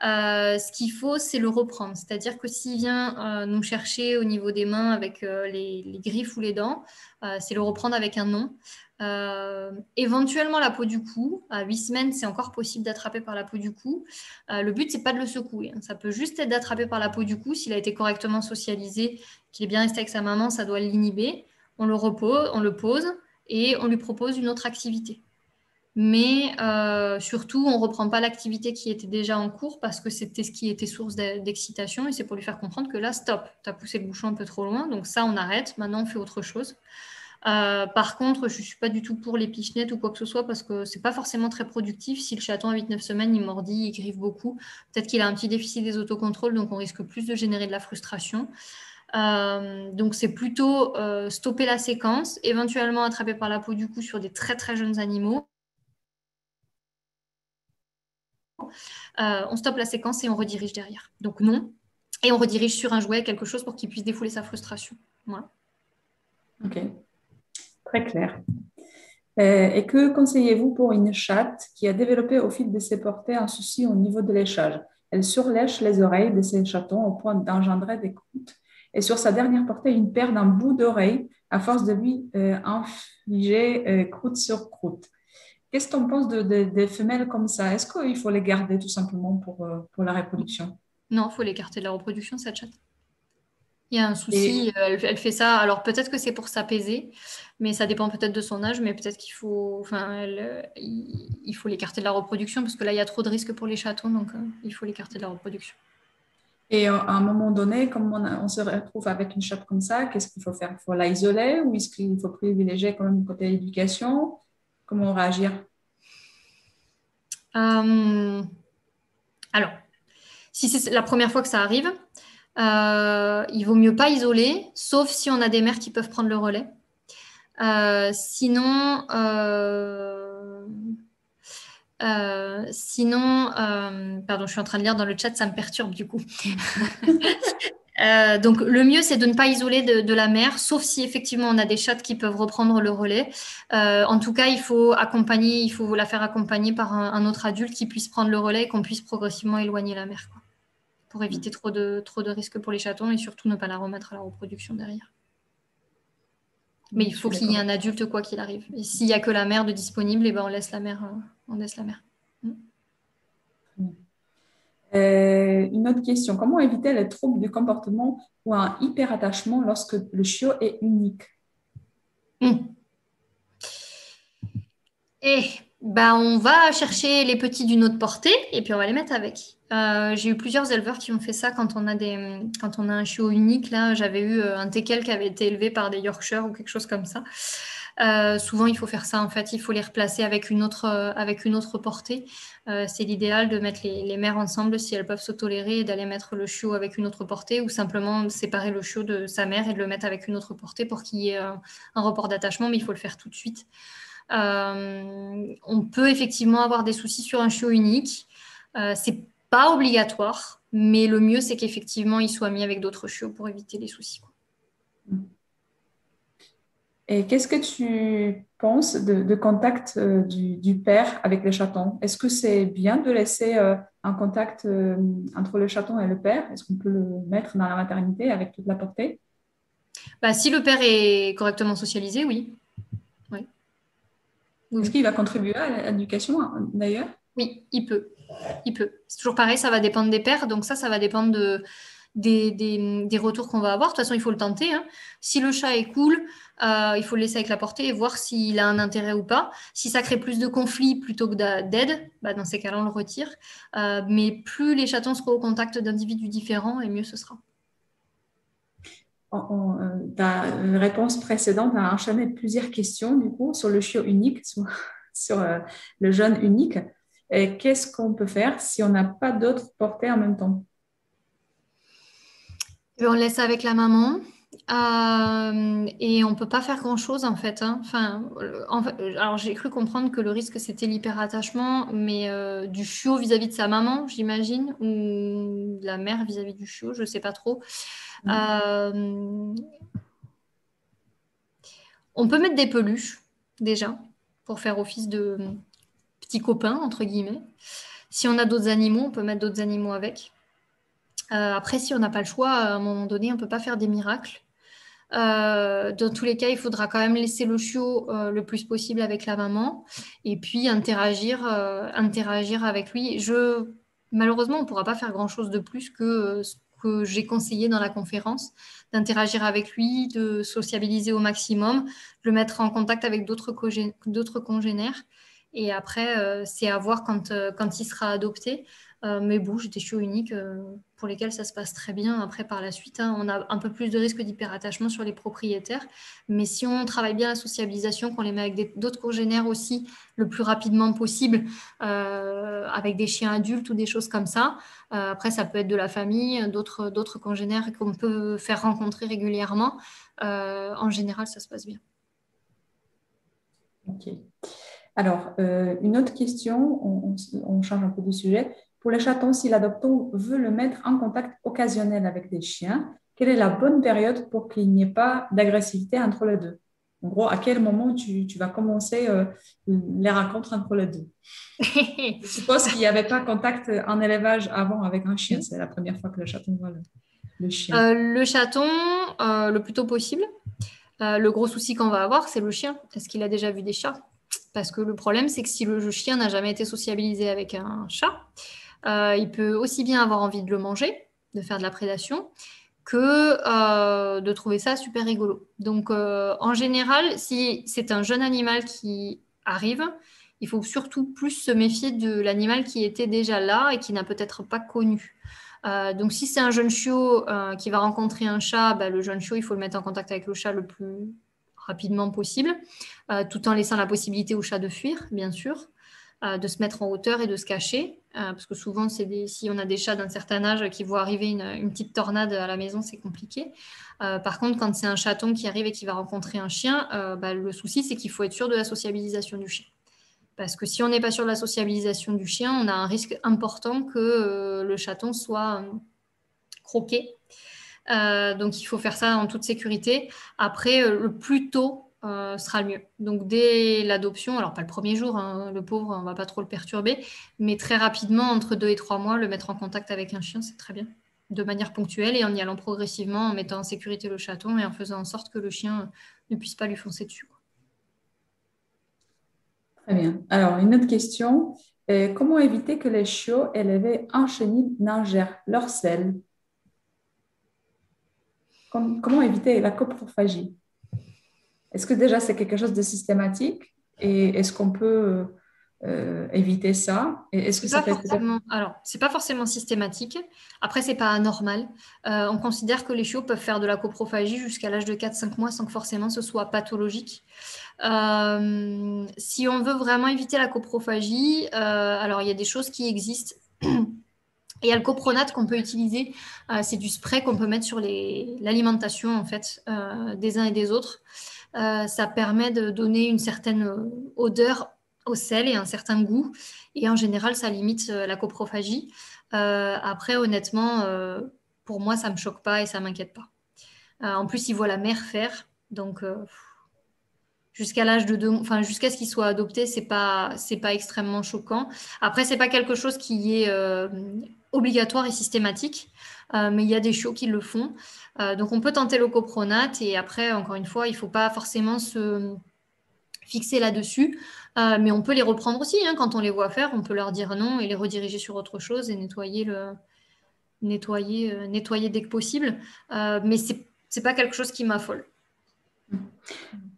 Ce qu'il faut, c'est le reprendre. C'est-à-dire que s'il vient nous chercher au niveau des mains avec les griffes ou les dents, c'est le reprendre avec un nom. Éventuellement la peau du cou. À 8 semaines, c'est encore possible d'attraper par la peau du cou. Le but, c'est pas de le secouer, hein. Ça peut juste être d'attraper par la peau du cou. S'il a été correctement socialisé, qu'il est bien resté avec sa maman, ça doit l'inhiber. On le pose et on lui propose une autre activité. Mais surtout, on ne reprend pas l'activité qui était déjà en cours parce que c'était ce qui était source d'excitation et c'est pour lui faire comprendre que là, stop, tu as poussé le bouchon un peu trop loin, donc ça, on arrête, maintenant on fait autre chose. Par contre, je ne suis pas du tout pour les pichenettes ou quoi que ce soit parce que c'est pas forcément très productif. Si le chaton à 8-9 semaines, il mordit, il griffe beaucoup, peut-être qu'il a un petit déficit des autocontrôles, donc on risque plus de générer de la frustration. Donc c'est plutôt stopper la séquence, éventuellement attraper par la peau du cou sur des très très jeunes animaux. On stoppe la séquence et on redirige derrière. Donc non. Et on redirige sur un jouet quelque chose pour qu'il puisse défouler sa frustration. Voilà. Ok, très clair. Et que conseillez-vous pour une chatte qui a développé au fil de ses portées un souci au niveau de léchage? Elle surlèche les oreilles de ses chatons au point d'engendrer des croûtes. Et sur sa dernière portée, une paire d'un bout d'oreille à force de lui infliger croûte sur croûte. Qu'est-ce que tu en penses des femelles comme ça? Est-ce qu'il faut les garder tout simplement pour la reproduction? Non, il faut l'écarter de la reproduction, cette chatte. Il y a un Et, souci, elle fait ça. Alors peut-être que c'est pour s'apaiser, mais ça dépend peut-être de son âge. Mais peut-être qu'il faut, enfin, il faut l'écarter de la reproduction parce que là, il y a trop de risques pour les chatons, donc il faut l'écarter de la reproduction. et à un moment donné, comme on se retrouve avec une chatte comme ça, qu'est-ce qu'il faut faire? Il faut l'isoler ou est-ce qu'il faut privilégier quand même le côté éducation? Comment réagir? Euh, alors, si c'est la première fois que ça arrive, il vaut mieux pas isoler, sauf si on a des mères qui peuvent prendre le relais. Sinon, pardon, je suis en train de lire dans le chat, ça me perturbe du coup. Donc, le mieux, c'est de ne pas isoler de la mère, sauf si effectivement on a des chattes qui peuvent reprendre le relais. En tout cas, il faut la faire accompagner par un autre adulte qui puisse prendre le relais et qu'on puisse progressivement éloigner la mère, quoi, pour éviter trop de risques pour les chatons et surtout ne pas la remettre à la reproduction derrière. Mais il Je faut suis qu'il y ait d'accord. un adulte, quoi qu'il arrive. Et s'il n'y a que la mère de disponible, eh ben, on laisse la mère. On laisse la mère. Une autre question. Comment éviter les troubles du comportement ou un hyperattachement lorsque le chiot est unique? Mm. Et ben, on va chercher les petits d'une autre portée et puis on va les mettre avec. J'ai eu plusieurs éleveurs qui ont fait ça quand on a un chiot unique. Là, j'avais eu un teckel qui avait été élevé par des Yorkshire ou quelque chose comme ça. Souvent, il faut faire ça en fait. Il faut les replacer avec une autre portée. C'est l'idéal de mettre les mères ensemble si elles peuvent se tolérer et d'aller mettre le chiot avec une autre portée ou simplement séparer le chiot de sa mère et de le mettre avec une autre portée pour qu'il y ait un report d'attachement. Mais il faut le faire tout de suite. On peut effectivement avoir des soucis sur un chiot unique. C'est pas obligatoire, mais le mieux, c'est qu'effectivement, il soit mis avec d'autres chiots pour éviter les soucis, quoi. Et qu'est-ce que tu penses de contact du père avec le chaton? Est-ce que c'est bien de laisser un contact entre le chaton et le père? Est-ce qu'on peut le mettre dans la maternité avec toute la portée? Bah, si le père est correctement socialisé, oui. Oui, oui, Est-ce oui. qu'il va contribuer à l'éducation d'ailleurs? Oui, il peut. Il peut. C'est toujours pareil, ça va dépendre des pères. Donc ça va dépendre des retours qu'on va avoir. De toute façon, il faut le tenter, hein. Si le chat est cool, il faut le laisser avec la portée et voir s'il a un intérêt ou pas. Si ça crée plus de conflits plutôt que d'aide, bah, dans ces cas-là, on le retire. Mais plus les chatons seront au contact d'individus différents, et mieux ce sera. Ta réponse précédente a enchaîné plusieurs questions du coup sur le chiot unique, sur, le jeune unique. Et qu'est-ce qu'on peut faire si on n'a pas d'autres portées en même temps? Et on le laisse avec la maman. Et on peut pas faire grand-chose en fait, hein. Enfin, alors j'ai cru comprendre que le risque c'était l'hyperattachement, mais du chiot vis-à-vis de sa maman, j'imagine, ou de la mère vis-à-vis du chiot, je sais pas trop. Euh, on peut mettre des peluches déjà pour faire office de petit copain entre guillemets. Si on a d'autres animaux, on peut mettre d'autres animaux avec. Après, si on n'a pas le choix, à un moment donné, on peut pas faire des miracles. Dans tous les cas, il faudra quand même laisser le chiot le plus possible avec la maman et puis interagir avec lui. Malheureusement, on ne pourra pas faire grand-chose de plus que ce que j'ai conseillé dans la conférence, d'interagir avec lui, de sociabiliser au maximum, de le mettre en contact avec d'autres congénères. Et après, c'est à voir quand il sera adopté. Mais bon, j'ai des chiots uniques pour lesquels ça se passe très bien. Après, par la suite, hein, on a un peu plus de risque d'hyperattachement sur les propriétaires. Mais si on travaille bien la sociabilisation, qu'on les met avec d'autres congénères aussi le plus rapidement possible, avec des chiens adultes ou des choses comme ça. Après, ça peut être de la famille, d'autres congénères qu'on peut faire rencontrer régulièrement. En général, ça se passe bien. Ok. Alors, une autre question, on change un peu de sujet. Pour les chatons, si l'adoptant veut le mettre en contact occasionnel avec des chiens, quelle est la bonne période pour qu'il n'y ait pas d'agressivité entre les deux? En gros, à quel moment tu vas commencer les rencontres entre les deux? Je suppose qu'il n'y avait pas contact en élevage avant avec un chien. C'est la première fois que le chaton voit le chien. Le chaton, le plus tôt possible. Le gros souci qu'on va avoir, c'est le chien. Est-ce qu'il a déjà vu des chats? Parce que le problème, c'est que si le chien n'a jamais été sociabilisé avec un chat, il peut aussi bien avoir envie de le manger, de faire de la prédation, que de trouver ça super rigolo. Donc, en général, si c'est un jeune animal qui arrive, il faut surtout plus se méfier de l'animal qui était déjà là et qui n'a peut-être pas connu. Donc, si c'est un jeune chiot qui va rencontrer un chat, le jeune chiot, il faut le mettre en contact avec le chat le plus rapidement possible, tout en laissant la possibilité au chat de fuir, bien sûr, de se mettre en hauteur et de se cacher, parce que souvent, si on a des chats d'un certain âge qui voient arriver une petite tornade à la maison, c'est compliqué. Par contre, quand c'est un chaton qui arrive et qui va rencontrer un chien, le souci, c'est qu'il faut être sûr de la sociabilisation du chien. Parce que si on n'est pas sûr de la sociabilisation du chien, on a un risque important que le chaton soit croqué. Donc, il faut faire ça en toute sécurité. Après, le plus tôt sera le mieux. Donc, dès l'adoption, alors pas le premier jour, hein, le pauvre, on ne va pas trop le perturber, mais très rapidement, entre 2 et 3 mois, le mettre en contact avec un chien, c'est très bien. De manière ponctuelle et en y allant progressivement, en mettant en sécurité le chaton et en faisant en sorte que le chien ne puisse pas lui foncer dessus. Très bien. Alors, une autre question. Comment éviter que les chiots élevés en chenille n'ingèrent leur sel? Comment éviter la coprophagie? Est-ce que déjà c'est quelque chose de systématique et est-ce qu'on peut éviter ça? Et est-ce que ça peut être peut-être... Alors, c'est pas forcément systématique. Après, c'est pas anormal. On considère que les chiots peuvent faire de la coprophagie jusqu'à l'âge de 4-5 mois sans que forcément ce soit pathologique. Si on veut vraiment éviter la coprophagie, alors il y a des choses qui existent. Et il y a le copronate qu'on peut utiliser. C'est du spray qu'on peut mettre sur l'alimentation en fait, des uns et des autres. Ça permet de donner une certaine odeur au sel et un certain goût. Et en général, ça limite la coprophagie. Après, honnêtement, pour moi, ça ne me choque pas et ça ne m'inquiète pas. En plus, ils voient la mère faire. Donc, jusqu'à l'âge de 2 mois, enfin, jusqu'à ce qu'il soit adopté, c'est pas extrêmement choquant. Après, c'est pas quelque chose qui est obligatoire et systématique, mais il y a des chiots qui le font. Donc, on peut tenter le copronate et après, encore une fois, il faut pas forcément se fixer là-dessus, mais on peut les reprendre aussi, hein, quand on les voit faire, on peut leur dire non et les rediriger sur autre chose et nettoyer dès que possible. Mais c'est pas quelque chose qui m'affole.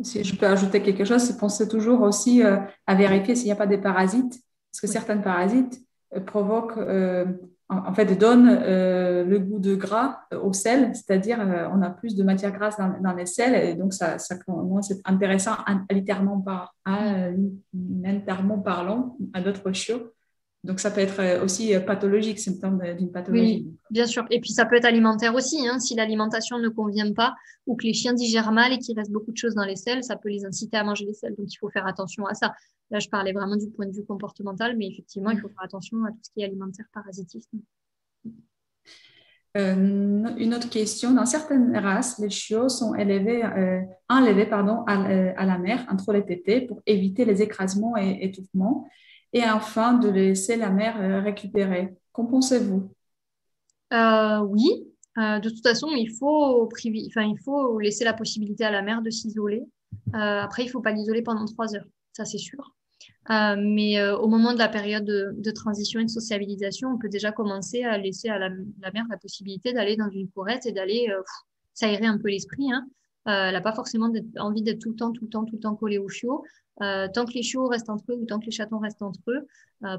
Si je peux ajouter quelque chose, c'est penser toujours aussi à vérifier s'il n'y a pas des parasites, parce que Oui. certains parasites provoquent, en fait, donnent le goût de gras au sel, c'est-à-dire on a plus de matière grasse dans les sels, et donc moi, c'est intéressant alimentairement parlant à d'autres chiots. Donc ça peut être aussi pathologique, symptôme d'une pathologie. Oui, bien sûr. Et puis ça peut être alimentaire aussi, hein. Si l'alimentation ne convient pas ou que les chiens digèrent mal et qu'il reste beaucoup de choses dans les selles, ça peut les inciter à manger les selles. Donc il faut faire attention à ça. Là, je parlais vraiment du point de vue comportemental, mais effectivement, il faut faire attention à tout ce qui est alimentaire, parasitisme. Une autre question. Dans certaines races, les chiots sont enlevés à la mer entre les tétés pour éviter les écrasements et étouffements et afin de laisser la mer récupérer. Qu'en pensez-vous? Oui, de toute façon, il faut laisser la possibilité à la mère de s'isoler. Après, il ne faut pas l'isoler pendant 3 heures, ça c'est sûr. Mais au moment de la période de transition et de sociabilisation, on peut déjà commencer à laisser à la mère la possibilité d'aller dans une courette et d'aller s'aérer un peu l'esprit, hein. Elle n'a pas forcément envie d'être tout le temps collée aux chiots. Tant que les chiots restent entre eux ou tant que les chatons restent entre eux.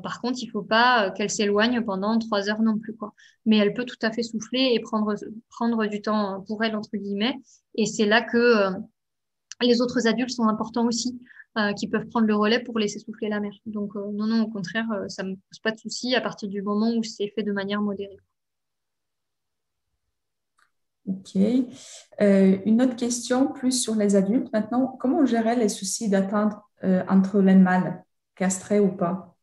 Par contre, il ne faut pas qu'elle s'éloigne pendant 3 heures non plus, quoi. Mais elle peut tout à fait souffler et prendre du temps pour elle, entre guillemets. Et c'est là que les autres adultes sont importants aussi, qui peuvent prendre le relais pour laisser souffler la mère. Donc, non, au contraire, ça ne me pose pas de souci à partir du moment où c'est fait de manière modérée. Ok. Une autre question, plus sur les adultes. Maintenant, comment gérer les soucis d'attente entre les mâles, castrés ou pas?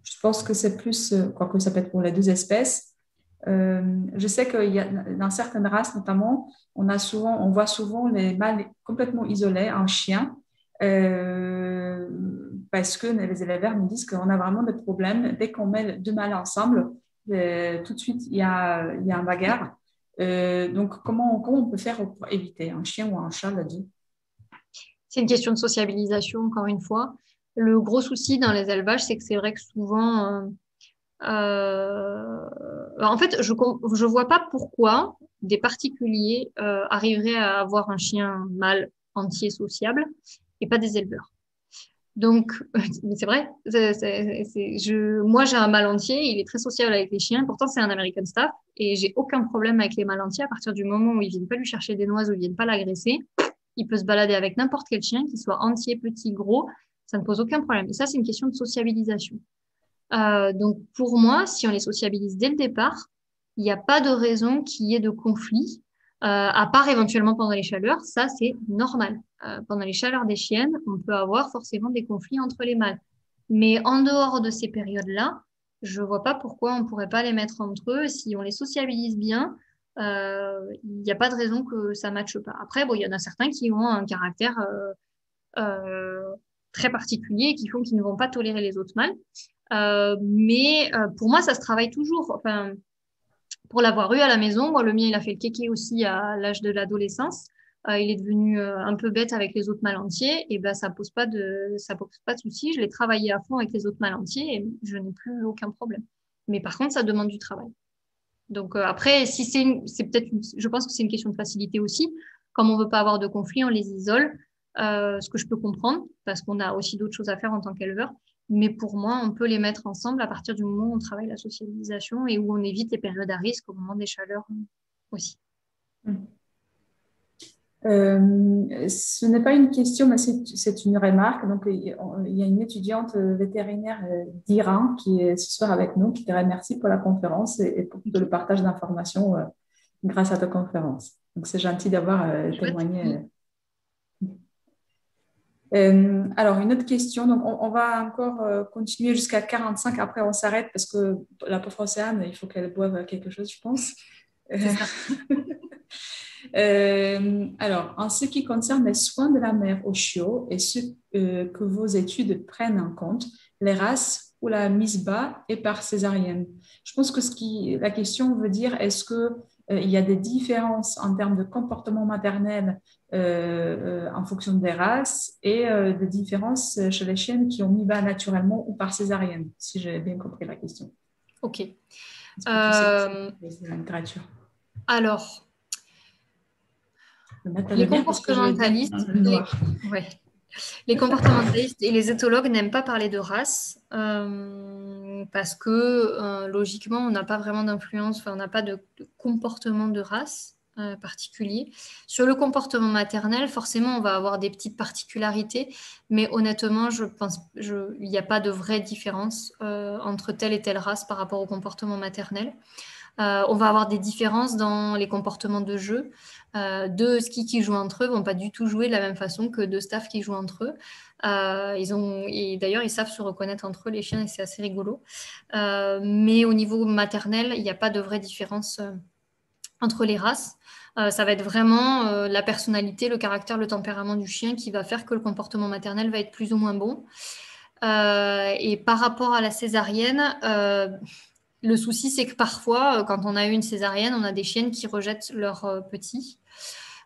Je pense que c'est plus, quoique ça peut être pour les deux espèces. Je sais qu'il y a, dans certaines races, notamment, on voit souvent les mâles complètement isolés en chien, parce que les éleveurs nous disent qu'on a vraiment des problèmes. Dès qu'on met deux mâles ensemble, tout de suite, il y a un bagarre. Donc, comment on peut faire pour éviter un chien ou un chat là-dessus? C'est une question de sociabilisation, encore une fois. Le gros souci dans les élevages, c'est que c'est vrai que souvent, En fait, je vois pas pourquoi des particuliers arriveraient à avoir un chien mâle entier sociable et pas des éleveurs. Donc, mais c'est vrai. Moi, j'ai un mâle entier. Il est très sociable avec les chiens. Pourtant, c'est un American Staff et j'ai aucun problème avec les mâles entiers à partir du moment où ils viennent pas lui chercher des noises ou ils viennent pas l'agresser. Il peut se balader avec n'importe quel chien, qu'il soit entier, petit, gros. Ça ne pose aucun problème. Et ça, c'est une question de sociabilisation. Donc, pour moi, si on les sociabilise dès le départ, il n'y a pas de raison qu'il y ait de conflit, à part éventuellement pendant les chaleurs. Ça, c'est normal. Pendant les chaleurs des chiennes, on peut avoir forcément des conflits entre les mâles. Mais en dehors de ces périodes-là, je vois pas pourquoi on pourrait pas les mettre entre eux. Si on les sociabilise bien, il n'y a pas de raison que ça matche pas. Après, bon, il y en a certains qui ont un caractère très particulier et qui font qu'ils ne vont pas tolérer les autres mâles. Mais pour moi, ça se travaille toujours. Enfin, pour l'avoir eu à la maison, moi, le mien, il a fait le kéké aussi à l'âge de l'adolescence. Il est devenu un peu bête avec les autres mâles entiers. Et ben, ça pose pas de souci. Je l'ai travaillé à fond avec les autres mâles entiers et je n'ai plus aucun problème. Mais par contre, ça demande du travail. Donc après, si c'est peut-être, je pense que c'est une question de facilité aussi. Comme on veut pas avoir de conflit, on les isole. Ce que je peux comprendre, parce qu'on a aussi d'autres choses à faire en tant qu'éleveur. Mais pour moi, on peut les mettre ensemble à partir du moment où on travaille la socialisation et où on évite les périodes à risque au moment des chaleurs aussi. Ce n'est pas une question, mais c'est une remarque. Donc, il y a une étudiante vétérinaire d'Iran qui est ce soir avec nous, qui te remercie pour la conférence et pour tout le partage d'informations grâce à ta conférence. Donc, c'est gentil d'avoir témoigné. Alors, une autre question. Donc, on va encore continuer jusqu'à 45. Après, on s'arrête parce que la pauvre Océane, il faut qu'elle boive quelque chose, je pense. C'est ça. Alors, en ce qui concerne les soins de la mère aux chiots et ce que vos études prennent en compte, les races ou la mise bas et par césarienne. Je pense que la question veut dire est-ce que il y a des différences en termes de comportement maternel en fonction des races et des différences chez les chiennes qui ont mis bas naturellement ou par césarienne, si j'ai bien compris la question. Ok. Est-ce que tu sais la littérature? Alors, les comportementalistes, les comportementalistes et les éthologues n'aiment pas parler de race parce que logiquement, on n'a pas vraiment d'influence, on n'a pas de comportement de race particulier. Sur le comportement maternel, forcément, on va avoir des petites particularités, mais honnêtement, je pense il n'y a pas de vraie différence entre telle et telle race par rapport au comportement maternel. On va avoir des différences dans les comportements de jeu. Deux skis qui jouent entre eux vont pas du tout jouer de la même façon que deux staffs qui jouent entre eux. Et d'ailleurs, ils savent se reconnaître entre eux, les chiens, et c'est assez rigolo. Mais au niveau maternel, il n'y a pas de vraie différence entre les races. Ça va être vraiment la personnalité, le caractère, le tempérament du chien qui va faire que le comportement maternel va être plus ou moins bon. Et par rapport à la césarienne, le souci, c'est que parfois, quand on a eu une césarienne, on a des chiennes qui rejettent leurs petits.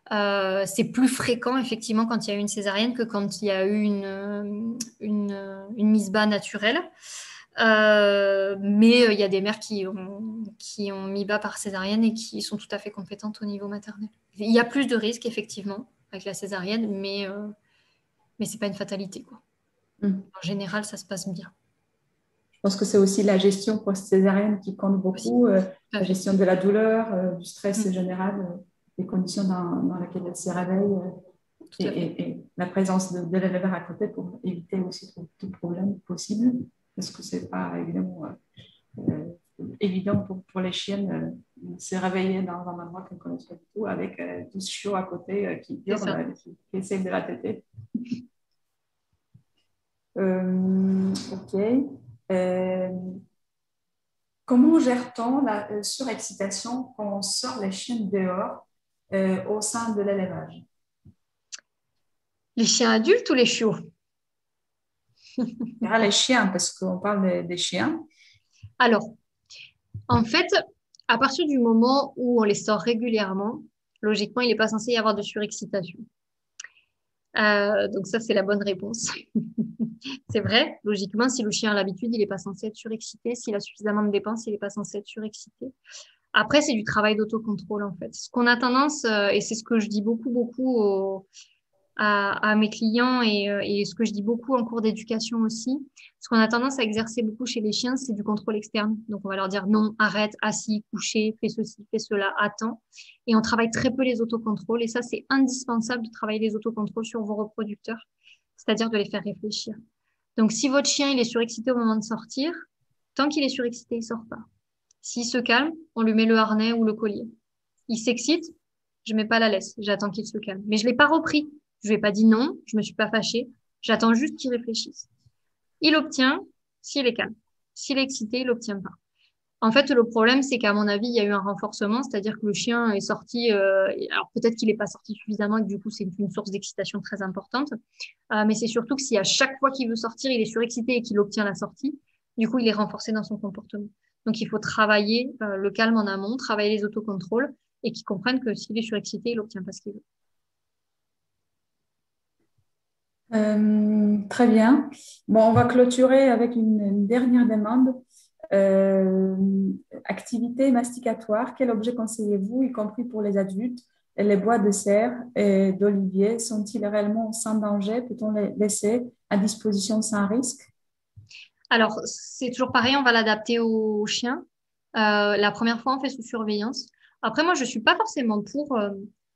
C'est plus fréquent, effectivement, quand il y a eu une césarienne que quand il y a eu une mise bas naturelle. Mais il y a des mères qui ont mis bas par césarienne et qui sont tout à fait compétentes au niveau maternel. Il y a plus de risques, effectivement, avec la césarienne, mais ce n'est pas une fatalité, quoi. En général, ça se passe bien. Je pense que c'est aussi la gestion post-césarienne qui compte beaucoup, la gestion de la douleur, du stress général, les conditions dans lesquelles elle se réveille et la présence de l'éleveur à côté pour éviter aussi tout problème possible, parce que ce n'est pas évidemment évident pour les chiennes se réveiller dans un endroit qu'elles ne connaissent pas du tout avec 12 chiots à côté qui hurlent, qui essayent de la têter. Ok. Comment gère-t-on la surexcitation quand on sort les chiens dehors au sein de l'élevage? Les chiens adultes ou les chiots? Les chiens, parce qu'on parle des chiens. Alors, en fait, à partir du moment où on les sort régulièrement, logiquement, il n'est pas censé y avoir de surexcitation. Donc ça, c'est la bonne réponse. C'est vrai, logiquement, si le chien a l'habitude, il n'est pas censé être surexcité. S'il a suffisamment de dépenses, il n'est pas censé être surexcité. Après, c'est du travail d'autocontrôle, en fait. Ce qu'on a tendance, et c'est ce que je dis beaucoup à mes clients et ce que je dis beaucoup en cours d'éducation aussi, ce qu'on a tendance à exercer beaucoup chez les chiens, c'est du contrôle externe. Donc, on va leur dire non, arrête, assis, couché, fais ceci, fais cela, attends. Et on travaille très peu les autocontrôles. Et ça, c'est indispensable de travailler les autocontrôles sur vos reproducteurs, c'est-à-dire de les faire réfléchir. Donc, si votre chien, il est surexcité au moment de sortir, tant qu'il est surexcité, il sort pas. S'il se calme, on lui met le harnais ou le collier. Il s'excite, je mets pas la laisse, j'attends qu'il se calme. Mais je l'ai pas repris. Je lui ai pas dit non, je me suis pas fâchée. J'attends juste qu'il réfléchisse. Il obtient s'il est calme. S'il est excité, il obtient pas. En fait, le problème, c'est qu'à mon avis, il y a eu un renforcement, c'est-à-dire que le chien est sorti. Alors peut-être qu'il n'est pas sorti suffisamment et que du coup, c'est une source d'excitation très importante. Mais c'est surtout que si à chaque fois qu'il veut sortir, il est surexcité et qu'il obtient la sortie, du coup, il est renforcé dans son comportement. Donc, il faut travailler le calme en amont, travailler les autocontrôles et qu'il comprenne que s'il est surexcité, il obtient pas ce qu'il veut. Très bien. Bon, on va clôturer avec une dernière demande. Euh, Activité masticatoire, quel objet conseillez-vous, y compris pour les adultes? Les bois de serre et d'olivier sont-ils réellement sans danger? Peut-on les laisser à disposition sans risque? Alors, c'est toujours pareil, on va l'adapter au chien. La première fois, on fait sous surveillance. Après, moi, je suis pas forcément pour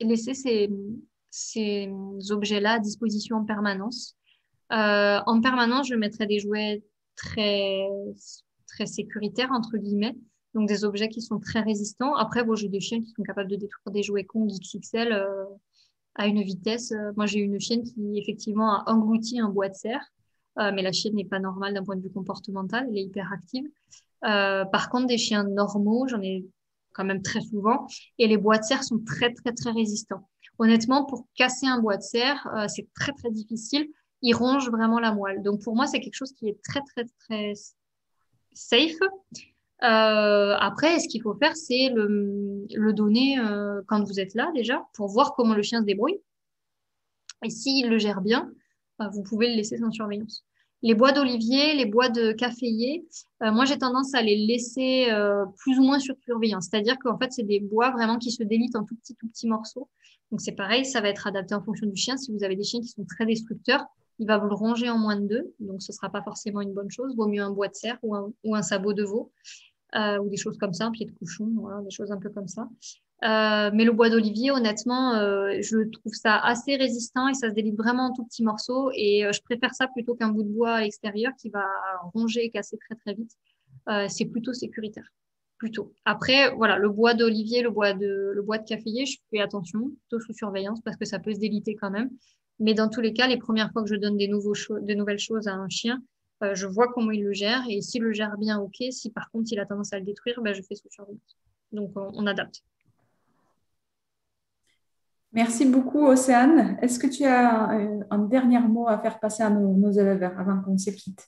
laisser ces objets-là à disposition en permanence. En permanence, je mettrais des jouets très, très sécuritaires, entre guillemets. Donc, des objets qui sont très résistants. Après, bon, j'ai des chiens qui sont capables de détruire des jouets Kong XXL à une vitesse. Moi, j'ai une chienne qui, effectivement, a englouti un bois de serre. Mais la chienne n'est pas normale d'un point de vue comportemental. Elle est hyperactive. Par contre, des chiens normaux, j'en ai quand même très souvent. Et les bois de serre sont très, très, très résistants. Honnêtement, pour casser un bois de serre, c'est très, très difficile. Il ronge vraiment la moelle. Donc, pour moi, c'est quelque chose qui est très, très, très safe. Après, ce qu'il faut faire, c'est le donner quand vous êtes là déjà, pour voir comment le chien se débrouille. Et s'il le gère bien, vous pouvez le laisser sans surveillance. Les bois d'olivier, les bois de caféier, moi j'ai tendance à les laisser plus ou moins sur surveillance. C'est-à-dire qu'en fait, c'est des bois vraiment qui se délitent en tout petits morceaux. Donc c'est pareil, ça va être adapté en fonction du chien. Si vous avez des chiens qui sont très destructeurs, il va vous le ronger en moins de deux. Donc ce ne sera pas forcément une bonne chose. Vaut mieux un bois de cerf ou un sabot de veau ou des choses comme ça, un pied de cochon, voilà, des choses un peu comme ça. Mais le bois d'olivier, honnêtement, je trouve ça assez résistant et ça se délite vraiment en tout petits morceaux. Et je préfère ça plutôt qu'un bout de bois à l'extérieur qui va ronger et casser très très vite. C'est plutôt sécuritaire. Plutôt. Après, voilà, le bois d'olivier, le bois de caféier, je fais attention, plutôt sous surveillance parce que ça peut se déliter quand même. Mais dans tous les cas, les premières fois que je donne des nouvelles choses à un chien, je vois comment il le gère et s'il le gère bien, ok. Si par contre il a tendance à le détruire, ben, je fais sous surveillance. Donc on adapte. Merci beaucoup, Océane. Est-ce que tu as un dernier mot à faire passer à nos élèves avant qu'on se quitte?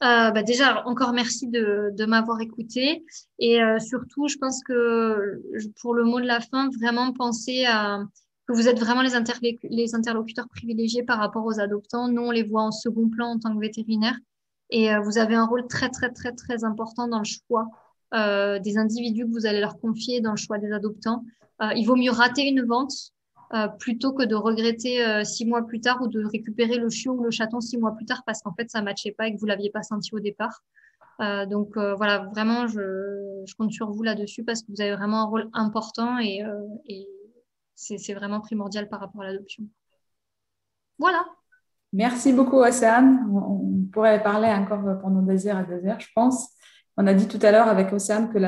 Bah déjà, encore merci de m'avoir écouté. Et surtout, je pense que pour le mot de la fin, vraiment penser à que vous êtes vraiment les interlocuteurs privilégiés par rapport aux adoptants. Nous, on les voit en second plan en tant que vétérinaire. Et vous avez un rôle très, très, très, très important dans le choix des individus que vous allez leur confier, dans le choix des adoptants. Il vaut mieux rater une vente plutôt que de regretter 6 mois plus tard ou de récupérer le chiot ou le chaton 6 mois plus tard parce qu'en fait, ça ne matchait pas et que vous ne l'aviez pas senti au départ. Donc voilà, vraiment, je compte sur vous là-dessus parce que vous avez vraiment un rôle important et c'est vraiment primordial par rapport à l'adoption. Voilà. Merci beaucoup, Océane. On pourrait parler encore pendant des heures, je pense. On a dit tout à l'heure avec Océane que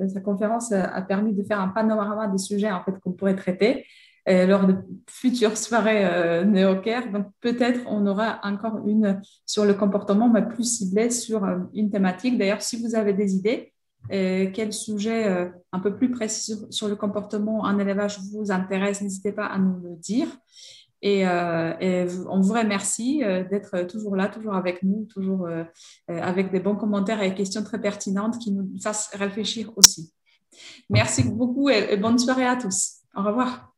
sa conférence a permis de faire un panorama des sujets en fait, qu'on pourrait traiter lors de futures soirées NeoCare. Donc, peut-être on aura encore une sur le comportement, mais plus ciblée sur une thématique. D'ailleurs, si vous avez des idées, quel sujet un peu plus précis sur le comportement en élevage vous intéresse, n'hésitez pas à nous le dire. Et on vous remercie d'être toujours là, toujours avec nous, toujours avec des bons commentaires et questions très pertinentes qui nous fassent réfléchir aussi. Merci beaucoup et bonne soirée à tous. Au revoir.